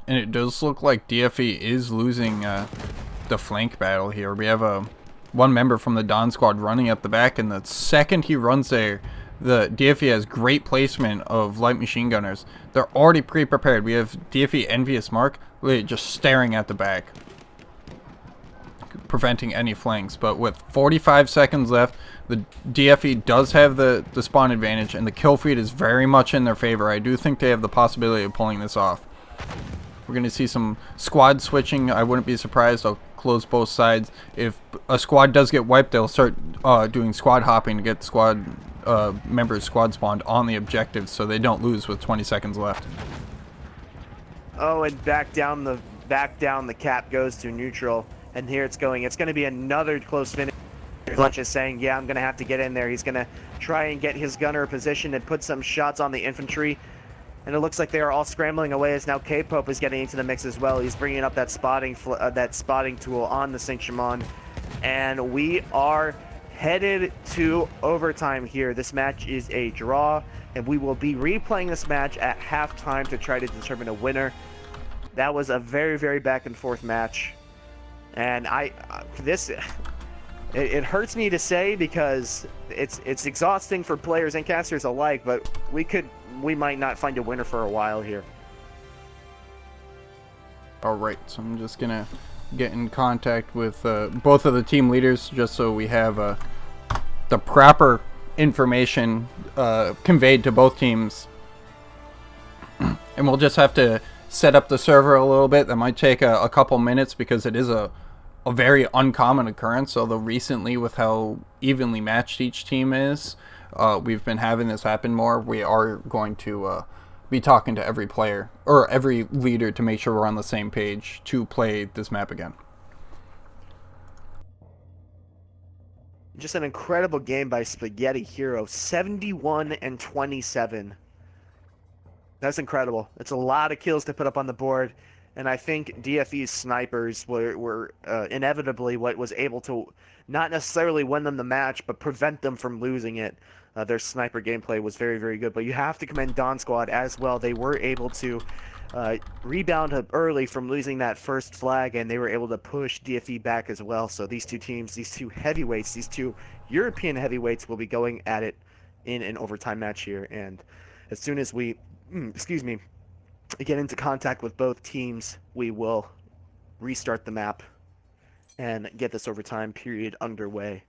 Speaker 1: And it does look like DFE is losing the flank battle here. We have one member from the Dawn Squad running up the back, and the second he runs there, the DFE has great placement of light machine gunners. They're already pre-prepared. We have DFE Envious Mark just staring at the back, preventing any flanks. But with 45 seconds left, the DFE does have the spawn advantage, and the kill feed is very much in their favor. I do think they have the possibility of pulling this off. We're going to see some squad switching. I wouldn't be surprised. I'll close both sides. If a squad does get wiped, they'll start doing squad hopping to get squad members squad spawned on the objectives so they don't lose with 20 seconds left.
Speaker 2: Oh, and back down the cap goes to neutral. And here it's going. It's going to be another close finish. Lunch is saying, yeah, I'm going to have to get in there. He's going to try and get his gunner position and put some shots on the infantry. And it looks like they are all scrambling away as now K-Pope is getting into the mix as well. He's bringing up that spotting tool on the Saint-Chamond. And we are headed to overtime here. This match is a draw, and we will be replaying this match at halftime to try to determine a winner. That was a very back and forth match. And it hurts me to say because it's exhausting for players and casters alike, but we might not find a winner for a while here.
Speaker 1: Alright, so I'm just going to get in contact with both of the team leaders just so we have the proper information conveyed to both teams. And we'll just have to set up the server a little bit. That might take a couple minutes because it is a very uncommon occurrence, although recently with how evenly matched each team is, we've been having this happen more. We are going to be talking to every player, or every leader, to make sure we're on the same page to play this map again.
Speaker 2: Just an incredible game by Spaghetti Hero, 71-27. That's incredible. It's a lot of kills to put up on the board. And I think DFE's snipers were inevitably what was able to not necessarily win them the match, but prevent them from losing it. Their sniper gameplay was very good. But you have to commend Dawn Squad as well. They were able to rebound up early from losing that first flag, and they were able to push DFE back as well. So these two teams, these two heavyweights, these two European heavyweights will be going at it in an overtime match here. And as soon as we, excuse me, get into contact with both teams, we will restart the map and get this overtime period underway.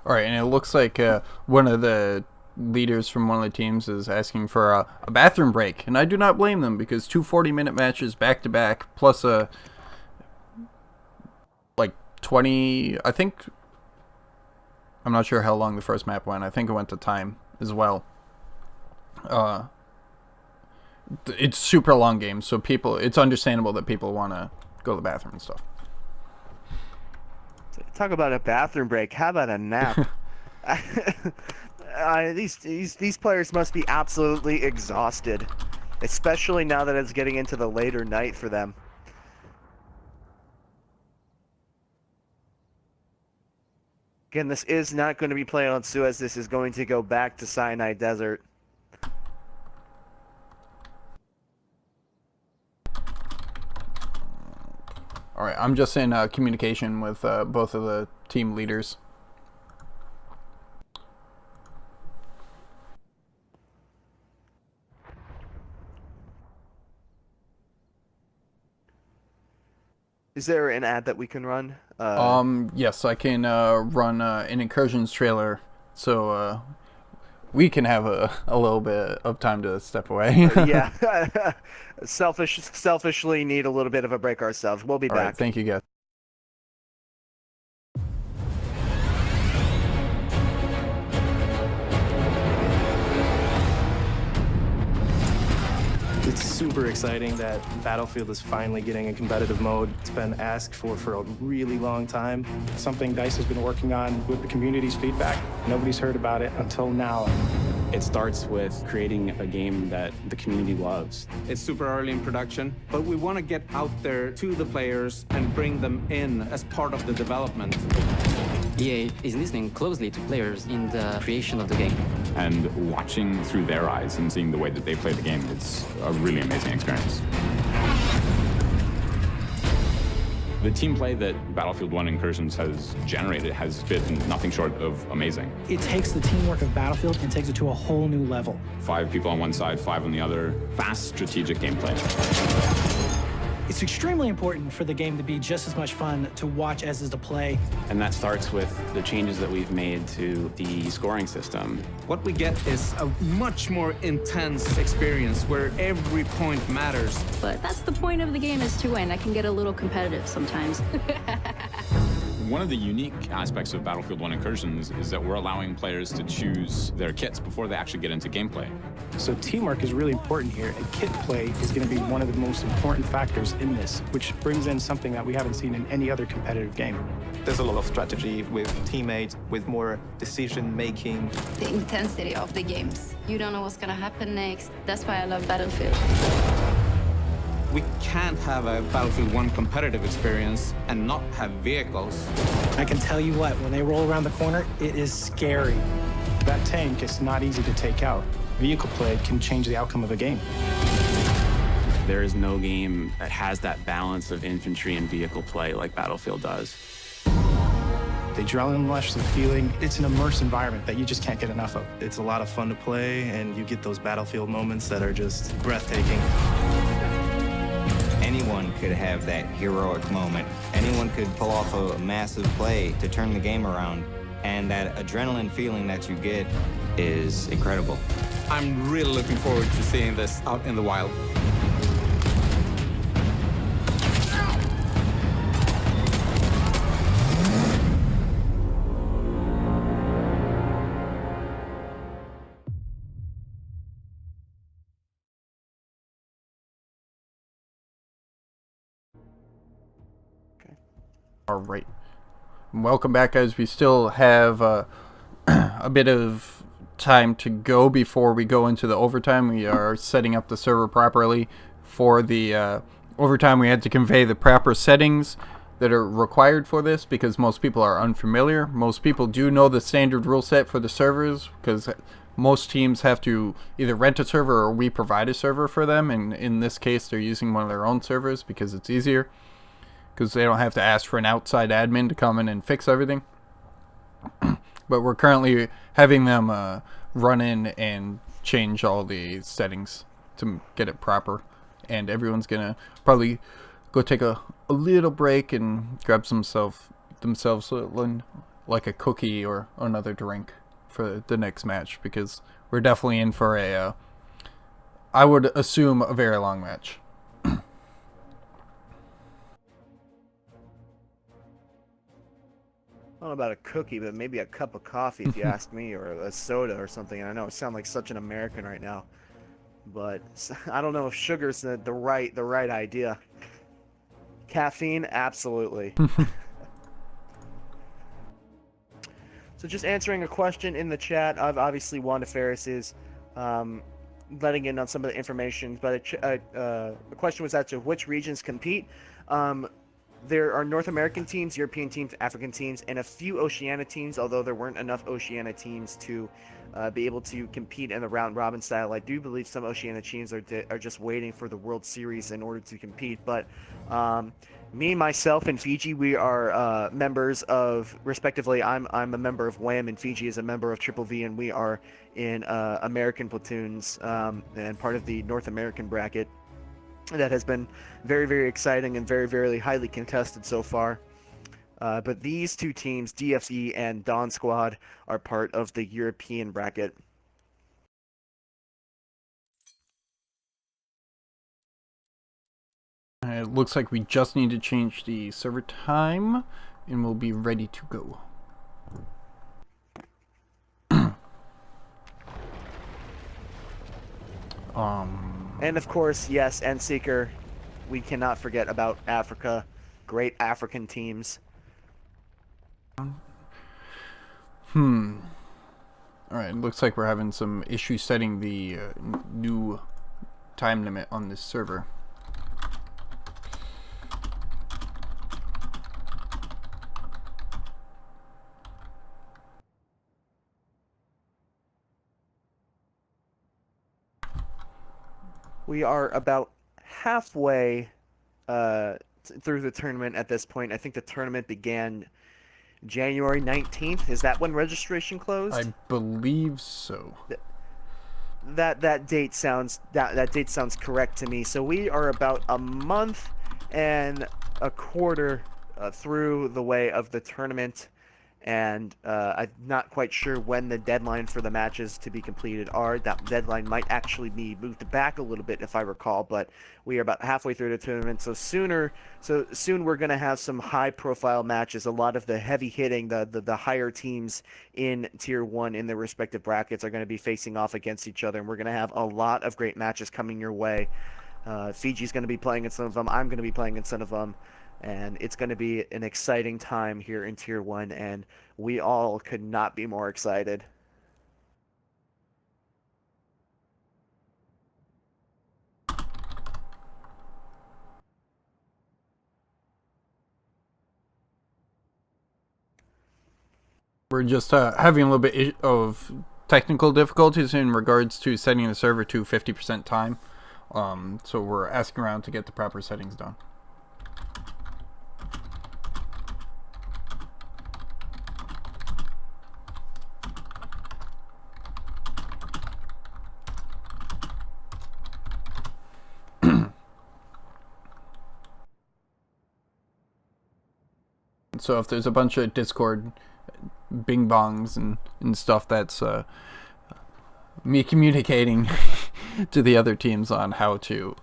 Speaker 1: All right, and it looks like one of the leaders from one of the teams is asking for a bathroom break, and I do not blame them because 2 40-minute matches back to back plus a like 20. I think I'm not sure how long the first map went. I think it went to time as well. It's super long games, so it's understandable that people want to go to the bathroom and stuff.
Speaker 2: Talk about a bathroom break. How about a nap? These players must be absolutely exhausted, especially now that it's getting into the later night for them. Again, this is not going to be played on Suez. This is going to go back to Sinai Desert.
Speaker 1: All right, I'm just in communication with both of the team leaders.
Speaker 2: Is there an ad that we can run?
Speaker 1: Yes, I can run an incursions trailer, so we can have a little bit of time to step away.
Speaker 2: Yeah, selfishly need a little bit of a break ourselves. We'll be
Speaker 1: All
Speaker 2: back.
Speaker 1: right, thank you guys.
Speaker 3: It's super exciting that Battlefield is finally getting a competitive mode. It's been asked for a really long time.
Speaker 4: Something DICE has been working on with the community's feedback. Nobody's heard about it until now.
Speaker 5: It starts with creating a game that the community loves.
Speaker 6: It's super early in production, but we want to get out there to the players and bring them in as part of the development.
Speaker 7: EA is listening closely to players in the creation of the game.
Speaker 8: And watching through their eyes and seeing the way that they play the game, it's a really amazing experience. The team play that Battlefield 1 Incursions has generated has been nothing short of amazing.
Speaker 9: It takes the teamwork of Battlefield and takes it to a whole new level.
Speaker 8: 5 people on one side, 5 on the other. Fast, strategic gameplay.
Speaker 9: It's extremely important for the game to be just as much fun to watch as is to play.
Speaker 5: And that starts with the changes that we've made to the scoring system.
Speaker 6: What we get is a much more intense experience where every point matters.
Speaker 10: But that's the point of the game, is to win. I can get a little competitive sometimes.
Speaker 8: One of the unique aspects of Battlefield 1 Incursions is that we're allowing players to choose their kits before they actually get into gameplay.
Speaker 4: So teamwork is really important here, and kit play is going to be one of the most important factors in this, which brings in something that we haven't seen in any other competitive game.
Speaker 11: There's a lot of strategy with teammates, with more decision-making.
Speaker 10: The intensity of the games. You don't know what's gonna happen next. That's why I love Battlefield.
Speaker 6: We can't have a Battlefield 1 competitive experience and not have vehicles.
Speaker 9: I can tell you what, when they roll around the corner, it is scary.
Speaker 4: That tank is not easy to take out. Vehicle play can change the outcome of a game.
Speaker 5: There is no game that has that balance of infantry and vehicle play like Battlefield does.
Speaker 4: The adrenaline rush, the feeling, it's an immersed environment that you just can't get enough of.
Speaker 3: It's a lot of fun to play, and you get those Battlefield moments that are just breathtaking.
Speaker 12: Anyone could have that heroic moment. Anyone could pull off a massive play to turn the game around. And that adrenaline feeling that you get is incredible.
Speaker 6: I'm really looking forward to seeing this out in the wild.
Speaker 1: All right. Welcome back, guys. We still have a bit of time to go before we go into the overtime. We are setting up the server properly. For the overtime, we had to convey the proper settings that are required for this because most people are unfamiliar. Most people do know the standard rule set for the servers because most teams have to either rent a server or we provide a server for them, and in this case they're using one of their own servers because it's easier, because they don't have to ask for an outside admin to come in and fix everything. But we're currently having them run in and change all the settings to get it proper, and everyone's gonna probably go take a little break and grab themselves like a cookie or another drink for the next match, because we're definitely in for a I would assume a very long match.
Speaker 2: I don't know about a cookie, but maybe a cup of coffee if you ask me, or a soda or something. And I know I sound like such an American right now, but I don't know if sugar's the right idea. Caffeine, absolutely. So just answering a question in the chat, obviously Wanda Ferris is letting in on some of the information, but the question was as to which regions compete. There are North American teams, European teams, African teams, and a few Oceania teams, although there weren't enough Oceania teams to be able to compete in the round-robin style. I do believe some Oceania teams are just waiting for the World Series in order to compete. But me, myself, and Fiji, we are members of, respectively, I'm a member of WHAM, and Fiji is a member of Triple V, and we are in American platoons and part of the North American bracket. That has been very, very exciting and very, very highly contested so far. But these two teams, DFE and Dawn Squad, are part of the European bracket.
Speaker 1: It looks like we just need to change the server time, and we'll be ready to go.
Speaker 2: And of course, yes, and Seeker, we cannot forget about Africa. Great African teams.
Speaker 1: Alright, looks like we're having some issues setting the new time limit on this server.
Speaker 2: We are about halfway through the tournament at this point. I think the tournament began January 19th. Is that when registration closed?
Speaker 1: I believe so.
Speaker 2: That date sounds correct to me. So we are about a month and a quarter through the way of the tournament, and I'm not quite sure when the deadline for the matches to be completed are. That deadline might actually be moved back a little bit if I recall, but we are about halfway through the tournament, so soon we're going to have some high-profile matches. A lot of the heavy-hitting, the higher teams in Tier 1 in their respective brackets are going to be facing off against each other, and we're going to have a lot of great matches coming your way. Fiji's going to be playing in some of them. I'm going to be playing in some of them. And it's going to be an exciting time here in Tier 1, and we all could not be more excited.
Speaker 1: We're just having a little bit of technical difficulties in regards to setting the server to 50% time. So we're asking around to get the proper settings done. So if there's a bunch of Discord bing bongs and stuff, that's me communicating to the other teams on how to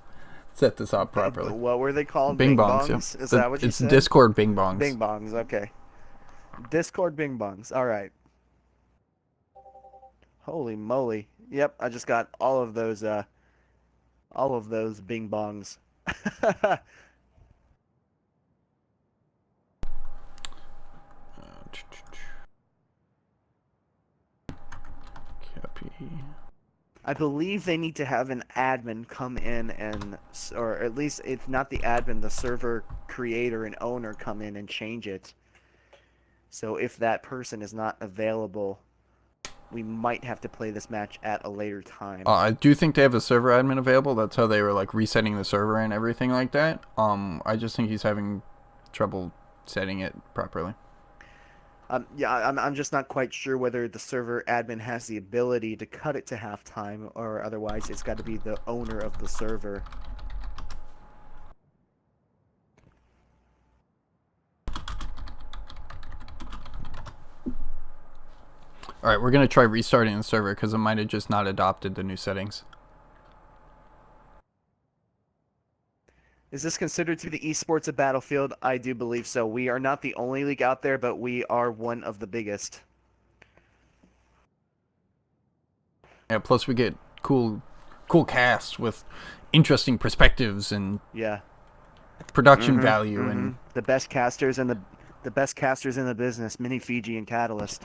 Speaker 1: set this up properly.
Speaker 2: What were they called?
Speaker 1: Bing bongs. Yeah.
Speaker 2: Is that what you said?
Speaker 1: It's Discord bing bongs.
Speaker 2: Bing bongs, okay. Discord bing bongs, alright. Holy moly. Yep, I just got all of those bing bongs. I believe they need to have an admin come in and, or at least it's not the admin, the server creator and owner come in and change it. So if that person is not available, we might have to play this match at a later time.
Speaker 1: I do think they have a server admin available. That's how they were like resetting the server and everything like that. I just think he's having trouble setting it properly.
Speaker 2: Yeah, I'm just not quite sure whether the server admin has the ability to cut it to halftime, or otherwise it's got to be the owner of the server.
Speaker 1: Alright, we're going to try restarting the server because it might have just not adopted the new settings.
Speaker 2: Is this considered to be the esports of Battlefield? I do believe so. We are not the only league out there, but we are one of the biggest.
Speaker 1: Yeah, plus we get cool casts with interesting perspectives and production value and
Speaker 2: the best casters and the best casters in the business, Mini Fiji and Catalyst.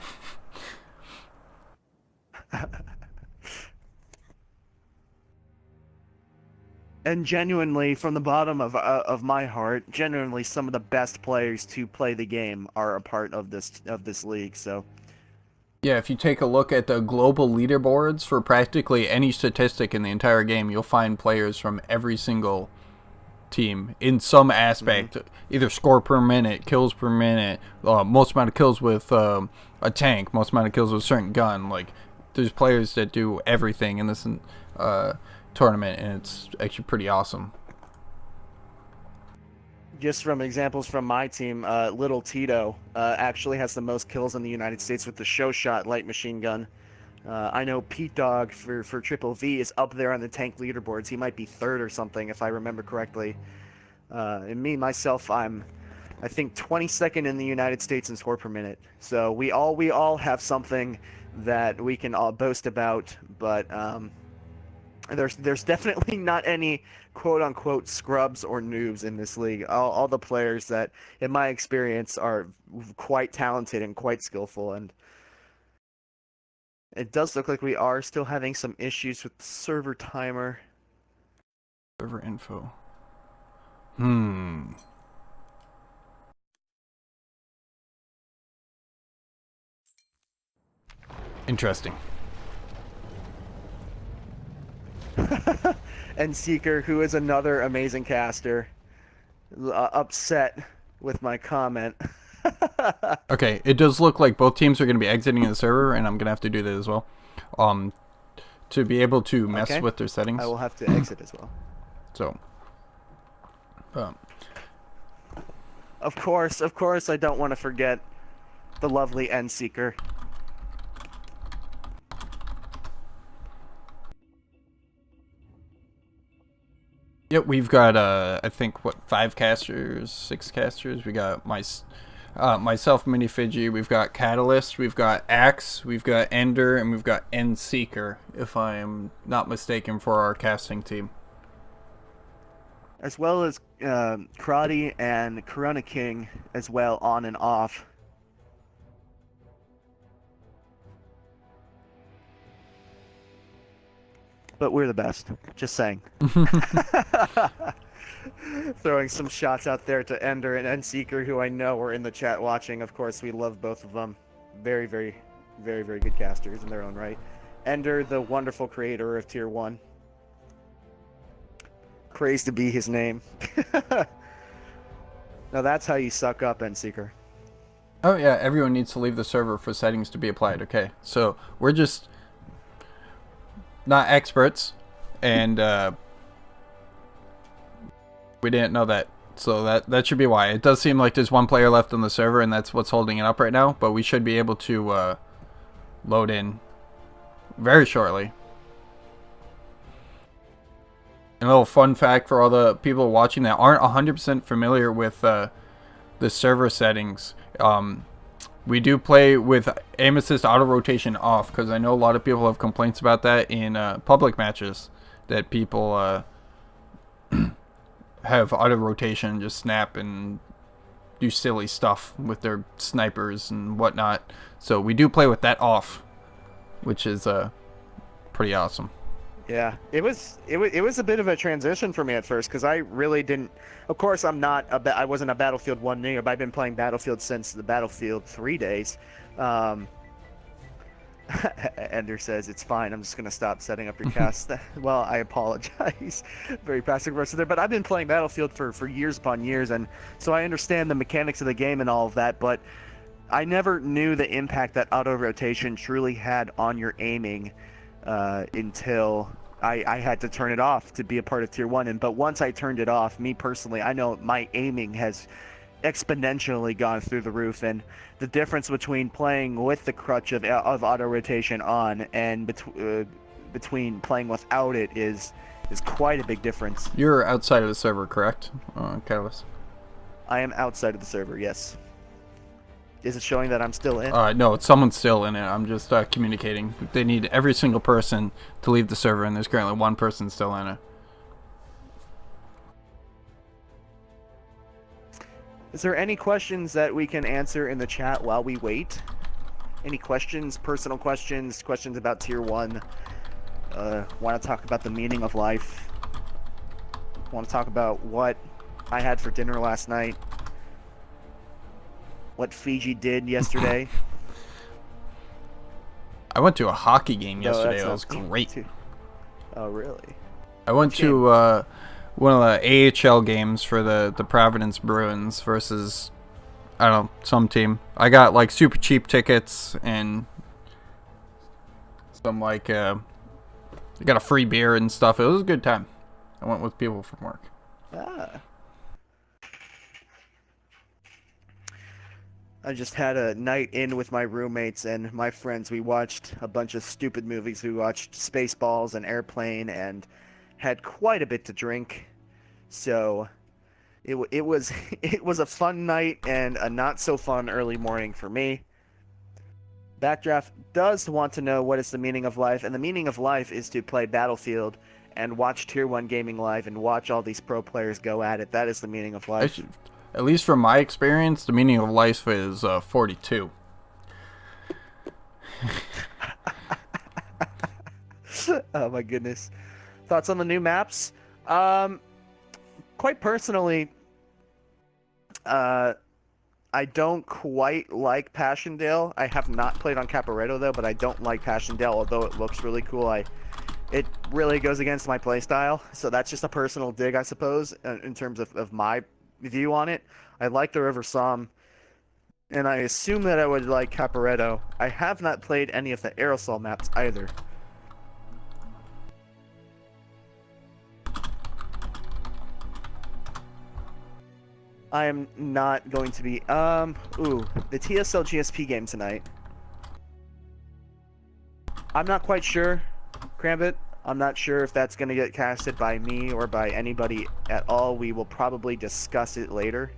Speaker 2: And genuinely, from the bottom of my heart, genuinely some of the best players to play the game are a part of this league. So,
Speaker 1: yeah, if you take a look at the global leaderboards for practically any statistic in the entire game, you'll find players from every single team in some aspect, either score per minute, kills per minute, most amount of kills with a tank, most amount of kills with a certain gun. Like, there's players that do everything in this tournament, and it's actually pretty awesome.
Speaker 2: just from examples from my team, Little Tito actually has the most kills in the United States with the show shot light machine gun. I know Pete Dog for Triple V is up there on the tank leaderboards. He might be third or something if I remember correctly. And me myself, I think 22nd in the United States in score per minute. So we all have something that we can all boast about, but there's definitely not any quote-unquote scrubs or noobs in this league. All the players that, in my experience, are quite talented and quite skillful, and it does look like we are still having some issues with the server timer.
Speaker 1: Server info. Interesting.
Speaker 2: And Seeker, who is another amazing caster, upset with my comment.
Speaker 1: Okay, it does look like both teams are going to be exiting the server, and I'm going to have to do that as well. To be able to mess with their settings.
Speaker 2: I will have to exit as well.
Speaker 1: So.
Speaker 2: Of course, I don't want to forget the lovely End Seeker.
Speaker 1: Yep, we've got I think what 5 casters, 6 casters. We got myself, Mini Fiji. We've got Catalyst. We've got Axe. We've got Ender, and we've got End Seeker, if I am not mistaken, for our casting team.
Speaker 2: As well as Karate and Corona King as well, on and off. But we're the best. Just saying. Throwing some shots out there to Ender and Endseeker, who I know are in the chat watching. Of course, we love both of them. Very, very, very, very good casters in their own right. Ender, the wonderful creator of Tier 1. Praise to be his name. Now that's how you suck up, Endseeker.
Speaker 1: Oh yeah, everyone needs to leave the server for settings to be applied. Okay, so we're just not experts, and we didn't know that, so that should be why. It does seem like there's one player left on the server, and that's what's holding it up right now, but we should be able to load in very shortly. And a little fun fact for all the people watching that aren't 100% familiar with the server settings. We do play with aim assist auto rotation off, because I know a lot of people have complaints about that in public matches, that people have auto rotation, just snap and do silly stuff with their snipers and whatnot. So we do play with that off, which is pretty awesome.
Speaker 2: Yeah, it was a bit of a transition for me at first, because I really didn't. Of course, I wasn't a Battlefield 1 noob. I've been playing Battlefield since the Battlefield 3 days. Ender says, it's fine, I'm just going to stop setting up your cast. Well, I apologize. Very passive aggressive there. But I've been playing Battlefield for years upon years, and so I understand the mechanics of the game and all of that, but I never knew the impact that auto-rotation truly had on your aiming until I had to turn it off to be a part of Tier 1. But once I turned it off, me personally, I know my aiming has exponentially gone through the roof, and the difference between playing with the crutch of auto rotation on and between playing without it is quite a big difference.
Speaker 1: You're outside of the server, correct, Catalyst?
Speaker 2: I am outside of the server, yes. Is it showing that I'm still in?
Speaker 1: No, someone's still in it. I'm just communicating. They need every single person to leave the server, and there's currently one person still in it.
Speaker 2: Is there any questions that we can answer in the chat while we wait? Any questions, personal questions, questions about Tier 1? Want to talk about the meaning of life? Want to talk about what I had for dinner last night? What Fiji did yesterday?
Speaker 1: I went to a hockey game yesterday.
Speaker 2: That
Speaker 1: It was great.
Speaker 2: Oh, really?
Speaker 1: I went to one of the AHL games for the Providence Bruins versus, I don't know, some team. I got like super cheap tickets and some like I got a free beer and stuff. It was a good time. I went with people from work.
Speaker 2: Ah. I just had a night in with my roommates and my friends. We watched a bunch of stupid movies. We watched Spaceballs and Airplane and had quite a bit to drink. So it was it was a fun night and a not so fun early morning for me. Backdraft does want to know what is the meaning of life, and the meaning of life is to play Battlefield and watch Tier 1 Gaming live and watch all these pro players go at it. That is the meaning of life.
Speaker 1: At least from my experience, the meaning of life is 42.
Speaker 2: Oh my goodness. Thoughts on the new maps? Quite personally, I don't quite like Passchendaele. I have not played on Caporetto though, but I don't like Passchendaele, although it looks really cool. It really goes against my playstyle, so that's just a personal dig, I suppose, in terms of my view on it. I like the River Somme, and I assume that I would like Caporetto. I have not played any of the aerosol maps either. I am not going to be, the TSL GSP game tonight. I'm not quite sure, Crambit. I'm not sure if that's going to get casted by me or by anybody at all. We will probably discuss it later.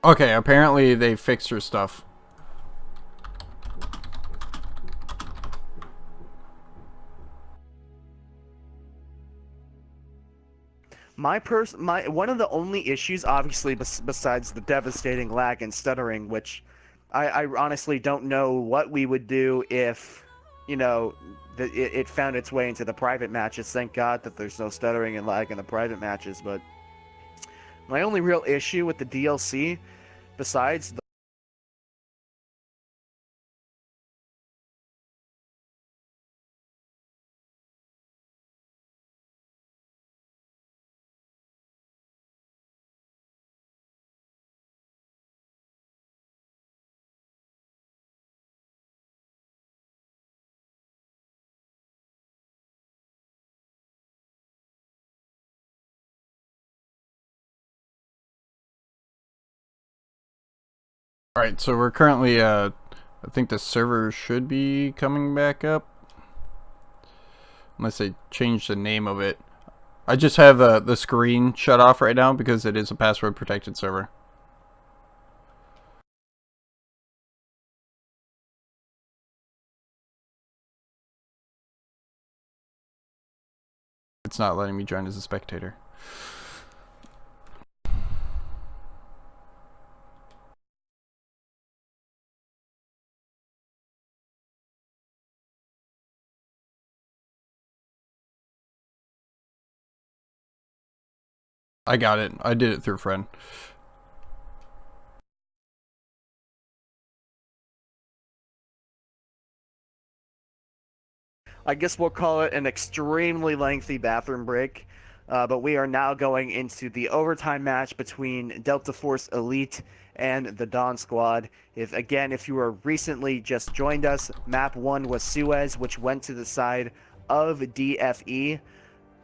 Speaker 1: Okay, apparently they fixed your stuff.
Speaker 2: One of the only issues, obviously, besides the devastating lag and stuttering, which I honestly don't know what we would do if, you know, it found its way into the private matches. Thank God that there's no stuttering and lag in the private matches, but my only real issue with the DLC, besides the
Speaker 1: Alright, so we're currently, I think the server should be coming back up. Unless they change the name of it. I just have the screen shut off right now because it is a password protected server. It's not letting me join as a spectator. I got it. I did it through friend.
Speaker 2: I guess we'll call it an extremely lengthy bathroom break. But we are now going into the overtime match between Delta Force Elite and the Dawn Squad. If you were recently just joined us, map 1 was Suez, which went to the side of DFE.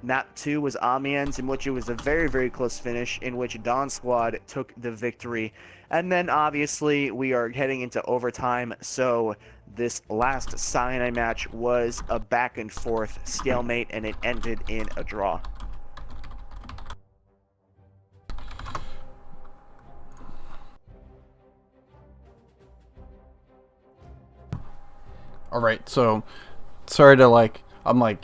Speaker 2: Map 2 was Amiens, in which it was a very, very close finish, in which Dawn Squad took the victory. And then, obviously, we are heading into overtime, so this last Sinai match was a back-and-forth stalemate, and it ended in a draw.
Speaker 1: Alright, so, sorry to, I'm,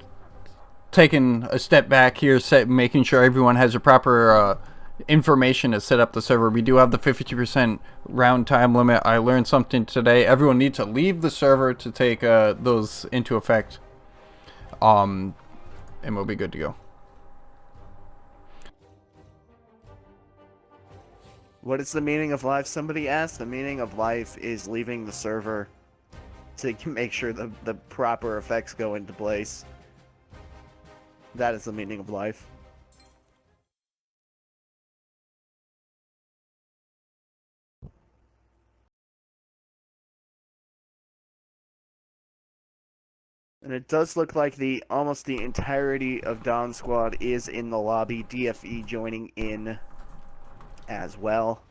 Speaker 1: taking a step back here, making sure everyone has the proper information to set up the server. We do have the 52% round time limit. I learned something today. Everyone needs to leave the server to take those into effect. And we'll be good to go.
Speaker 2: What is the meaning of life? Somebody asked. The meaning of life is leaving the server to make sure the proper effects go into place. That is the meaning of life. And it does look like almost the entirety of Dawn Squad is in the lobby. DFE joining in as well.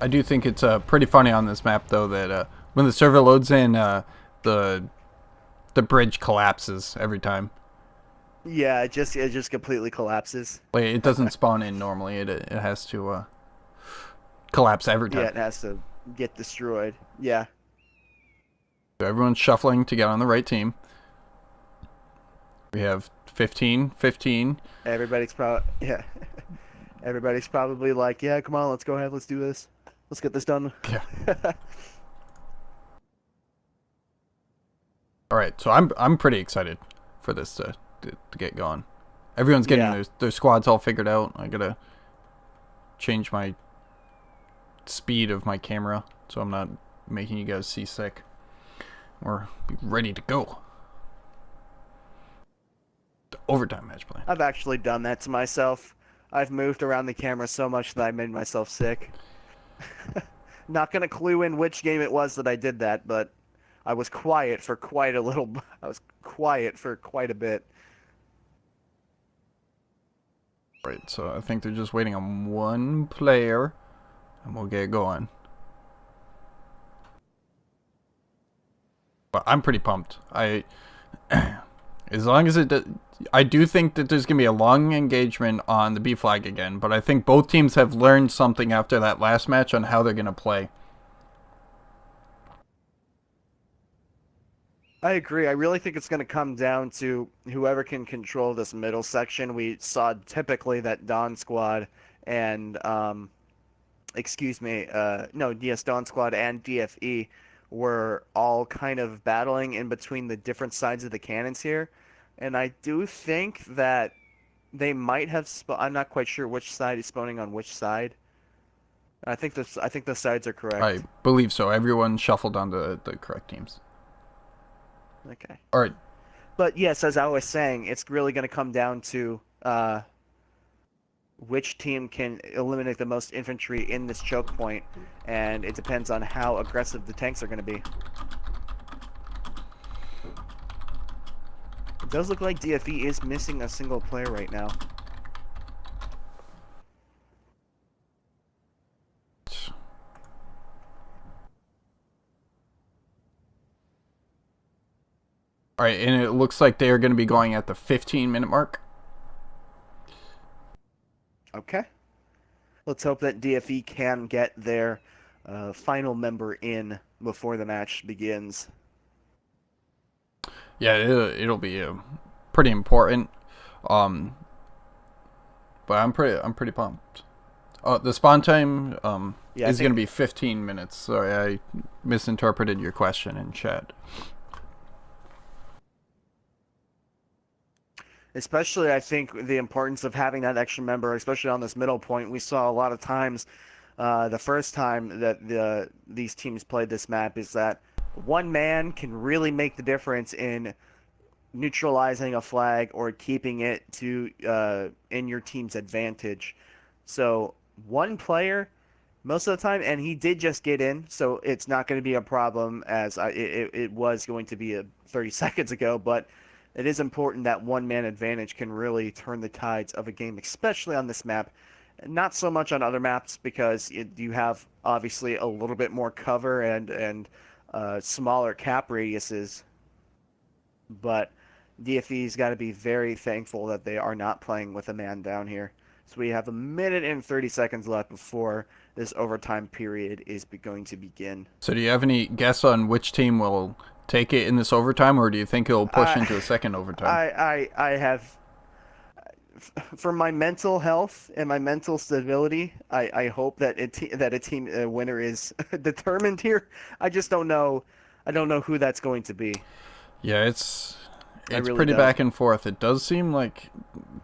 Speaker 1: I do think it's pretty funny on this map, though, that when the server loads in, the bridge collapses every time.
Speaker 2: Yeah, it just completely collapses.
Speaker 1: Like, it doesn't spawn in normally. It has to collapse every time.
Speaker 2: Yeah, it has to get destroyed. Yeah.
Speaker 1: So everyone's shuffling to get on the right team. We have 15.
Speaker 2: Everybody's probably like, yeah, come on, let's go ahead, let's do this. Let's get this done.
Speaker 1: Yeah. All right, so I'm pretty excited for this to get going. Everyone's getting their squads all figured out. I gotta change my speed of my camera so I'm not making you guys seasick. We're ready to go. The overtime match plan.
Speaker 2: I've actually done that to myself. I've moved around the camera so much that I made myself sick. Not gonna clue in which game it was that I did that, but I was quiet for quite a bit.
Speaker 1: Right, so I think they're just waiting on one player, and we'll get going. But I'm pretty pumped. As long as I do think that there's gonna be a long engagement on the B flag again, but I think both teams have learned something after that last match on how they're gonna play.
Speaker 2: I agree. I really think it's going to come down to whoever can control this middle section. We saw typically that Dawn Squad and, Dawn Squad and DFE were all kind of battling in between the different sides of the cannons here. And I do think that they might have, I'm not quite sure which side is spawning on which side. I think the sides are correct.
Speaker 1: I believe so. Everyone shuffled on the correct teams.
Speaker 2: Okay.
Speaker 1: All right.
Speaker 2: But yes, as I was saying, it's really going to come down to which team can eliminate the most infantry in this choke point, and it depends on how aggressive the tanks are going to be. It does look like DFE is missing a single player right now.
Speaker 1: All right, and it looks like they are going to be going at the 15-minute mark.
Speaker 2: Okay. Let's hope that DFE can get their final member in before the match begins.
Speaker 1: Yeah, it'll be pretty important. But I'm pretty pumped. The spawn time is going to be 15 minutes. Sorry, I misinterpreted your question in chat.
Speaker 2: Especially, I think the importance of having that extra member, especially on this middle point. We saw a lot of times the first time that these teams played this map is that one man can really make the difference in neutralizing a flag or keeping it to in your team's advantage. So one player most of the time, and he did just get in, so it's not going to be a problem as it was going to be 30 seconds ago, but it is important that one-man advantage can really turn the tides of a game, especially on this map. Not so much on other maps because you have obviously a little bit more cover and smaller cap radiuses, but DFE's got to be very thankful that they are not playing with a man down here. So we have 1 minute and 30 seconds left before this overtime period is going to begin.
Speaker 1: So do you have any guess on which team will take it in this overtime, or do you think it'll push into a second overtime?
Speaker 2: I have, for my mental health and my mental stability, I hope that a team winner is determined here. I just don't know. I don't know who that's going to be.
Speaker 1: Yeah, it's
Speaker 2: really
Speaker 1: pretty
Speaker 2: don't.
Speaker 1: back and forth. It does seem like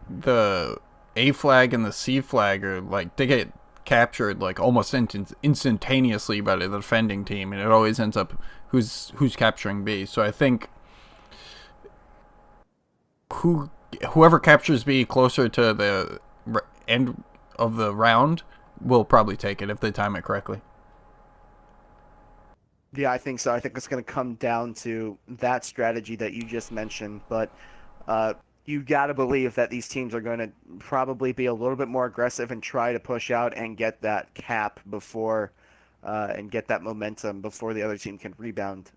Speaker 1: the A flag and the C flag are like they get captured like almost instantaneously by the defending team, and it always ends up who's capturing B. So I think whoever captures B closer to the end of the round will probably take it if they time it correctly.
Speaker 2: Yeah, I think so. I think it's going to come down to that strategy that you just mentioned, but you got to believe that these teams are going to probably be a little bit more aggressive and try to push out and get that cap before and get that momentum before the other team can rebound.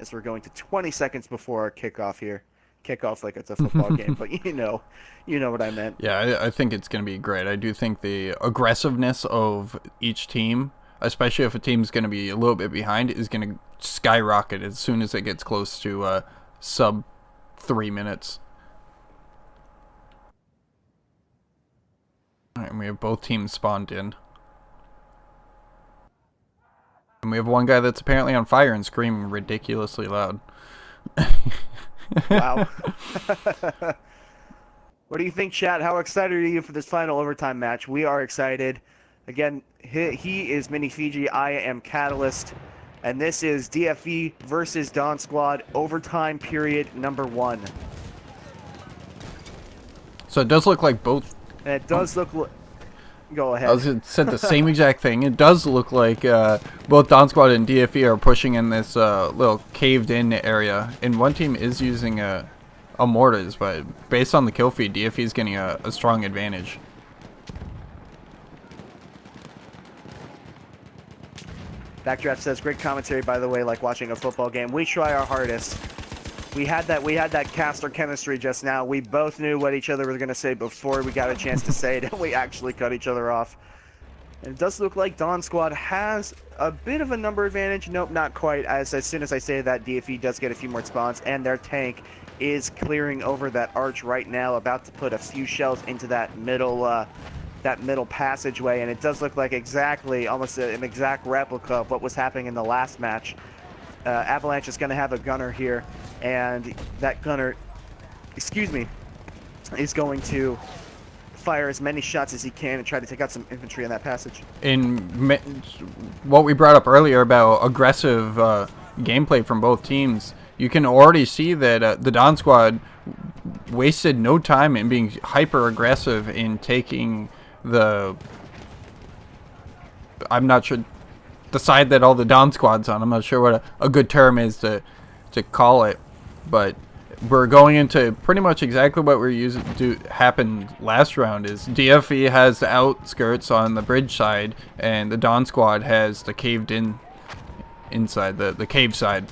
Speaker 2: As we're going to 20 seconds before our kickoff here. Kickoff like it's a football game, but you know what I meant.
Speaker 1: Yeah, I think it's going to be great. I do think the aggressiveness of each team, especially if a team's going to be a little bit behind, is going to skyrocket as soon as it gets close to sub 3 minutes. All right, and we have both teams spawned in. And we have one guy that's apparently on fire and screaming ridiculously loud.
Speaker 2: Wow. What do you think, chat? How excited are you for this final overtime match? We are excited. Again, he is Mini Fiji, I am Catalyst, and this is DFE versus Dawn Squad overtime period number 1.
Speaker 1: So it does look like both.
Speaker 2: And it does look. Go ahead.
Speaker 1: I was going to say the same exact thing. It does look like both Dawn Squad and DFE are pushing in this little caved-in area, and one team is using a mortars, but based on the kill feed, DFE is getting a strong advantage.
Speaker 2: Backdraft says, great commentary, by the way, like watching a football game. We try our hardest. We had that caster chemistry just now. We both knew what each other was going to say before we got a chance to say it, and we actually cut each other off. And it does look like Dawn Squad has a bit of a number advantage. Nope, not quite. As soon as I say that, DFE does get a few more spawns, and their tank is clearing over that arch right now, about to put a few shells into that middle passageway, and it does look like almost an exact replica of what was happening in the last match. Avalanche is going to have a gunner here, and that gunner, is going to fire as many shots as he can and try to take out some infantry in that passage.
Speaker 1: In what we brought up earlier about aggressive gameplay from both teams, you can already see that the Dawn Squad wasted no time in being hyper aggressive in taking I'm not sure the side that all the Dawn Squad's on. I'm not sure what a good term is to call it, but we're going into pretty much exactly what happened last round. Is DFE has the outskirts on the bridge side, and the Dawn Squad has the caved inside the cave side.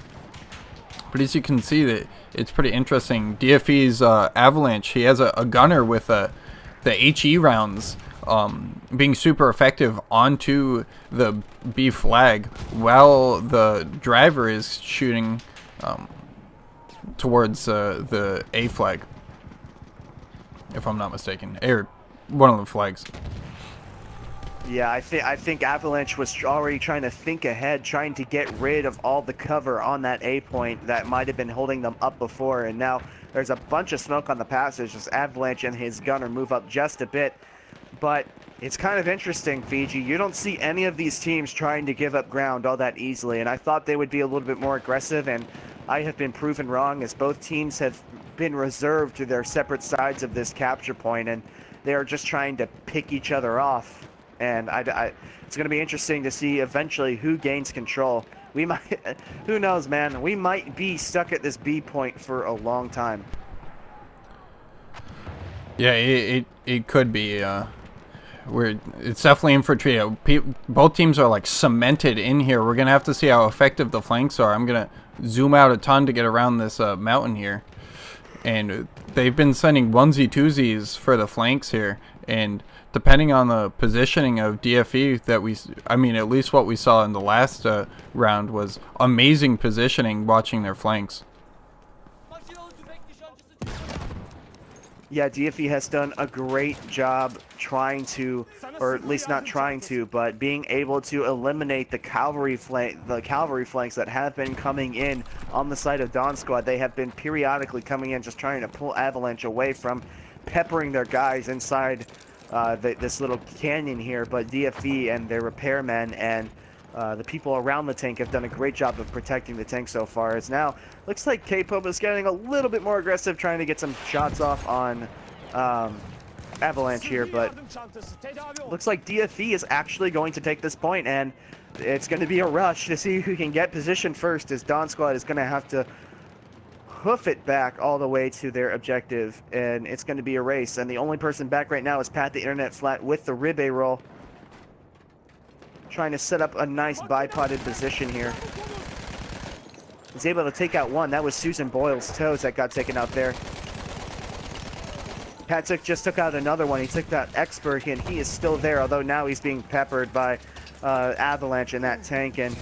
Speaker 1: But as you can see, that it's pretty interesting. DFE's Avalanche, he has a gunner with the HE rounds being super effective onto the B flag, while the driver is shooting towards the A flag, if I'm not mistaken, or one of the flags.
Speaker 2: Yeah, I think Avalanche was already trying to think ahead, trying to get rid of all the cover on that A point that might have been holding them up before, and now There's a bunch of smoke on the passage as Avalanche and his gunner move up just a bit. But it's kind of interesting, Fiji. You don't see any of these teams trying to give up ground all that easily, and I thought they would be a little bit more aggressive, and I have been proven wrong as both teams have been reserved to their separate sides of this capture point, and they are just trying to pick each other off. And it's going to be interesting to see eventually who gains control. We might, who knows, man? We might be stuck at this B point for a long time.
Speaker 1: Yeah, it could be. It's definitely infantry. Both teams are like cemented in here. We're gonna have to see how effective the flanks are. I'm gonna zoom out a ton to get around this mountain here, and they've been sending onesie twosies for the flanks here. And depending on the positioning of DFE at least what we saw in the last round was amazing positioning. Watching their flanks.
Speaker 2: Yeah, DFE has done a great job trying to, or at least not trying to, but being able to eliminate the cavalry flanks that have been coming in on the side of Dawn Squad. They have been periodically coming in, just trying to pull Avalanche away from peppering their guys inside this little canyon here. But DFE and their repairmen and the people around the tank have done a great job of protecting the tank so far. As now, looks like K-Pope is getting a little bit more aggressive, trying to get some shots off on Avalanche here, but looks like DFE is actually going to take this point, and it's going to be a rush to see who can get position first, as Dawn Squad is going to have to hoof it back all the way to their objective, and it's going to be a race. And the only person back right now is Pat the Internet Flat with the ribeye roll, trying to set up a nice bipoded position here. He's able to take out one. That was Susan Boyle's toes that got taken out there. Pat just took out another one. He took that Expert, and he is still there, although now he's being peppered by Avalanche in that tank, and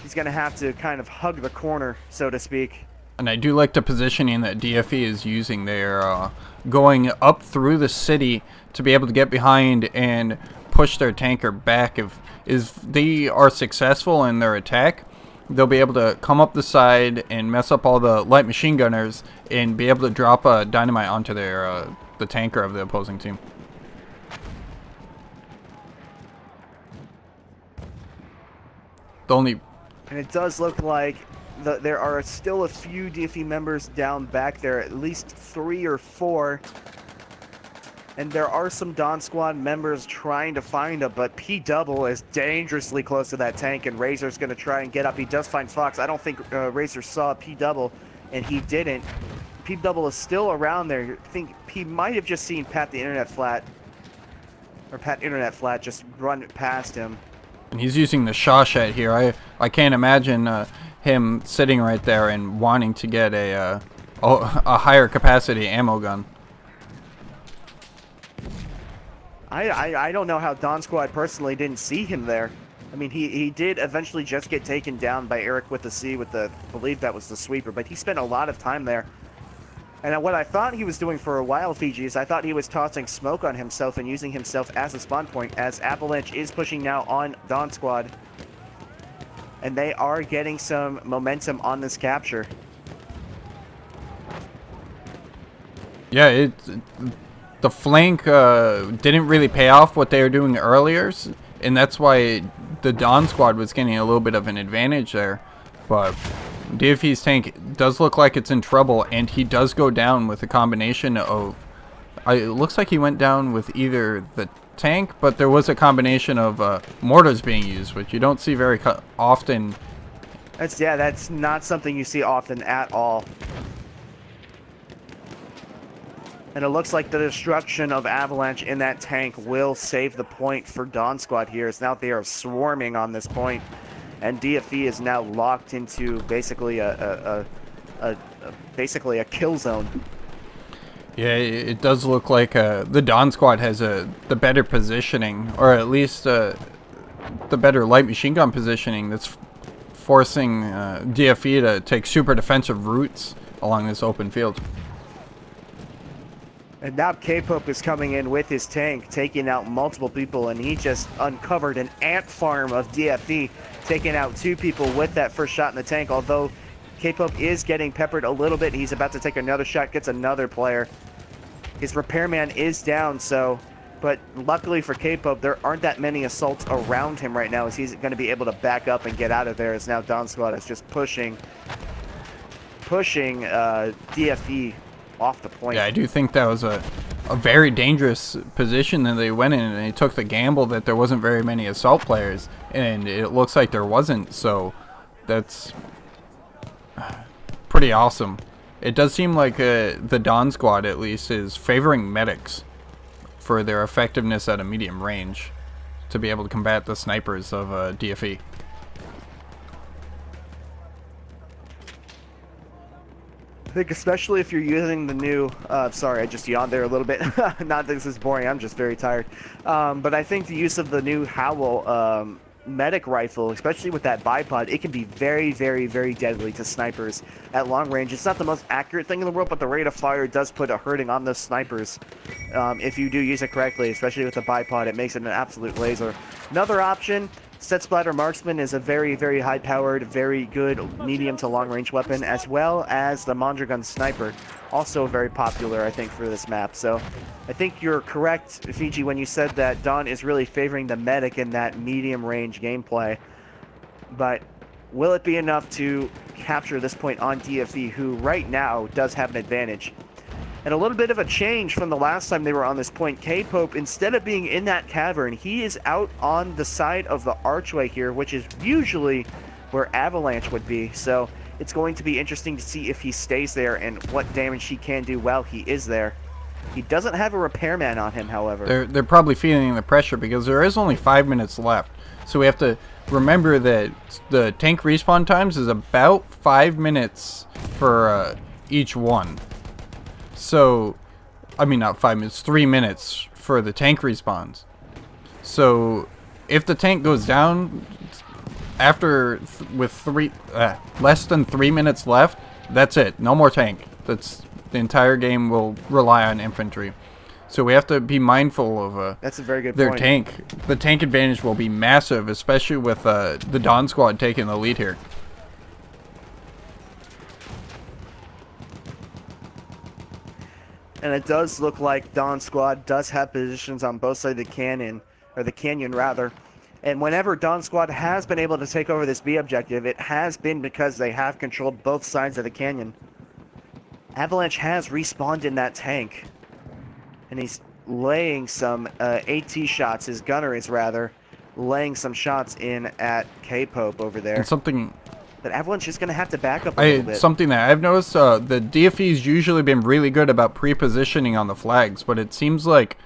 Speaker 2: he's going to have to kind of hug the corner, so to speak.
Speaker 1: And I do like the positioning that DFE is using. They're going up through the city to be able to get behind and push their tanker back. If they are successful in their attack, they'll be able to come up the side and mess up all the light machine gunners and be able to drop a dynamite onto their the tanker of the opposing team. And
Speaker 2: it does look like there are still a few DFE members down back there, at least 3 or 4. And there are some Dawn Squad members trying to find him, but P-Double is dangerously close to that tank, and Razor's going to try and get up. He does find Fox. I don't think Razor saw P-Double, and he didn't. P-Double is still around there. I think he might have just seen Pat the Internet Flat, or Pat Internet Flat just run past him.
Speaker 1: And he's using the Shawshat here. I can't imagine him sitting right there and wanting to get a higher capacity ammo gun.
Speaker 2: I don't know how Dawn Squad personally didn't see him there. I mean, he did eventually just get taken down by Eric with the C with the, I believe that was the sweeper, but he spent a lot of time there. And what I thought he was doing for a while, Fiji, is I thought he was tossing smoke on himself and using himself as a spawn point, as Avalanche is pushing now on Dawn Squad. And they are getting some momentum on this capture.
Speaker 1: Yeah, the flank didn't really pay off what they were doing earlier, and that's why the Dawn Squad was getting a little bit of an advantage there. But DFE's tank does look like it's in trouble, and he does go down with a combination of... it looks like he went down with either the tank, but there was a combination of mortars being used, which you don't see very often.
Speaker 2: That's not something you see often at all. And it looks like the destruction of Avalanche in that tank will save the point for Dawn Squad here, as now they are swarming on this point. And DFE is now locked into basically a kill zone.
Speaker 1: Yeah, it does look like the Dawn Squad has the better positioning, or at least the better light machine gun positioning that's forcing DFE to take super defensive routes along this open field.
Speaker 2: And now K-Pope is coming in with his tank, taking out multiple people, and he just uncovered an ant farm of DFE, taking out 2 people with that first shot in the tank, although K-Pope is getting peppered a little bit. He's about to take another shot, gets another player. His repairman is down, but luckily for K-Pope, there aren't that many assaults around him right now, as he's going to be able to back up and get out of there, as now Dawn Squad is just pushing DFE off the point.
Speaker 1: Yeah, I do think that was a very dangerous position that they went in, and they took the gamble that there wasn't very many assault players, and it looks like there wasn't, so that's pretty awesome. It does seem like the Dawn Squad, at least, is favoring medics for their effectiveness at a medium range to be able to combat the snipers of DFE.
Speaker 2: I think especially if you're using the new, sorry, I just yawned there a little bit. Not that this is boring, I'm just very tired. But I think the use of the new Howl medic rifle, especially with that bipod, it can be very, very, very deadly to snipers at long range. It's not the most accurate thing in the world, but the rate of fire does put a hurting on those snipers. If you do use it correctly, especially with the bipod, it makes it an absolute laser. Another option, Set Splatter Marksman is a very, very high-powered, very good medium to long-range weapon, as well as the Mondragon Sniper, also very popular, I think, for this map. So I think you're correct, Fiji, when you said that Dawn is really favoring the medic in that medium-range gameplay. But will it be enough to capture this point on DFE, who right now does have an advantage? And a little bit of a change from the last time they were on this point. K-Pope, instead of being in that cavern, he is out on the side of the archway here, which is usually where Avalanche would be. So it's going to be interesting to see if he stays there and what damage he can do while he is there. He doesn't have a repairman on him, however.
Speaker 1: They're probably feeling the pressure because there is only 5 minutes left. So we have to remember that the tank respawn times is about 5 minutes for each one. So, I mean, not 5 minutes, 3 minutes for the tank respawns. So, if the tank goes down with less than 3 minutes left, that's it. No more tank. The entire game will rely on infantry. So we have to be mindful of
Speaker 2: that's a very good
Speaker 1: their
Speaker 2: point.
Speaker 1: tank. The tank advantage will be massive, especially with the Dawn Squad taking the lead here.
Speaker 2: And it does look like Dawn Squad does have positions on both sides of the canyon, or the canyon rather. And whenever Dawn Squad has been able to take over this B objective, it has been because they have controlled both sides of the canyon. Avalanche has respawned in that tank. And he's laying some AT shots, his gunner is rather, laying some shots in at K-Pope over there.
Speaker 1: And something...
Speaker 2: But Avalanche is going to have to back up a little bit.
Speaker 1: Something that I've noticed, the DFE's usually been really good about pre-positioning on the flags, but it seems like,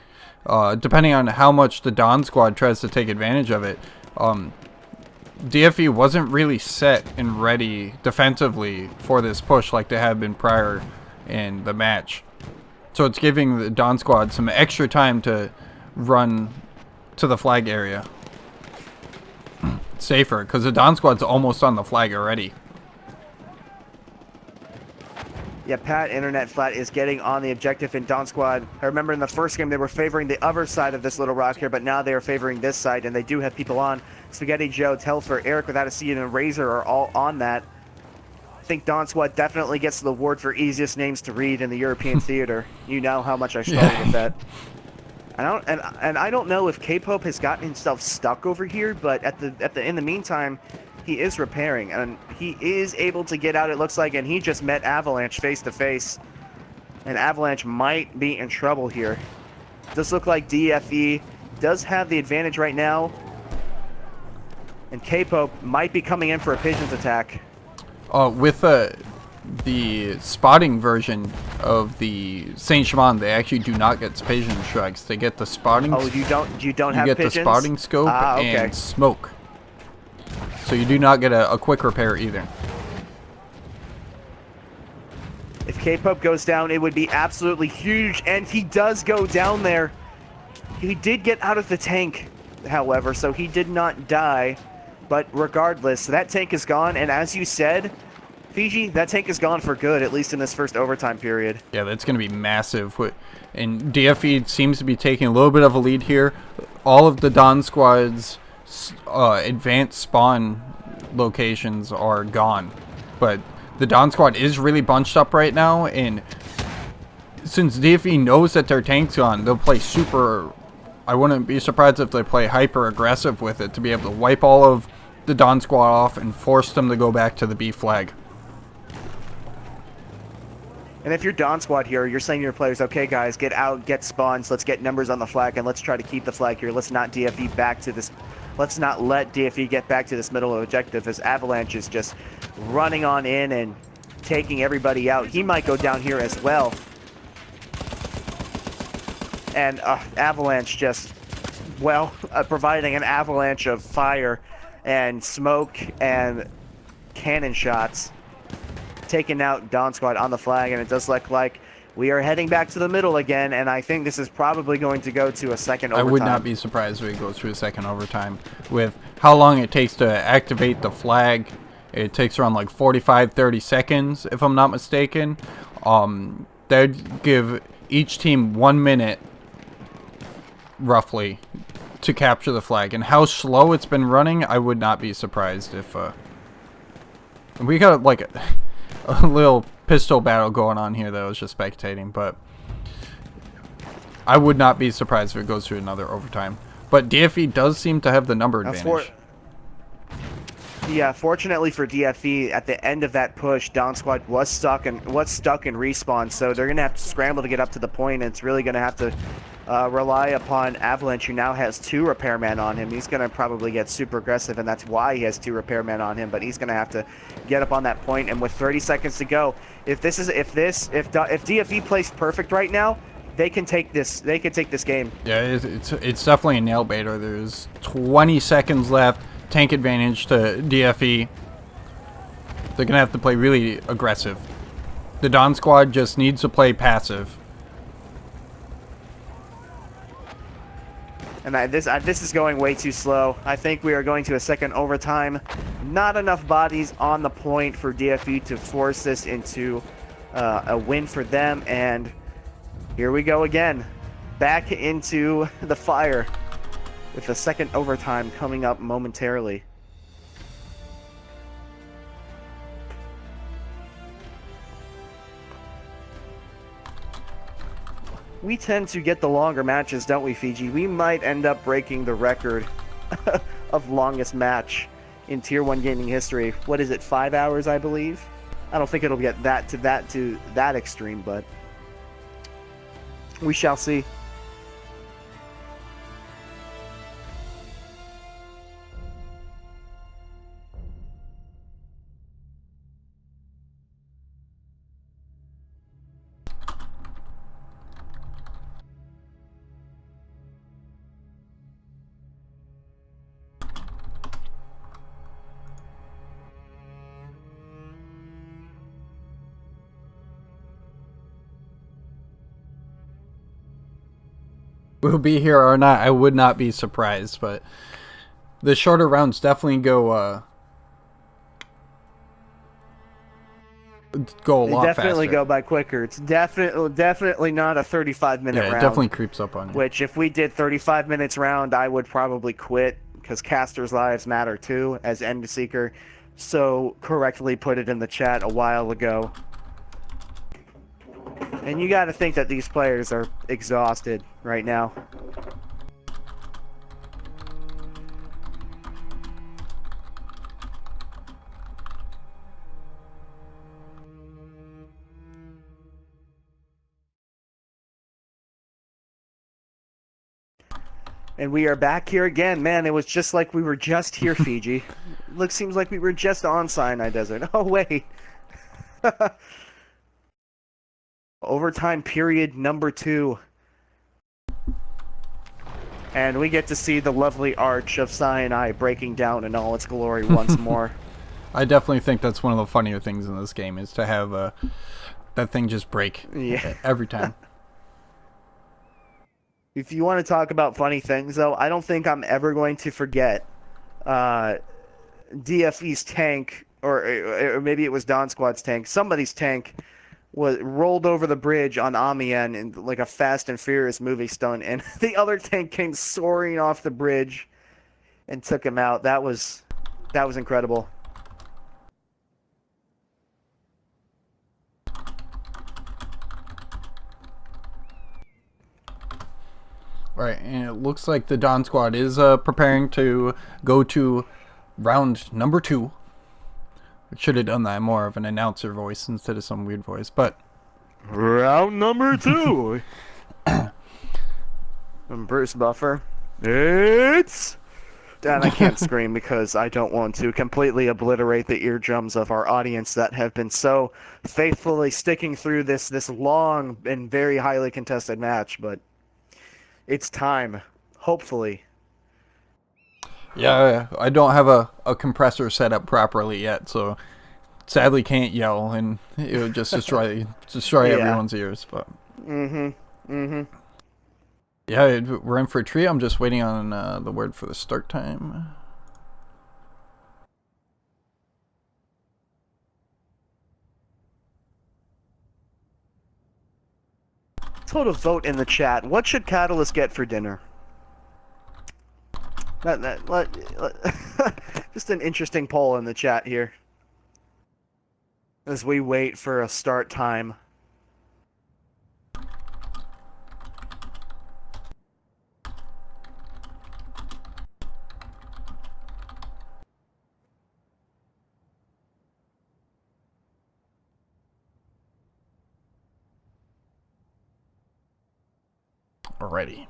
Speaker 1: depending on how much the Dawn Squad tries to take advantage of it, DFE wasn't really set and ready defensively for this push like they have been prior in the match. So it's giving the Dawn Squad some extra time to run to the flag area safer, because the Dawn Squad's almost on the flag already.
Speaker 2: Yeah, Pat Internet Flat is getting on the objective in Dawn Squad. I remember in the first game they were favoring the other side of this little rock here, but now they are favoring this side, and they do have people on. Spaghetti Joe, Telfer, Eric Without a Seed, and Razor are all on that. I think Dawn Squad definitely gets the award for easiest names to read in the European theater. You know how much I struggle with that. I don't know if K-Pope has gotten himself stuck over here, but in the meantime, he is repairing, and he is able to get out, it looks like, and he just met Avalanche face to face. And Avalanche might be in trouble here. Does look like DFE does have the advantage right now, and K-Pope might be coming in for a Pigeons attack.
Speaker 1: With the spotting version of the Saint Shimon, they actually do not get pigeon strikes. They get the spotting.
Speaker 2: Oh, you don't have pigeons?
Speaker 1: You get the spotting scope
Speaker 2: okay.
Speaker 1: and smoke. So you do not get a quick repair either.
Speaker 2: If K-Pope goes down, it would be absolutely huge, and he does go down there. He did get out of the tank, however, so he did not die. But regardless, that tank is gone, and as you said, Fiji, that tank is gone for good, at least in this first overtime period.
Speaker 1: Yeah, that's going to be massive. And DFE seems to be taking a little bit of a lead here. All of the Dawn Squad's advanced spawn locations are gone. But the Dawn Squad is really bunched up right now, and since DFE knows that their tank's gone, they'll play super... I wouldn't be surprised if they play hyper-aggressive with it to be able to wipe all of the Dawn Squad off and force them to go back to the B flag.
Speaker 2: And if you're Dawn Squad here, you're saying to your players, okay guys, get out, get spawns, let's get numbers on the flag, and let's try to keep the flag here. Let's not DFE back to this... Let's not let DFE get back to this middle of objective as Avalanche is just running on in and taking everybody out. He might go down here as well. And Avalanche just, well, providing an avalanche of fire and smoke and cannon shots, taking out Dawn Squad on the flag, and it does look like we are heading back to the middle again, and I think this is probably going to go to a second overtime.
Speaker 1: I would not be surprised if it goes through a second overtime. With how long it takes to activate the flag, it takes around like 45-30 seconds, if I'm not mistaken. That'd give each team 1 minute roughly to capture the flag, and how slow it's been running, I would not be surprised if we got like a little pistol battle going on here that I was just spectating, but I would not be surprised if it goes through another overtime. But DFE does seem to have the number advantage.
Speaker 2: Yeah, fortunately for DFE, at the end of that push, Dawn Squad was stuck in respawn, so they're gonna have to scramble to get up to the point, and it's really gonna have to rely upon Avalanche, who now has 2 repairmen on him. He's gonna probably get super aggressive, and that's why he has 2 repairmen on him. But he's gonna have to get up on that point, and with 30 seconds to go, if DFE plays perfect right now, they can take this. They can take this game.
Speaker 1: Yeah, it's definitely a nail baiter. There's 20 seconds left. Tank advantage to DFE. They're gonna have to play really aggressive. The Dawn Squad just needs to play passive.
Speaker 2: And this is going way too slow. I think we are going to a second overtime. Not enough bodies on the point for DFE to force this into a win for them. And here we go again. Back into the fire with the second overtime coming up momentarily. We tend to get the longer matches, don't we, Fiji? We might end up breaking the record of longest match in Tier 1 gaming history. What is it, 5 hours, I believe? I don't think it'll get to that extreme, but we shall see.
Speaker 1: Will be here or not, I would not be surprised, but the shorter rounds definitely go a lot faster.
Speaker 2: Definitely go by quicker. It's definitely not a 35-minute round.
Speaker 1: Yeah, it definitely creeps up on you.
Speaker 2: Which, if we did 35 minutes round, I would probably quit, because casters' lives matter too, as End Seeker so correctly put it in the chat a while ago. And you got to think that these players are exhausted right now. And we are back here again. Man, it was just like we were just here, Fiji. Seems like we were just on Sinai Desert. Oh, wait. Overtime period number 2. And we get to see the lovely arch of Sinai breaking down in all its glory once more.
Speaker 1: I definitely think that's one of the funnier things in this game, is to have that thing just break every time.
Speaker 2: If you want to talk about funny things, though, I don't think I'm ever going to forget DFE's tank, or maybe it was Dawn Squad's tank. Somebody's tank was rolled over the bridge on Amiens in like a Fast and Furious movie stunt, and the other tank came soaring off the bridge and took him out. That was incredible.
Speaker 1: Right, and it looks like the Dawn Squad is preparing to go to round number 2. We should have done that more of an announcer voice instead of some weird voice, but...
Speaker 2: Round number 2! I'm Bruce Buffer. It's... And I can't scream because I don't want to completely obliterate the eardrums of our audience that have been so faithfully sticking through this long and very highly contested match, but it's time, hopefully.
Speaker 1: Yeah, I don't have a compressor set up properly yet, so sadly can't yell, and it would just destroy everyone's ears, but... Yeah, we're in for a treat. I'm just waiting on the word for the start time.
Speaker 2: Total vote in the chat. What should Catalyst get for dinner? Just an interesting poll in the chat here. As we wait for a start time.
Speaker 1: Alrighty.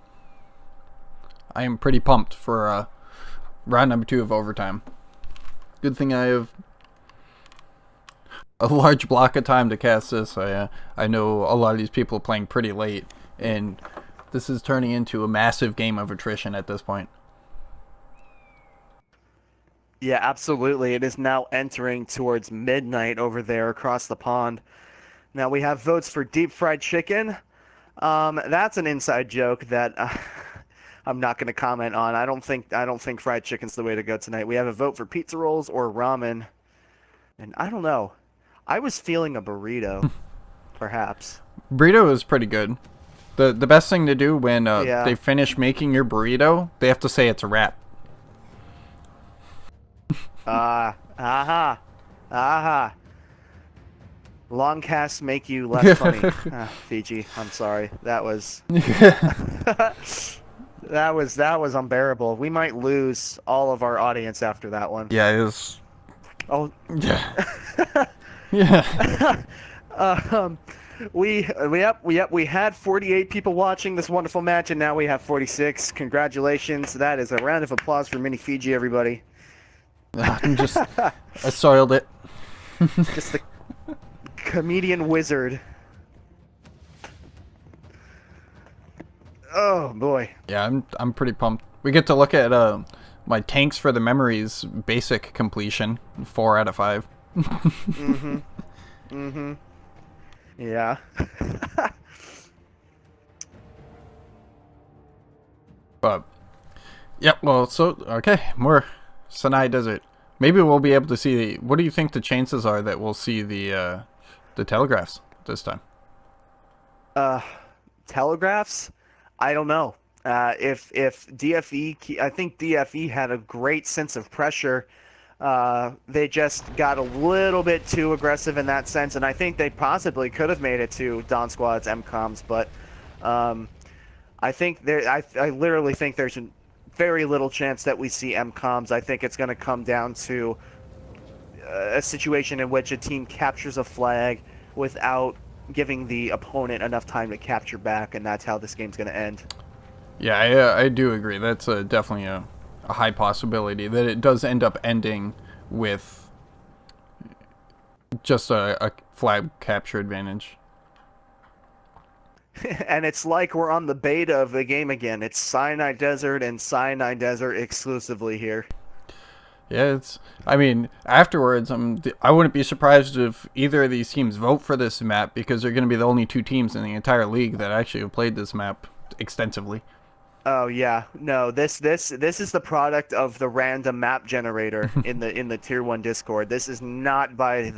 Speaker 1: I am pretty pumped for round number 2 of overtime. Good thing I have a large block of time to cast this. I know a lot of these people are playing pretty late, and this is turning into a massive game of attrition at this point.
Speaker 2: Yeah, absolutely. It is now entering towards midnight over there across the pond. Now we have votes for deep fried chicken. That's an inside joke that I'm not going to comment on. I don't think fried chicken's the way to go tonight. We have a vote for pizza rolls or ramen, and I don't know. I was feeling a burrito, perhaps.
Speaker 1: Burrito is pretty good. The best thing to do when they finish making your burrito, they have to say it's a wrap.
Speaker 2: Long casts make you less funny. Fiji, I'm sorry. That was that was unbearable. We might lose all of our audience after that one.
Speaker 1: Yeah, it was.
Speaker 2: Oh.
Speaker 1: Yeah. Yeah.
Speaker 2: We had 48 people watching this wonderful match, and now we have 46. Congratulations! That is a round of applause for Mini Fiji, everybody.
Speaker 1: I soiled it.
Speaker 2: Just the comedian wizard. Oh boy.
Speaker 1: Yeah, I'm pretty pumped. We get to look at my tanks for the memories basic completion, 4 out of 5.
Speaker 2: Yeah.
Speaker 1: But yep. Well, so okay, more Sinai Desert. Maybe we'll be able to see. What do you think the chances are that we'll see the telegraphs this time?
Speaker 2: Telegraphs? I don't know. If DFE, I think DFE had a great sense of pressure. They just got a little bit too aggressive in that sense, and I think they possibly could have made it to Dawn Squad's MCOMs, but I think I literally think there's very little chance that we see MCOMs. I think it's going to come down to a situation in which a team captures a flag without giving the opponent enough time to capture back, and that's how this game's going to end.
Speaker 1: Yeah, I do agree. That's definitely a high possibility that it does end up ending with just a flag capture advantage.
Speaker 2: And it's like we're on the beta of the game again. It's Sinai Desert and Sinai Desert exclusively here.
Speaker 1: Yeah, I mean, afterwards, I wouldn't be surprised if either of these teams vote for this map, because they're going to be the only 2 teams in the entire league that actually have played this map extensively.
Speaker 2: Oh yeah, no. This is the product of the random map generator in the Tier 1 Discord. This is not by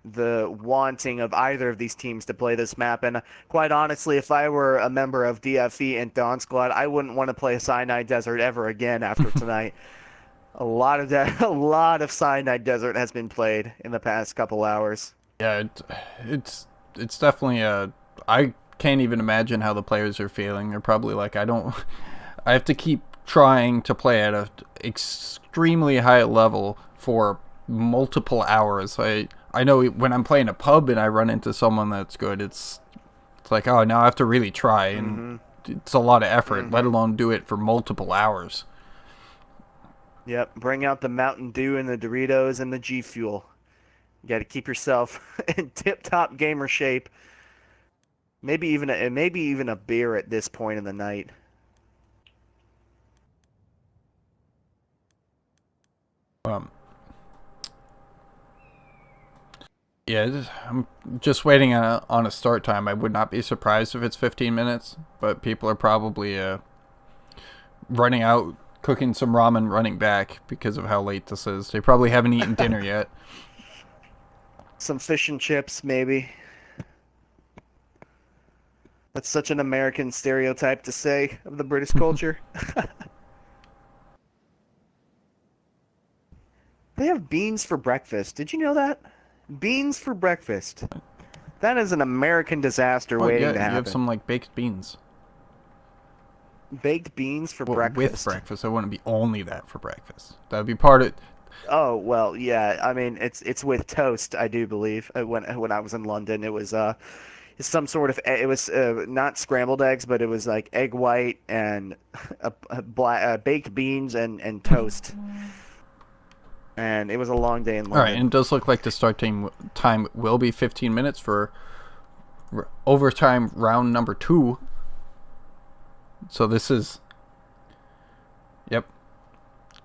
Speaker 2: the wanting of either of these teams to play this map. And quite honestly, if I were a member of DFE and Dawn Squad, I wouldn't want to play Sinai Desert ever again after tonight. A lot of Sinai Desert has been played in the past couple hours.
Speaker 1: Yeah, it's definitely I can't even imagine how the players are feeling. They're probably like, I have to keep trying to play at a extremely high level for multiple hours. I know when I'm playing a pub and I run into someone that's good, it's like, oh, now I have to really try, and it's a lot of effort, let alone do it for multiple hours.
Speaker 2: Yep, bring out the Mountain Dew and the Doritos and the G Fuel. You got to keep yourself in tip-top gamer shape. Maybe even a beer at this point in the night.
Speaker 1: Yeah, I'm just waiting on a start time. I would not be surprised if it's 15 minutes, but people are probably running out, cooking some ramen, running back because of how late this is. They probably haven't eaten dinner yet.
Speaker 2: Some fish and chips, maybe. That's such an American stereotype to say of the British culture. They have beans for breakfast. Did you know that? Beans for breakfast. That is an American disaster waiting to happen.
Speaker 1: You have some like baked beans.
Speaker 2: Baked beans for breakfast.
Speaker 1: With breakfast. I wouldn't be only that for breakfast. That would be part of.
Speaker 2: Oh well, yeah. I mean, it's with toast. I do believe when I was in London, it was some sort of. It was not scrambled eggs, but it was like egg white and baked beans and toast. And it was a long day in London.
Speaker 1: All right, and it does look like the start time will be 15 minutes for overtime round number 2. So this is... Yep.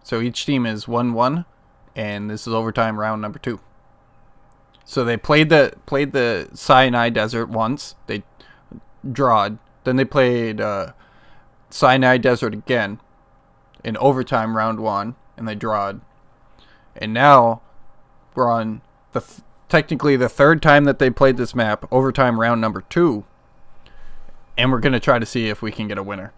Speaker 1: So each team is 1-1, and this is overtime round number 2. So they played the Sinai Desert once. They drawed. Then they played Sinai Desert again in overtime round 1, and they drawed. And now we're on technically the third time that they played this map, overtime round number 2. And we're going to try to see if we can get a winner.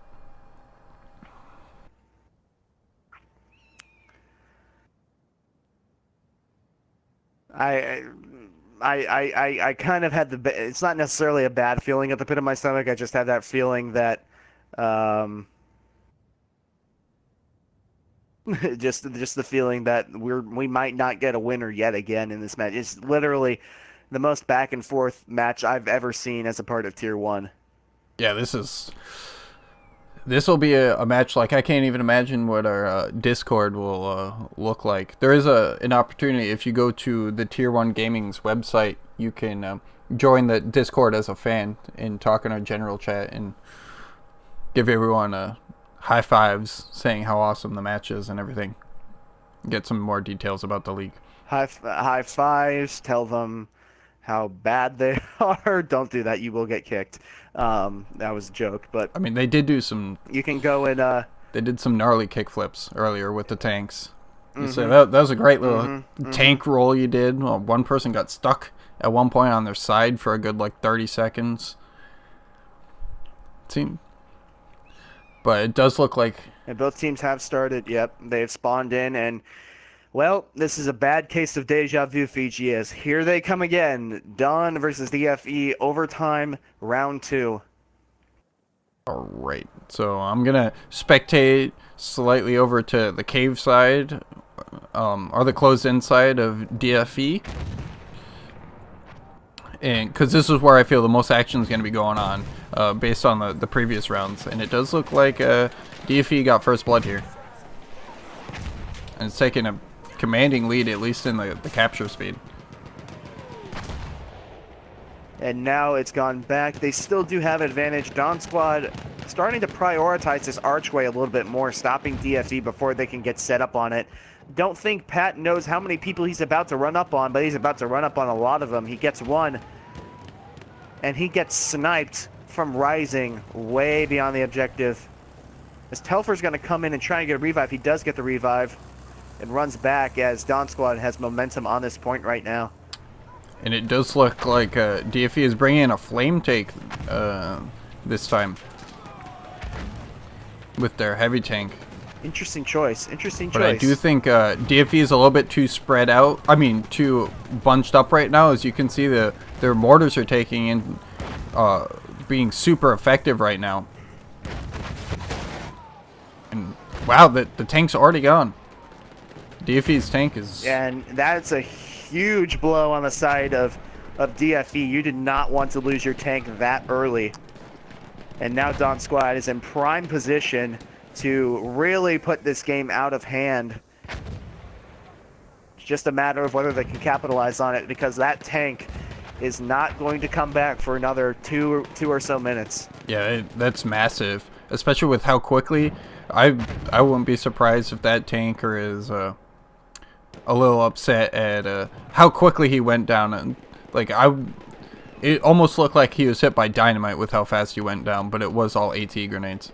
Speaker 2: I kind of had it's not necessarily a bad feeling at the pit of my stomach. I just had that feeling that just the feeling that we might not get a winner yet again in this match. It's literally the most back and forth match I've ever seen as a part of Tier 1.
Speaker 1: Yeah, this will be a match like I can't even imagine what our Discord will look like. There is an opportunity if you go to the Tier 1 Gaming's website, you can join the Discord as a fan and talk in our general chat and give everyone high fives saying how awesome the match is and everything. Get some more details about the league.
Speaker 2: High fives, tell them how bad they are. Don't do that, you will get kicked. That was a joke, but
Speaker 1: I mean they did do some.
Speaker 2: You can go and
Speaker 1: they did some gnarly kick flips earlier with the tanks. So that was a great little tank roll you did. Well, one person got stuck at one point on their side for a good like 30 seconds. But it does look like...
Speaker 2: And both teams have started. Yep, they've spawned in. And, well, this is a bad case of deja vu, Fiji is. Here they come again. Dawn versus DFE, overtime, round 2.
Speaker 1: All right. So I'm going to spectate slightly over to the cave side, or the closed-in side of DFE. And because this is where I feel the most action is going to be going on, based on the previous rounds, and it does look like DFE got first blood here, and it's taking a commanding lead, at least in the capture speed.
Speaker 2: And now it's gone back. They still do have advantage. Dawn Squad starting to prioritize this archway a little bit more, stopping DFE before they can get set up on it. Don't think Pat knows how many people he's about to run up on, but he's about to run up on a lot of them. He gets one, and he gets sniped from rising way beyond the objective. As Telfer's going to come in and try and get a revive. He does get the revive and runs back as Dawn Squad has momentum on this point right now.
Speaker 1: And it does look like DFE is bringing in a flame take this time with their heavy tank.
Speaker 2: Interesting choice. Interesting choice.
Speaker 1: But I do think DFE is a little bit too spread out. I mean, too bunched up right now. As you can see, their mortars are taking in being super effective right now. And wow, the tank's already gone. DFE's tank is...
Speaker 2: And that's a huge blow on the side of DFE. You did not want to lose your tank that early. And now Dawn Squad is in prime position to really put this game out of hand. It's just a matter of whether they can capitalize on it, because that tank is not going to come back for another two or so minutes.
Speaker 1: Yeah, that's massive, especially with how quickly. I wouldn't be surprised if that tanker is a little upset at how quickly he went down. And like it almost looked like he was hit by dynamite with how fast he went down, but it was all AT grenades.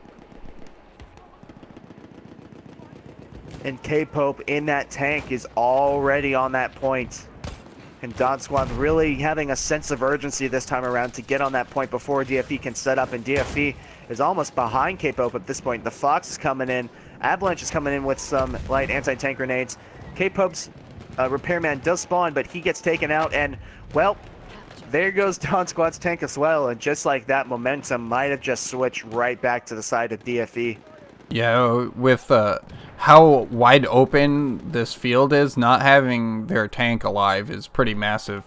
Speaker 2: And K-Pope in that tank is already on that point. And Dawn Squad really having a sense of urgency this time around to get on that point before DFE can set up. And DFE is almost behind K-Pope at this point. The Fox is coming in. Avalanche is coming in with some light anti-tank grenades. K-Pope's repairman does spawn, but he gets taken out. And, well, there goes Dawn Squad's tank as well. And just like that, momentum might have just switched right back to the side of DFE.
Speaker 1: Yeah, with how wide open this field is, not having their tank alive is pretty massive.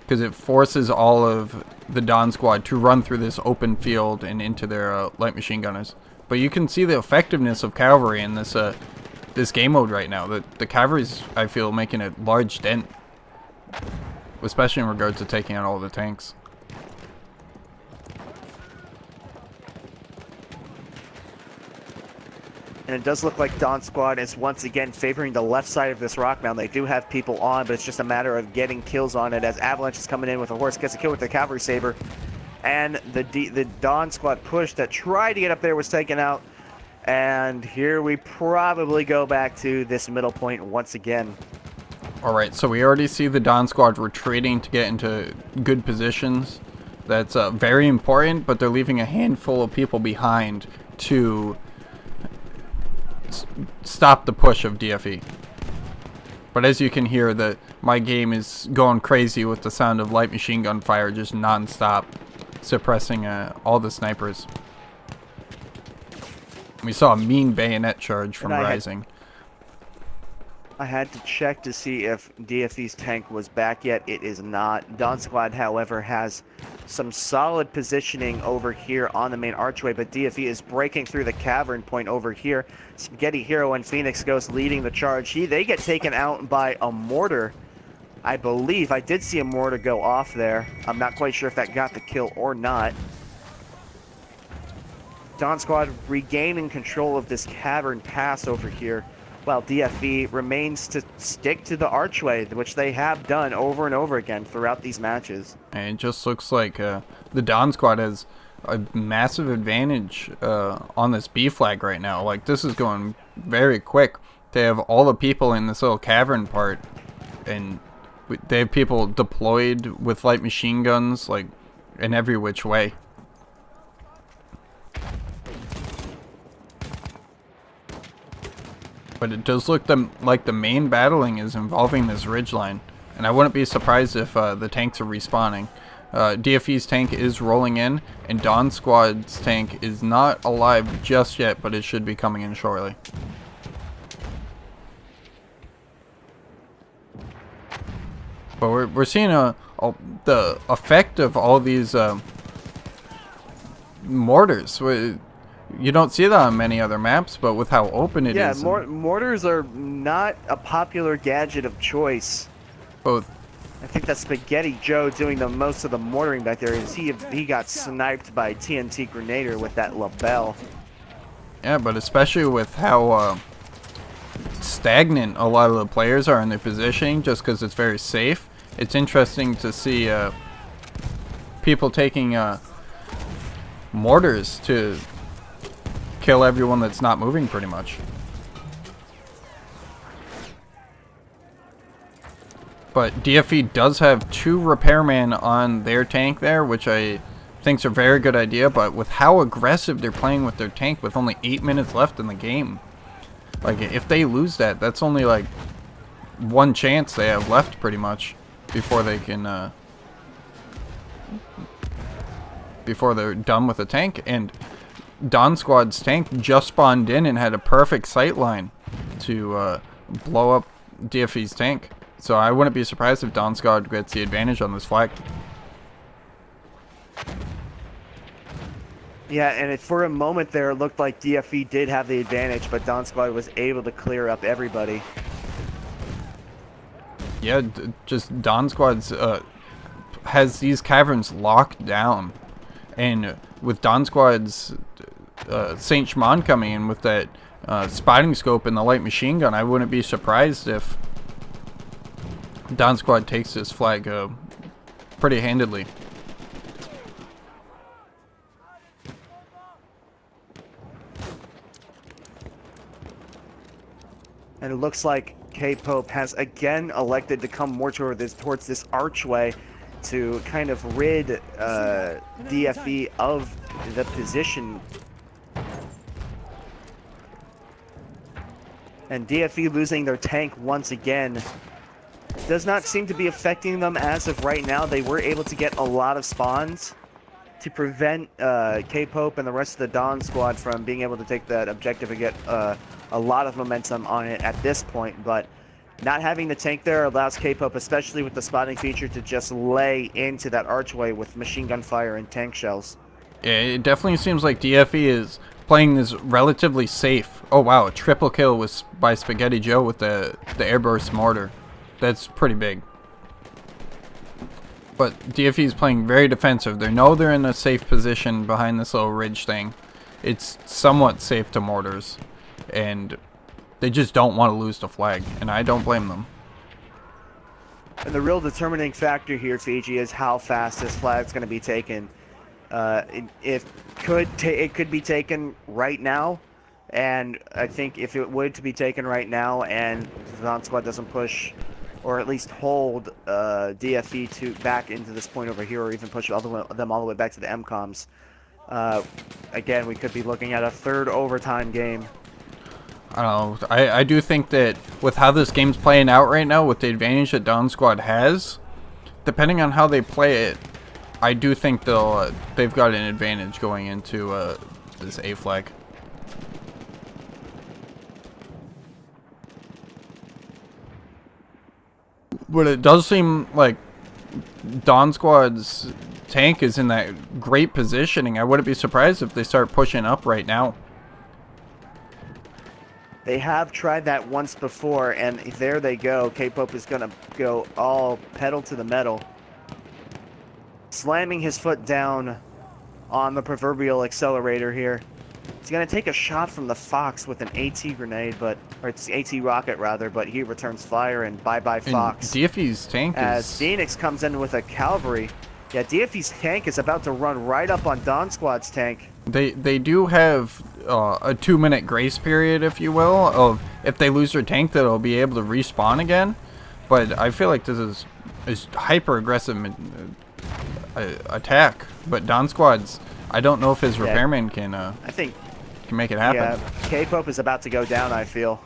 Speaker 1: Because it forces all of the Dawn Squad to run through this open field and into their light machine gunners. But you can see the effectiveness of cavalry in this this game mode right now. The cavalry's, I feel, making a large dent, especially in regards to taking out all the tanks.
Speaker 2: And it does look like Dawn Squad is once again favoring the left side of this rock mound. They do have people on, but it's just a matter of getting kills on it, as Avalanche is coming in with a horse, gets a kill with the cavalry saber. And the Dawn Squad push that tried to get up there was taken out. And here we probably go back to this middle point once again.
Speaker 1: Alright, so we already see the Dawn Squad retreating to get into good positions. That's very important, but they're leaving a handful of people behind to stop the push of DFE. But as you can hear, my game is going crazy with the sound of light machine gun fire just non-stop, suppressing all the snipers. We saw a mean bayonet charge from Rising.
Speaker 2: I had to check to see if DFE's tank was back yet. It is not. Dawn Squad, however, has some solid positioning over here on the main archway, but DFE is breaking through the cavern point over here. Spaghetti Hero and Phoenix Ghost leading the charge. They get taken out by a mortar. I believe I did see a mortar go off there. I'm not quite sure if that got the kill or not. Dawn Squad regaining control of this cavern pass over here, while DFE remains to stick to the archway, which they have done over and over again throughout these matches.
Speaker 1: And it just looks like the Dawn Squad has a massive advantage on this B flag right now. Like, this is going very quick. They have all the people in this little cavern part, and they have people deployed with light machine guns, like, in every which way. But it does look like the main battling is involving this ridgeline. And I wouldn't be surprised if the tanks are respawning. DFE's tank is rolling in, and Dawn Squad's tank is not alive just yet, but it should be coming in shortly. But we're seeing the effect of all these mortars. You don't see that on many other maps, but with how open it is.
Speaker 2: Yeah, mortars are not a popular gadget of choice.
Speaker 1: Both.
Speaker 2: I think that's Spaghetti Joe doing the most of the mortaring back there. He got sniped by TNT Grenader with that lapel.
Speaker 1: Yeah, but especially with how stagnant a lot of the players are in their positioning, just because it's very safe. It's interesting to see people taking mortars to kill everyone that's not moving, pretty much. But DFE does have 2 repairmen on their tank there, which I think is a very good idea. But with how aggressive they're playing with their tank with only 8 minutes left in the game, like, if they lose that, that's only like one chance they have left, pretty much, before they can before they're done with the tank, and Dawn Squad's tank just spawned in and had a perfect sight line to blow up DFE's tank. So I wouldn't be surprised if Dawn Squad gets the advantage on this flag.
Speaker 2: Yeah, and for a moment there, it looked like DFE did have the advantage, but Dawn Squad was able to clear up everybody.
Speaker 1: Yeah, just Dawn Squad's has these caverns locked down, and with Dawn Squad's Saint Shimon coming in with that spotting scope and the light machine gun, I wouldn't be surprised if Dawn Squad takes this flag pretty handedly.
Speaker 2: And it looks like K-Pope has again elected to come more towards this archway to kind of rid DFE of the position. And DFE losing their tank once again does not seem to be affecting them as of right now. They were able to get a lot of spawns to prevent K-Pope and the rest of the Dawn Squad from being able to take that objective and get a lot of momentum on it at this point, but not having the tank there allows K-Pope, especially with the spotting feature, to just lay into that archway with machine gun fire and tank shells.
Speaker 1: Yeah, it definitely seems like DFE is playing this relatively safe. Oh wow, a triple kill by Spaghetti Joe with the airburst mortar. That's pretty big. But DFE is playing very defensive. They know they're in a safe position behind this little ridge thing. It's somewhat safe to mortars, and they just don't want to lose the flag, and I don't blame them.
Speaker 2: And the real determining factor here, Fiji, is how fast this flag's going to be taken. It could be taken right now, and I think if it were to be taken right now and the Dawn Squad doesn't push, or at least hold DFE back into this point over here, or even push them all the way back to the MCOMs, again, we could be looking at a third overtime game.
Speaker 1: I don't know. I do think that with how this game's playing out right now, with the advantage that Dawn Squad has, depending on how they play it, I do think they've got an advantage going into this A flag. But it does seem like Dawn Squad's tank is in that great positioning. I wouldn't be surprised if they start pushing up right now.
Speaker 2: They have tried that once before, and there they go. K-Pope is going to go all pedal to the metal, slamming his foot down on the proverbial accelerator here. He's going to take a shot from the Fox with an AT grenade, or it's AT rocket rather, but he returns fire, and bye-bye Fox.
Speaker 1: And DFE's tank
Speaker 2: as Phoenix comes in with a cavalry. Yeah, DFE's tank is about to run right up on Dawn Squad's tank.
Speaker 1: They do have a 2-minute grace period, if you will, of if they lose their tank, that it'll be able to respawn again. But I feel like this is hyper aggressive attack. But Dawn Squad's, I don't know if his repairman can make it happen.
Speaker 2: Yeah, K-Pope is about to go down, I feel.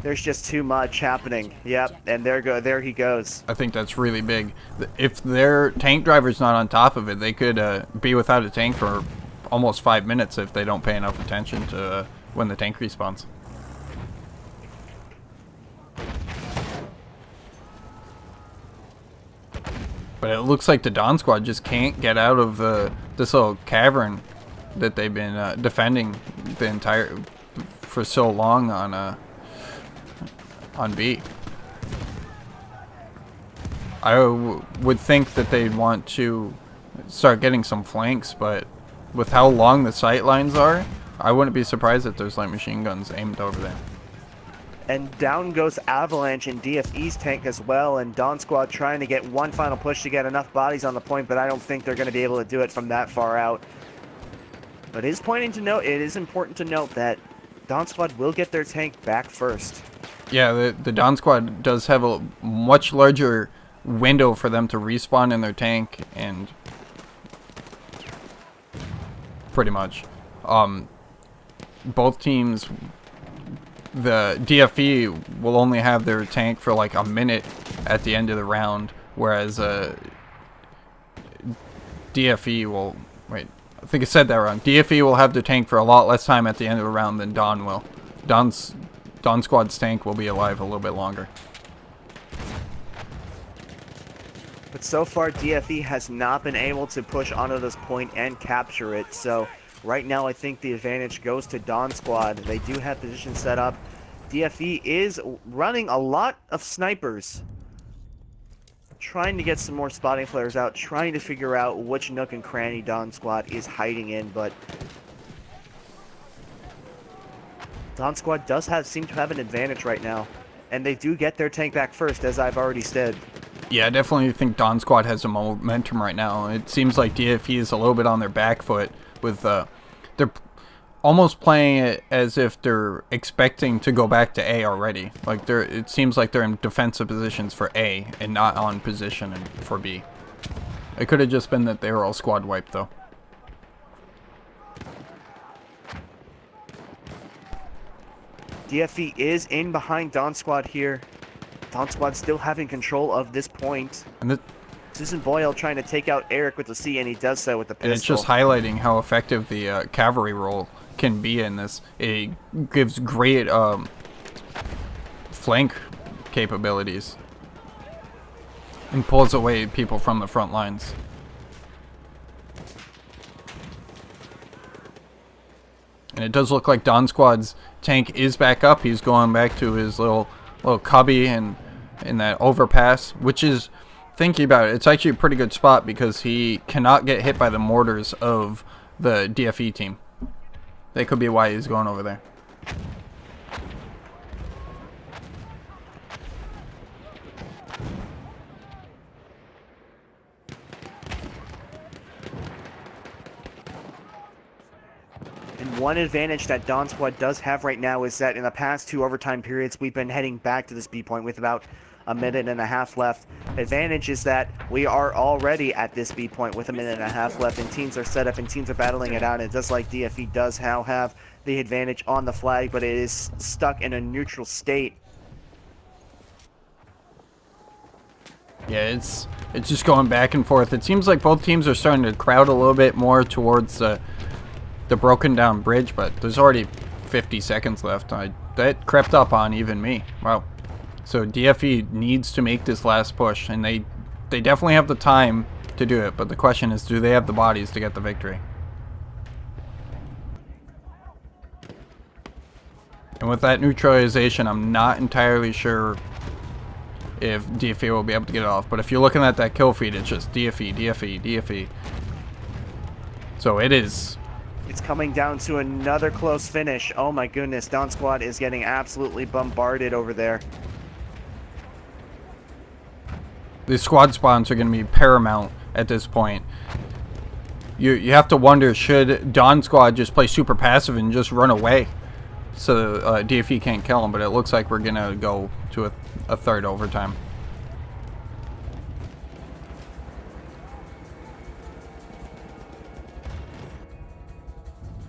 Speaker 2: There's just too much happening. Yep, and there he goes.
Speaker 1: I think that's really big. If their tank driver's not on top of it, they could be without a tank for almost 5 minutes if they don't pay enough attention to when the tank respawns. But it looks like the Dawn Squad just can't get out of this little cavern that they've been defending for so long on B. I would think that they'd want to start getting some flanks, but with how long the sight lines are, I wouldn't be surprised if there's light machine guns aimed over there.
Speaker 2: And down goes Avalanche in DFE's tank as well, and Dawn Squad trying to get one final push to get enough bodies on the point, but I don't think they're going to be able to do it from that far out. But it is important to note that Dawn Squad will get their tank back first.
Speaker 1: Yeah, the Dawn Squad does have a much larger window for them to respawn in their tank, and pretty much both teams, the DFE will only have their tank for like a minute at the end of the round, whereas DFE will... Wait, I think I said that wrong. DFE will have the tank for a lot less time at the end of the round than Dawn will. Dawn Squad's tank will be alive a little bit longer.
Speaker 2: But so far, DFE has not been able to push onto this point and capture it. So right now, I think the advantage goes to Dawn Squad. They do have position set up. DFE is running a lot of snipers, trying to get some more spotting flares out, trying to figure out which nook and cranny Dawn Squad is hiding in, but Dawn Squad does seem to have an advantage right now, and they do get their tank back first, as I've already said.
Speaker 1: Yeah, I definitely think Dawn Squad has a momentum right now. It seems like DFE is a little bit on their back foot with they're almost playing it as if they're expecting to go back to A already. Like it seems like they're in defensive positions for A and not on position for B. It could have just been that they were all squad wiped though.
Speaker 2: DFE is in behind Dawn Squad here. Dawn Squad still having control of this point.
Speaker 1: And
Speaker 2: Susan Boyle trying to take out Eric with the C, and he does so with the pistol.
Speaker 1: And it's just highlighting how effective the cavalry role can be in this. It gives great flank capabilities and pulls away people from the front lines. And it does look like Dawn Squad's tank is back up. He's going back to his little cubby and in that overpass, which is, thinking about it, it's actually a pretty good spot because he cannot get hit by the mortars of the DFE team. That could be why he's going over there.
Speaker 2: And one advantage that Dawn Squad does have right now is that in the past 2 overtime periods, we've been heading back to this B point with about a minute and a half left. Advantage is that we are already at this B point with a minute and a half left, and teams are set up and teams are battling it out. And just like DFE does now have the advantage on the flag, but it is stuck in a neutral state.
Speaker 1: Yeah, it's just going back and forth. It seems like both teams are starting to crowd a little bit more towards the broken down bridge, but there's already 50 seconds left. That crept up on even me. Wow. So DFE needs to make this last push, and they definitely have the time to do it, but the question is, do they have the bodies to get the victory? And with that neutralization, I'm not entirely sure if DFE will be able to get it off, but if you're looking at that kill feed, it's just DFE, DFE, DFE. So it is.
Speaker 2: It's coming down to another close finish. Oh my goodness, Dawn Squad is getting absolutely bombarded over there.
Speaker 1: The squad spawns are going to be paramount at this point. You have to wonder, should Dawn Squad just play super passive and just run away so DFE can't kill them? But it looks like we're going to go to a third overtime.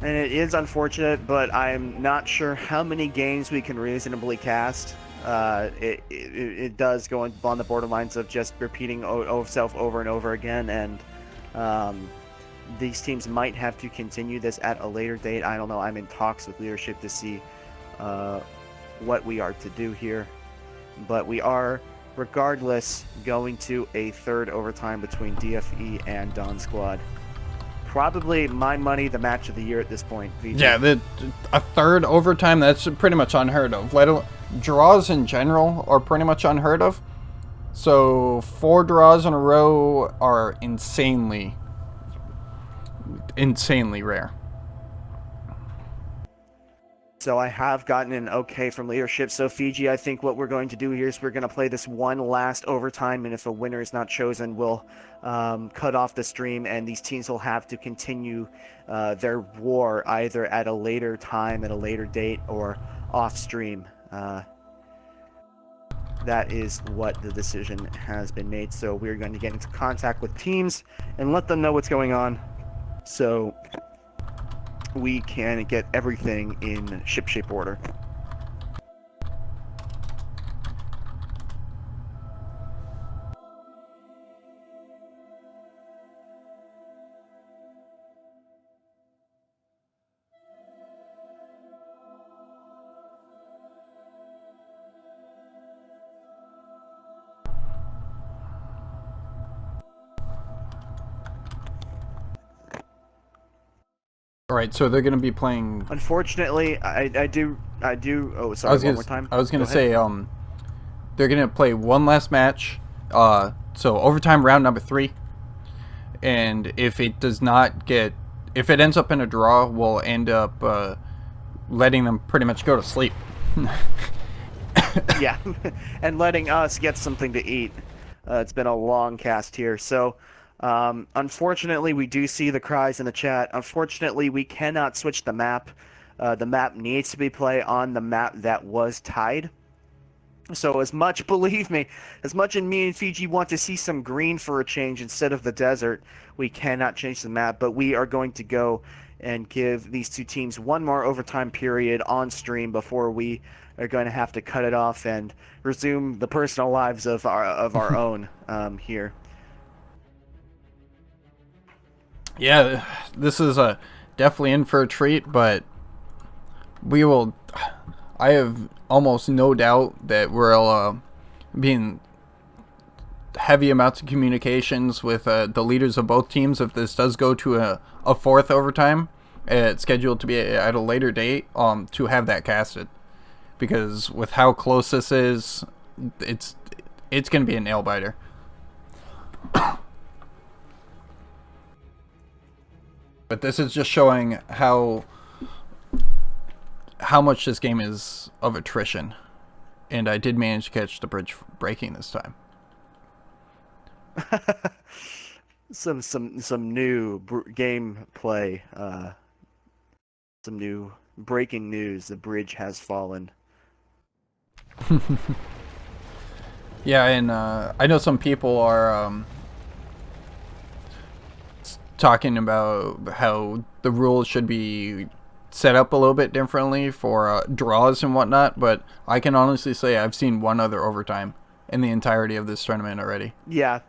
Speaker 2: And it is unfortunate, but I'm not sure how many games we can reasonably cast. It does go on the borderlines of just repeating itself over and over again, and these teams might have to continue this at a later date. I don't know. I'm in talks with leadership to see what we are to do here, but we are, regardless, going to a third overtime between DFE and Dawn Squad. Probably my money, the match of the year at this point. VJ.
Speaker 1: Yeah, a third overtime, that's pretty much unheard of. Draws in general are pretty much unheard of. So 4 draws in a row are insanely rare.
Speaker 2: So I have gotten an okay from leadership. So Fiji, I think what we're going to do here is we're going to play this one last overtime, and if a winner is not chosen, we'll cut off the stream, and these teams will have to continue their war either at a later time, at a later date, or off stream. That is what the decision has been made. So we're going to get into contact with teams and let them know what's going on, so we can get everything in shipshape order.
Speaker 1: All right, so they're going to be playing.
Speaker 2: Unfortunately, I do. Oh, sorry. One more time.
Speaker 1: I was going
Speaker 2: Go
Speaker 1: to say they're going to play one last match. So overtime round number 3, and if it ends up in a draw, we'll end up letting them pretty much go to sleep.
Speaker 2: Yeah, and letting us get something to eat. It's been a long cast here, so unfortunately we do see the cries in the chat. Unfortunately, we cannot switch the map. The map needs to be played on the map that was tied. So as much, believe me, as much as me and Fiji want to see some green for a change instead of the desert, we cannot change the map, but we are going to go and give these two teams one more overtime period on stream before we are going to have to cut it off and resume the personal lives of our own here.
Speaker 1: Yeah, this is definitely in for a treat, but I have almost no doubt that we'll be in heavy amounts of communications with the leaders of both teams if this does go to a fourth overtime. It's scheduled to be at a later date to have that casted, because with how close this is, it's going to be a nail biter. But this is just showing how much this game is of attrition, and I did manage to catch the bridge breaking this time.
Speaker 2: some new gameplay, some new breaking news. The bridge has fallen.
Speaker 1: Yeah, and I know some people are talking about how the rules should be set up a little bit differently for draws and whatnot, but I can honestly say I've seen one other overtime in the entirety of this tournament already.
Speaker 2: Yeah,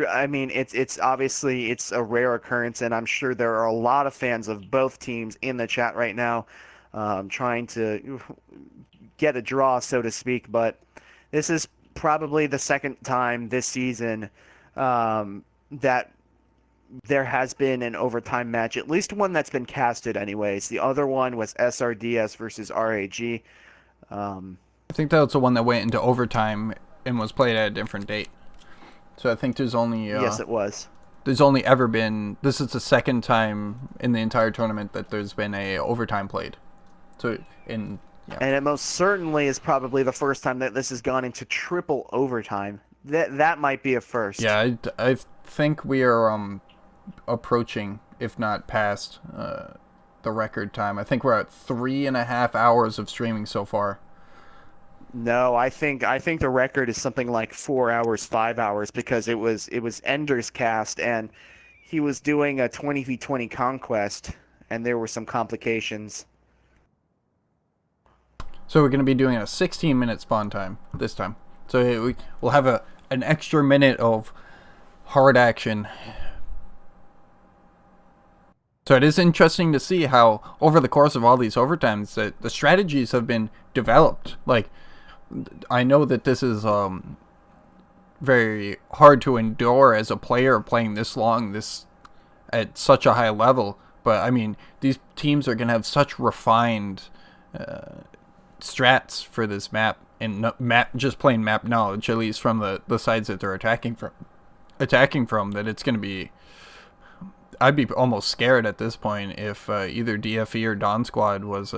Speaker 2: I mean, it's obviously it's a rare occurrence, and I'm sure there are a lot of fans of both teams in the chat right now trying to get a draw, so to speak, but this is probably the second time this season that there has been an overtime match, at least one that's been casted anyways. The other one was SRDS versus RAG.
Speaker 1: I think that was the one that went into overtime and was played at a different date. So I think there's only...
Speaker 2: yes, it was.
Speaker 1: There's only ever been... This is the second time in the entire tournament that there's been a overtime played. So yeah.
Speaker 2: And it most certainly is probably the first time that this has gone into triple overtime. That might be a first.
Speaker 1: Yeah, I think we are approaching, if not past, the record time. I think we're at 3.5 hours of streaming so far.
Speaker 2: No, I think the record is something like 4 hours, 5 hours, because it was Ender's cast, and he was doing a 20v20 conquest, and there were some complications.
Speaker 1: So we're going to be doing a 16-minute spawn time this time. So we'll have an extra minute of hard action. So it is interesting to see how over the course of all these overtimes that the strategies have been developed. Like, I know that this is very hard to endure as a player playing this long, at such a high level. But I mean, these teams are going to have such refined strats for this map, and just plain map knowledge, at least from the sides that they're attacking from, that it's going to be... I'd be almost scared at this point if either DFE or Dawn Squad was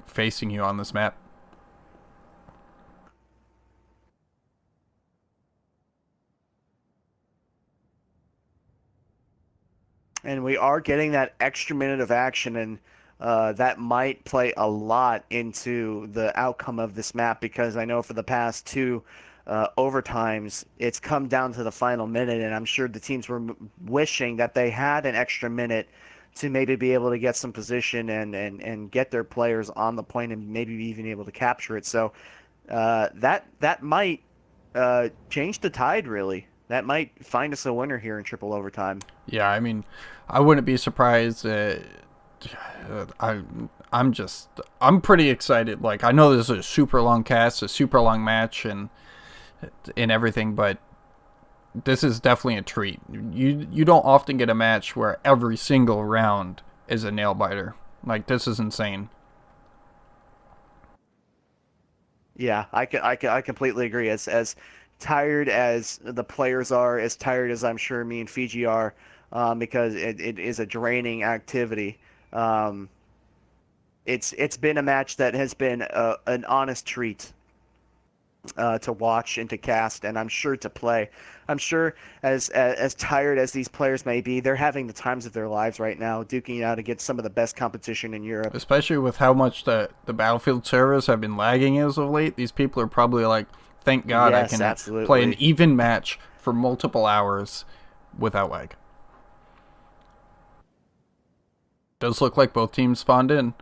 Speaker 1: facing you on this map.
Speaker 2: And we are getting that extra minute of action, and that might play a lot into the outcome of this map, because I know for the past two overtimes, it's come down to the final minute, and I'm sure the teams were wishing that they had an extra minute to maybe be able to get some position and get their players on the point and maybe even able to capture it. So that might change the tide, really. That might find us a winner here in triple overtime.
Speaker 1: Yeah, I mean, I wouldn't be surprised. I'm pretty excited. Like, I know this is a super long cast, a super long match, and everything, but this is definitely a treat. You don't often get a match where every single round is a nail biter. Like, this is insane.
Speaker 2: Yeah, I completely agree. As tired as the players are, as tired as I'm sure me and Fiji are, because it is a draining activity. It's been a match that has been an honest treat to watch and to cast, and I'm sure to play. I'm sure as tired as these players may be, they're having the times of their lives right now, duking it out against some of the best competition in Europe.
Speaker 1: Especially with how much the Battlefield servers have been lagging as of late. These people are probably like, thank God
Speaker 2: Yes,
Speaker 1: I can
Speaker 2: absolutely.
Speaker 1: play an even match for multiple hours without lag. Does look like both teams spawned in.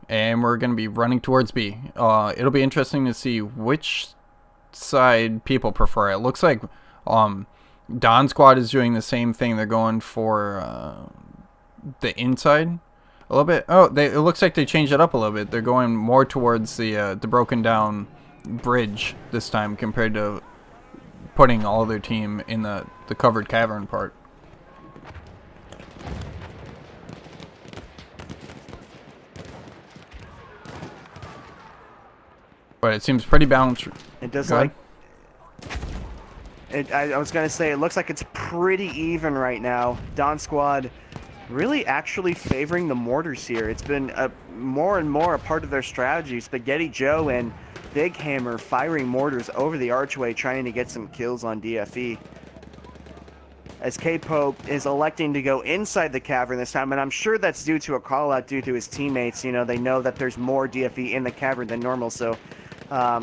Speaker 1: And we're going to be running towards B. It'll be interesting to see which side people prefer. It looks like Don Squad is doing the same thing. They're going for the inside a little bit. Oh, it looks like they changed it up a little bit. They're going more towards the broken down bridge this time compared to putting all their team in the covered cavern part. But it seems pretty balanced.
Speaker 2: It does like. I was gonna say it looks like it's pretty even right now. Don Squad really actually favoring the mortars here. It's been more and more a part of their strategy. Spaghetti Joe and Big Hammer firing mortars over the archway, trying to get some kills on DFE. As K-Pope is electing to go inside the cavern this time, and I'm sure that's due to a call-out due to his teammates. You know, they know that there's more DFE in the cavern than normal, so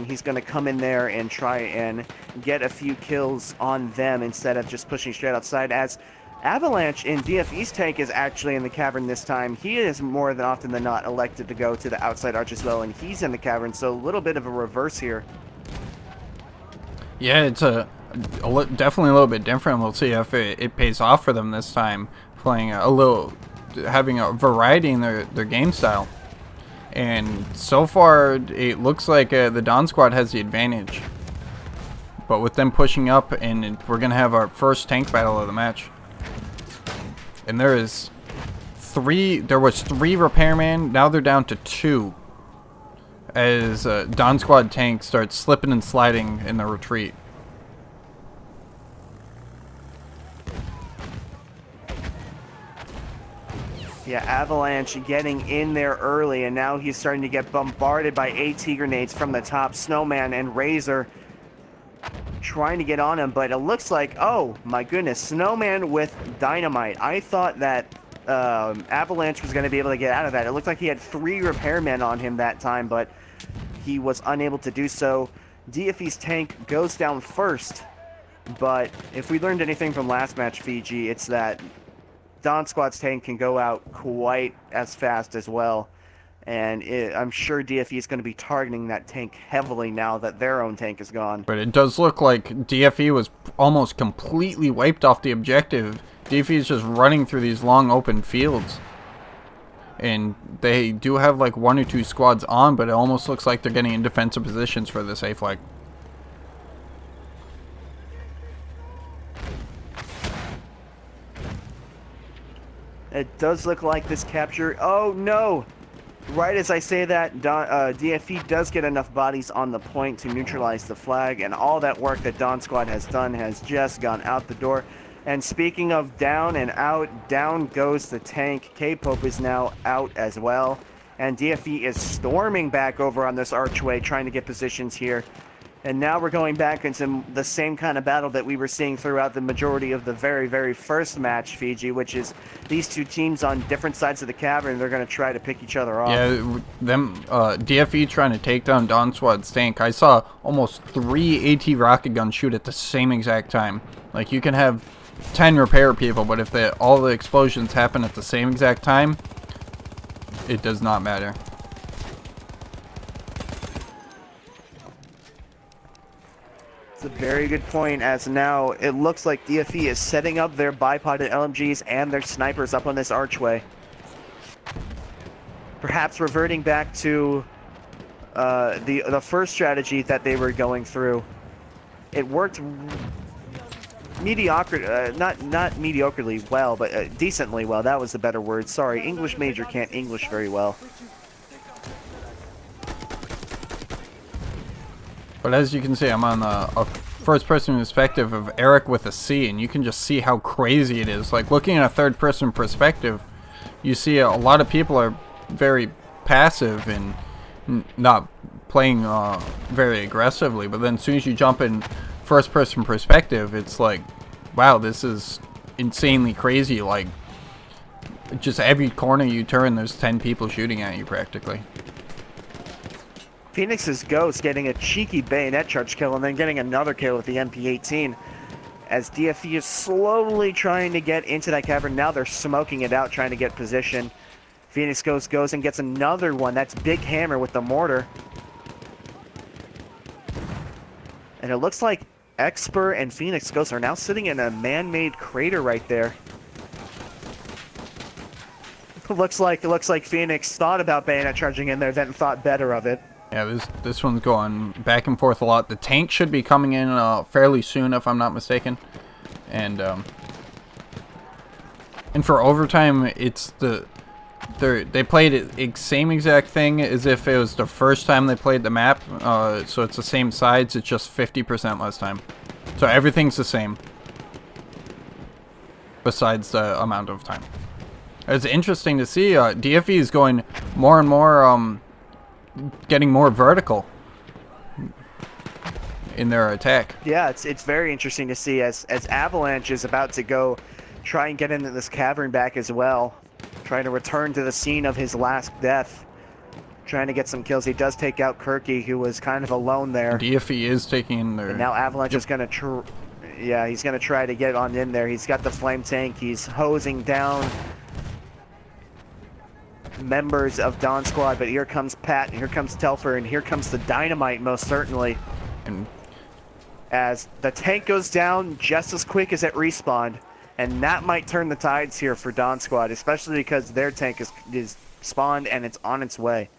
Speaker 2: he's going to come in there and try and get a few kills on them instead of just pushing straight outside. As Avalanche in DFE's tank is actually in the cavern this time, he is more than often than not elected to go to the outside arch as well, and he's in the cavern, so a little bit of a reverse here.
Speaker 1: Yeah, it's definitely a little bit different. We'll see if it pays off for them this time, playing having a variety in their game style. And so far, it looks like the Don Squad has the advantage. But with them pushing up, and we're going to have our first tank battle of the match. And there was 3 repairmen, now they're down to 2. As Don Squad tank starts slipping and sliding in the retreat.
Speaker 2: Yeah, Avalanche getting in there early, and now he's starting to get bombarded by AT grenades from the top. Snowman and Razor trying to get on him, but it looks like, oh my goodness, Snowman with dynamite. I thought that Avalanche was going to be able to get out of that. It looked like he had 3 repairmen on him that time, but he was unable to do so. DFE's tank goes down first, but if we learned anything from last match, Fiji, it's that Don Squad's tank can go out quite as fast as well, and I'm sure DFE is going to be targeting that tank heavily now that their own tank is gone.
Speaker 1: But it does look like DFE was almost completely wiped off the objective. DFE is just running through these long open fields, and they do have like 1 or 2 squads on, but it almost looks like they're getting in defensive positions for this A flag.
Speaker 2: It does look like this capture. Oh no! Right as I say that, DFE does get enough bodies on the point to neutralize the flag, and all that work that Don Squad has done has just gone out the door. And speaking of down and out, down goes the tank. K-Pope is now out as well, and DFE is storming back over on this archway, trying to get positions here. And now we're going back into the same kind of battle that we were seeing throughout the majority of the very, very first match, Fiji, which is these 2 teams on different sides of the cavern. They're going to try to pick each other off.
Speaker 1: Yeah, DFE trying to take down Don Squad's tank. I saw almost 3 AT rocket guns shoot at the same exact time. Like, you can have 10 repair people, but if all the explosions happen at the same exact time, it does not matter.
Speaker 2: A very good point, as now it looks like DFE is setting up their bipoded LMGs and their snipers up on this archway. Perhaps reverting back to the first strategy that they were going through. It worked not mediocrely well, but decently well. That was the better word. Sorry, English major can't English very well.
Speaker 1: But as you can see, I'm on a first-person perspective of Eric with a C, and you can just see how crazy it is. Like, looking at a third-person perspective, you see a lot of people are very passive and not playing very aggressively. But then as soon as you jump in first-person perspective, it's like, wow, this is insanely crazy. Like, just every corner you turn, there's 10 people shooting at you practically.
Speaker 2: Phoenix's Ghost getting a cheeky bayonet charge kill and then getting another kill with the MP18 as DFE is slowly trying to get into that cavern. Now they're smoking it out, trying to get position. Phoenix Ghost goes and gets another one. That's Big Hammer with the mortar. And it looks like Expert and Phoenix Ghost are now sitting in a man-made crater right there. Looks like Phoenix thought about bayonet charging in there, then thought better of it.
Speaker 1: Yeah, this one's going back and forth a lot. The tank should be coming in fairly soon, if I'm not mistaken. And for overtime, it's they played it same exact thing as if it was the first time they played the map. So it's the same sides. It's just 50% less time. So everything's the same, besides the amount of time. It's interesting to see. DFE is going more and more. Getting more vertical in their attack.
Speaker 2: Yeah, it's very interesting to see as Avalanche is about to go try and get into this cavern back as well, trying to return to the scene of his last death, trying to get some kills. He does take out Kirky, who was kind of alone there.
Speaker 1: DFE is taking their...
Speaker 2: And now Avalanche is going to he's going to try to get on in there. He's got the flame tank. He's hosing down members of Dawn Squad, but here comes Pat, and here comes Telfer, and here comes the dynamite, most certainly.
Speaker 1: And
Speaker 2: as the tank goes down just as quick as it respawned, and that might turn the tides here for Dawn Squad, especially because their tank is spawned and it's on its way.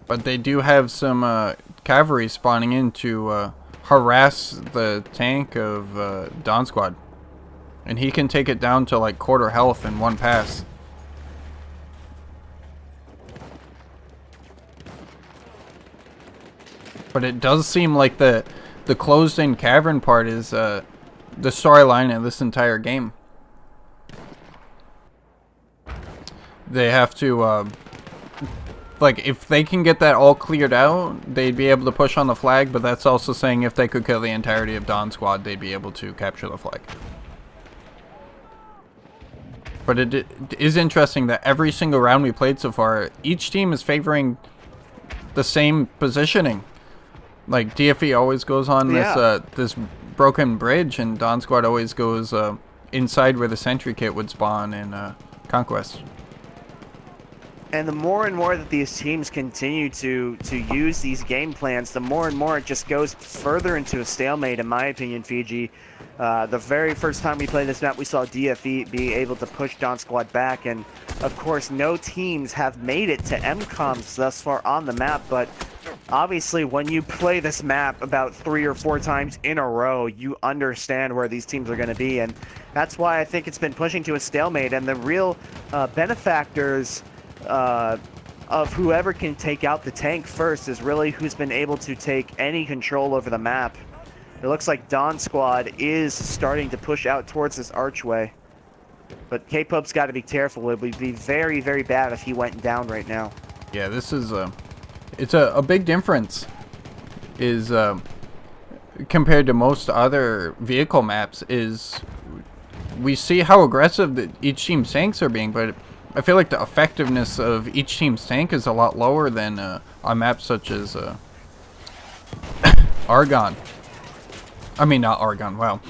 Speaker 1: But they do have some cavalry spawning in to harass the tank of Dawn Squad, and he can take it down to like quarter health in one pass. But it does seem like the closed-in cavern part is the storyline of this entire game. They have to, like, if they can get that all cleared out, they'd be able to push on the flag, but that's also saying if they could kill the entirety of Dawn Squad, they'd be able to capture the flag. But it is interesting that every single round we played so far, each team is favoring the same positioning. Like, DFE always goes on this broken bridge, and Dawn Squad always goes inside where the sentry kit would spawn in Conquest.
Speaker 2: And the more and more that these teams continue to use these game plans, the more and more it just goes further into a stalemate, in my opinion, Fiji. The very first time we played this map, we saw DFE be able to push Dawn Squad back, and of course no teams have made it to MCOMs thus far on the map, but obviously when you play this map about 3 or 4 times in a row, you understand where these teams are going to be, and that's why I think it's been pushing to a stalemate, and the real benefactors of whoever can take out the tank first is really who's been able to take any control over the map. It looks like Dawn Squad is starting to push out towards this archway, but K-Pope's got to be careful. It would be very, very bad if he went down right now.
Speaker 1: Yeah, this is it's a big difference is compared to most other vehicle maps is we see how aggressive each team's tanks are being, but I feel like the effectiveness of each team's tank is a lot lower than on maps such as Argonne. I mean, not Argonne, wow.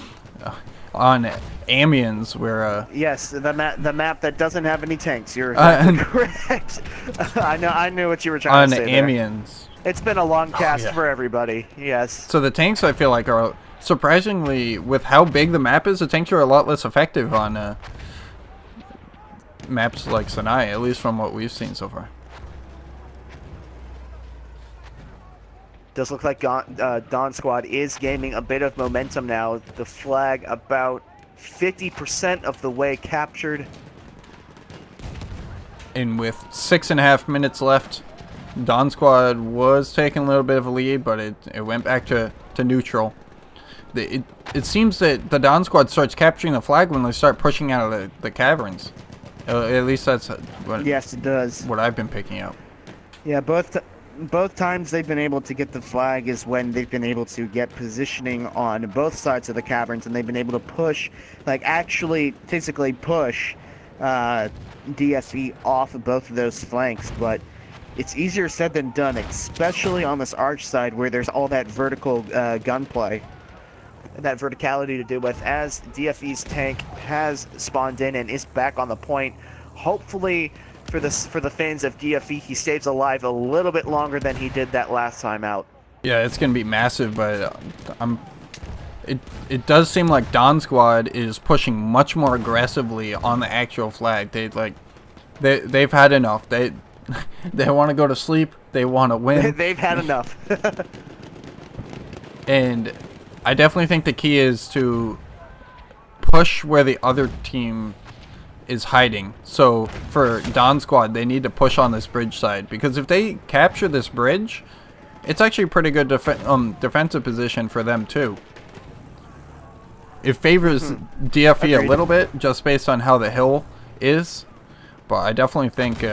Speaker 1: On Amiens, where
Speaker 2: yes, the map that doesn't have any tanks. You're correct. I knew what you were trying to say there.
Speaker 1: On Amiens.
Speaker 2: It's been a long cast for everybody. Yes.
Speaker 1: So the tanks, I feel like, are surprisingly, with how big the map is, the tanks are a lot less effective on maps like Sinai, at least from what we've seen so far.
Speaker 2: Does look like Dawn Squad is gaining a bit of momentum now. The flag about 50% of the way captured.
Speaker 1: And with 6.5 minutes left, Dawn Squad was taking a little bit of a lead, but it went back to neutral. It seems that the Dawn Squad starts capturing the flag when they start pushing out of the caverns. At least that's what,
Speaker 13: yes, it does.
Speaker 1: What I've been picking up.
Speaker 13: Yeah, both times they've been able to get the flag is when they've been able to get positioning on both sides of the caverns, and they've been able to push, like actually physically push DFE off of both of those flanks. But it's easier said than done, especially on this arch side where there's all that vertical gunplay.
Speaker 2: That verticality to do with, as DFE's tank has spawned in and is back on the point. Hopefully for the fans of DFE, he stays alive a little bit longer than he did that last time out.
Speaker 1: Yeah, it's gonna be massive, but it does seem like Dawn Squad is pushing much more aggressively on the actual flag. They've had enough. They want to go to sleep. They want to win.
Speaker 2: They've had enough.
Speaker 1: And I definitely think the key is to push where the other team is hiding. So for Dawn Squad, they need to push on this bridge side, because if they capture this bridge, it's actually a pretty good defensive position for them too. It favors DFE a little bit just based on how the hill is, but I definitely think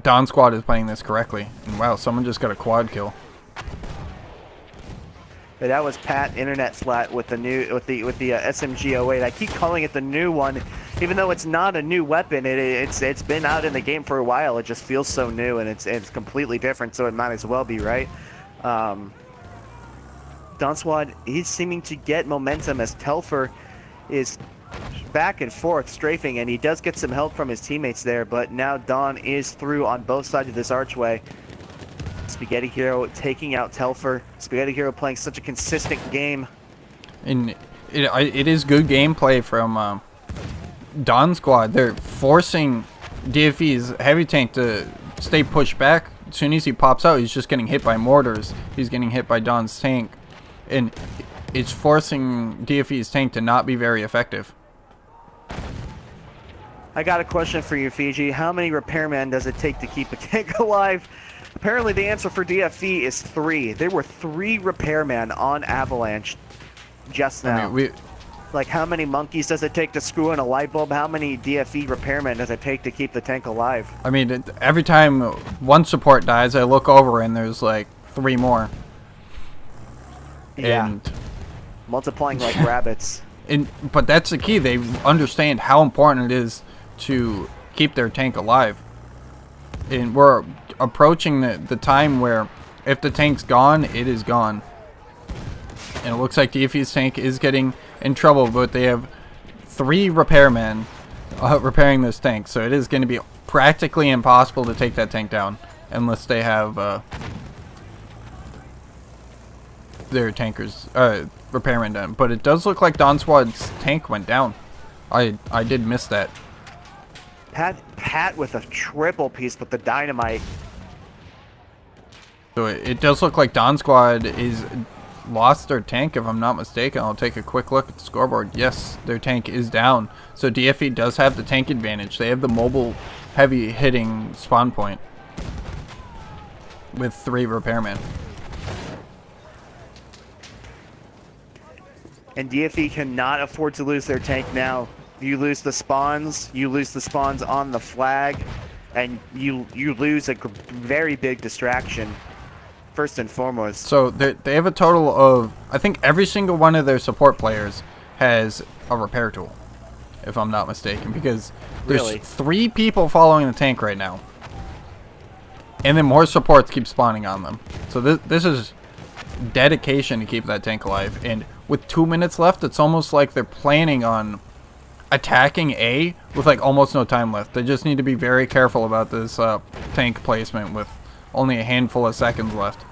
Speaker 1: Dawn Squad is playing this correctly. And wow, someone just got a quad kill.
Speaker 2: But that was Pat Internet Flat with the SMG08. I keep calling it the new one, even though it's not a new weapon. It's been out in the game for a while. It just feels so new, and it's completely different. So it might as well be, right? Dawn Squad is seeming to get momentum as Telfer is back and forth strafing, and he does get some help from his teammates there. But now Dawn is through on both sides of this archway. Spaghetti Hero taking out Telfer. Spaghetti Hero playing such a consistent game.
Speaker 1: And it is good gameplay from Dawn Squad. They're forcing DFE's heavy tank to stay pushed back. As soon as he pops out, he's just getting hit by mortars. He's getting hit by Dawn's tank. And it's forcing DFE's tank to not be very effective.
Speaker 2: I got a question for you, Fiji. How many repairmen does it take to keep a tank alive? Apparently the answer for DFE is 3. There were 3 repairmen on Avalanche just now.
Speaker 1: I mean,
Speaker 2: like, how many monkeys does it take to screw in a light bulb? How many DFE repairmen does it take to keep the tank alive?
Speaker 1: I mean, every time one support dies, I look over and there's like 3 more.
Speaker 2: Yeah.
Speaker 1: And
Speaker 2: multiplying like rabbits.
Speaker 1: But that's the key. They understand how important it is to keep their tank alive. And we're approaching the time where if the tank's gone, it is gone. And it looks like DFE's tank is getting in trouble, but they have 3 repairmen repairing this tank. So it is going to be practically impossible to take that tank down unless they have their tankers repairmen done. But it does look like Dawn Squad's tank went down. I did miss that.
Speaker 2: Pat with a triple piece with the dynamite.
Speaker 1: So it does look like Dawn Squad is lost their tank, if I'm not mistaken. I'll take a quick look at the scoreboard. Yes, their tank is down. So DFE does have the tank advantage. They have the mobile heavy hitting spawn point with 3 repairmen.
Speaker 2: And DFE cannot afford to lose their tank now. You lose the spawns on the flag, and you lose a very big distraction, first and foremost.
Speaker 1: So they have a total of, I think every single one of their support players has a repair tool, if I'm not mistaken, because there's
Speaker 2: Really?
Speaker 1: 3 people following the tank right now. And then more supports keep spawning on them. So this is dedication to keep that tank alive. And with 2 minutes left, it's almost like they're planning on attacking A with like almost no time left. They just need to be very careful about this tank placement with only a handful of seconds left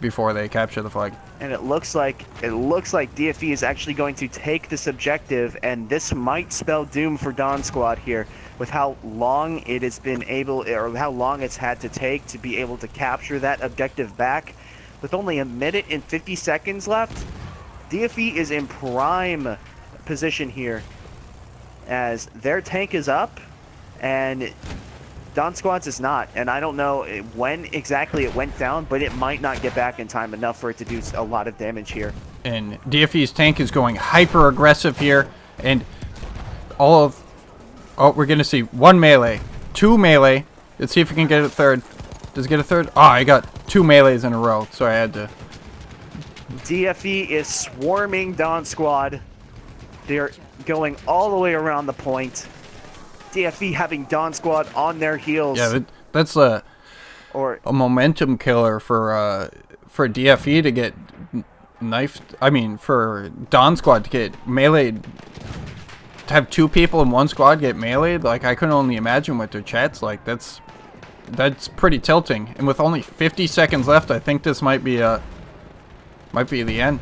Speaker 1: before they capture the flag.
Speaker 2: And it looks like DFE is actually going to take this objective, and this might spell doom for Dawn Squad here, with how long it has been able, or how long it's had to take to be able to capture that objective back. with only a minute and 50 seconds left, DFE is in prime position here as their tank is up and Don Squad's is not. And I don't know when exactly it went down, but it might not get back in time enough for it to do a lot of damage here.
Speaker 1: And DFE's tank is going hyper aggressive here, and all of... Oh, we're going to see 1 melee, 2 melee. Let's see if we can get a third. Does it get a third? Oh, I got 2 melees in a row, so I had to...
Speaker 2: DFE is swarming Don Squad. They're going all the way around the point. DFE having Don Squad on their heels.
Speaker 1: Yeah, that's a momentum killer for DFE to get knifed. I mean, for Don Squad to get meleeed. To have 2 people in 1 squad get meleeed, like, I can only imagine what their chat's like. That's pretty tilting. And with only 50 seconds left, I think this might be the end.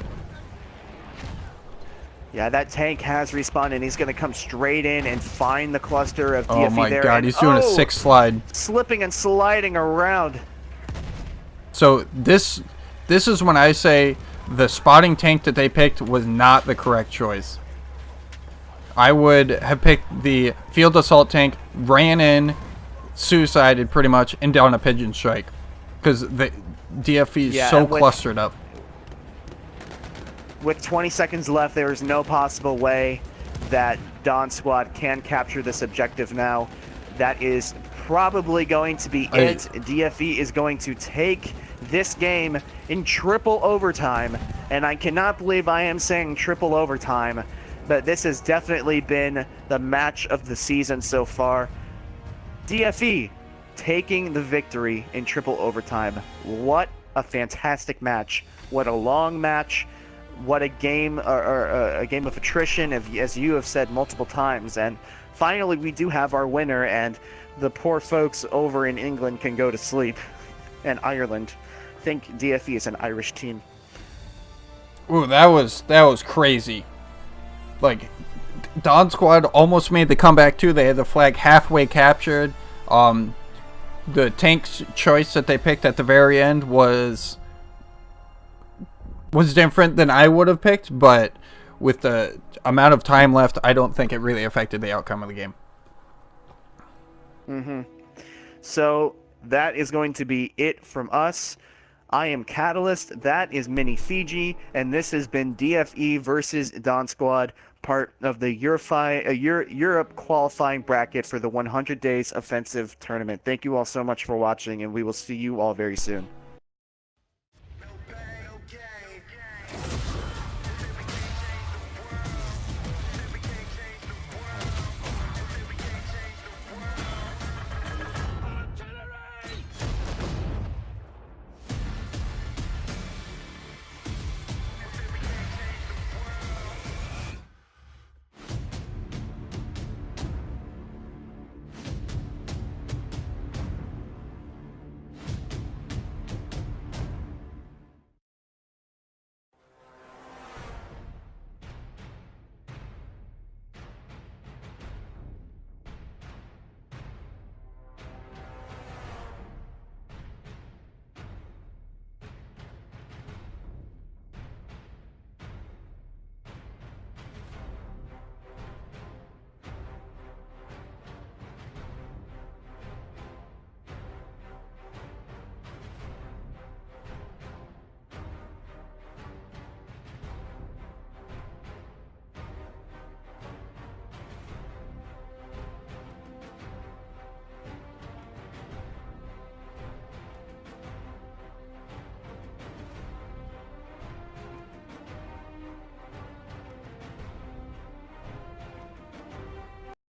Speaker 2: Yeah, that tank has respawned, and he's going to come straight in and find the cluster of DFE there.
Speaker 1: Oh my god,
Speaker 2: and,
Speaker 1: he's doing a 6 slide.
Speaker 2: Slipping and sliding around.
Speaker 1: So this is when I say the spotting tank that they picked was not the correct choice. I would have picked the field assault tank, ran in, suicided pretty much, and down a pigeon strike. Because the DFE is so clustered up.
Speaker 2: With 20 seconds left, there is no possible way that Don Squad can capture this objective now. That is probably going to be it. DFE is going to take this game in triple overtime. And I cannot believe I am saying triple overtime, but this has definitely been the match of the season so far. DFE taking the victory in triple overtime. What a fantastic match. What a long match. What a game, or a game of attrition, as you have said multiple times. And finally, we do have our winner, and the poor folks over in England can go to sleep. And Ireland. I think DFE is an Irish team.
Speaker 1: Ooh, that was crazy. Like, Don Squad almost made the comeback too. They had the flag halfway captured. The tank's choice that they picked at the very end was different than I would have picked, but with the amount of time left, I don't think it really affected the outcome of the game.
Speaker 2: So that is going to be it from us. I am Catalyst, that is Mini Fiji, and this has been DFE versus Don Squad, part of the Europe qualifying bracket for the 100 Days Offensive Tournament. Thank you all so much for watching, and we will see you all very soon.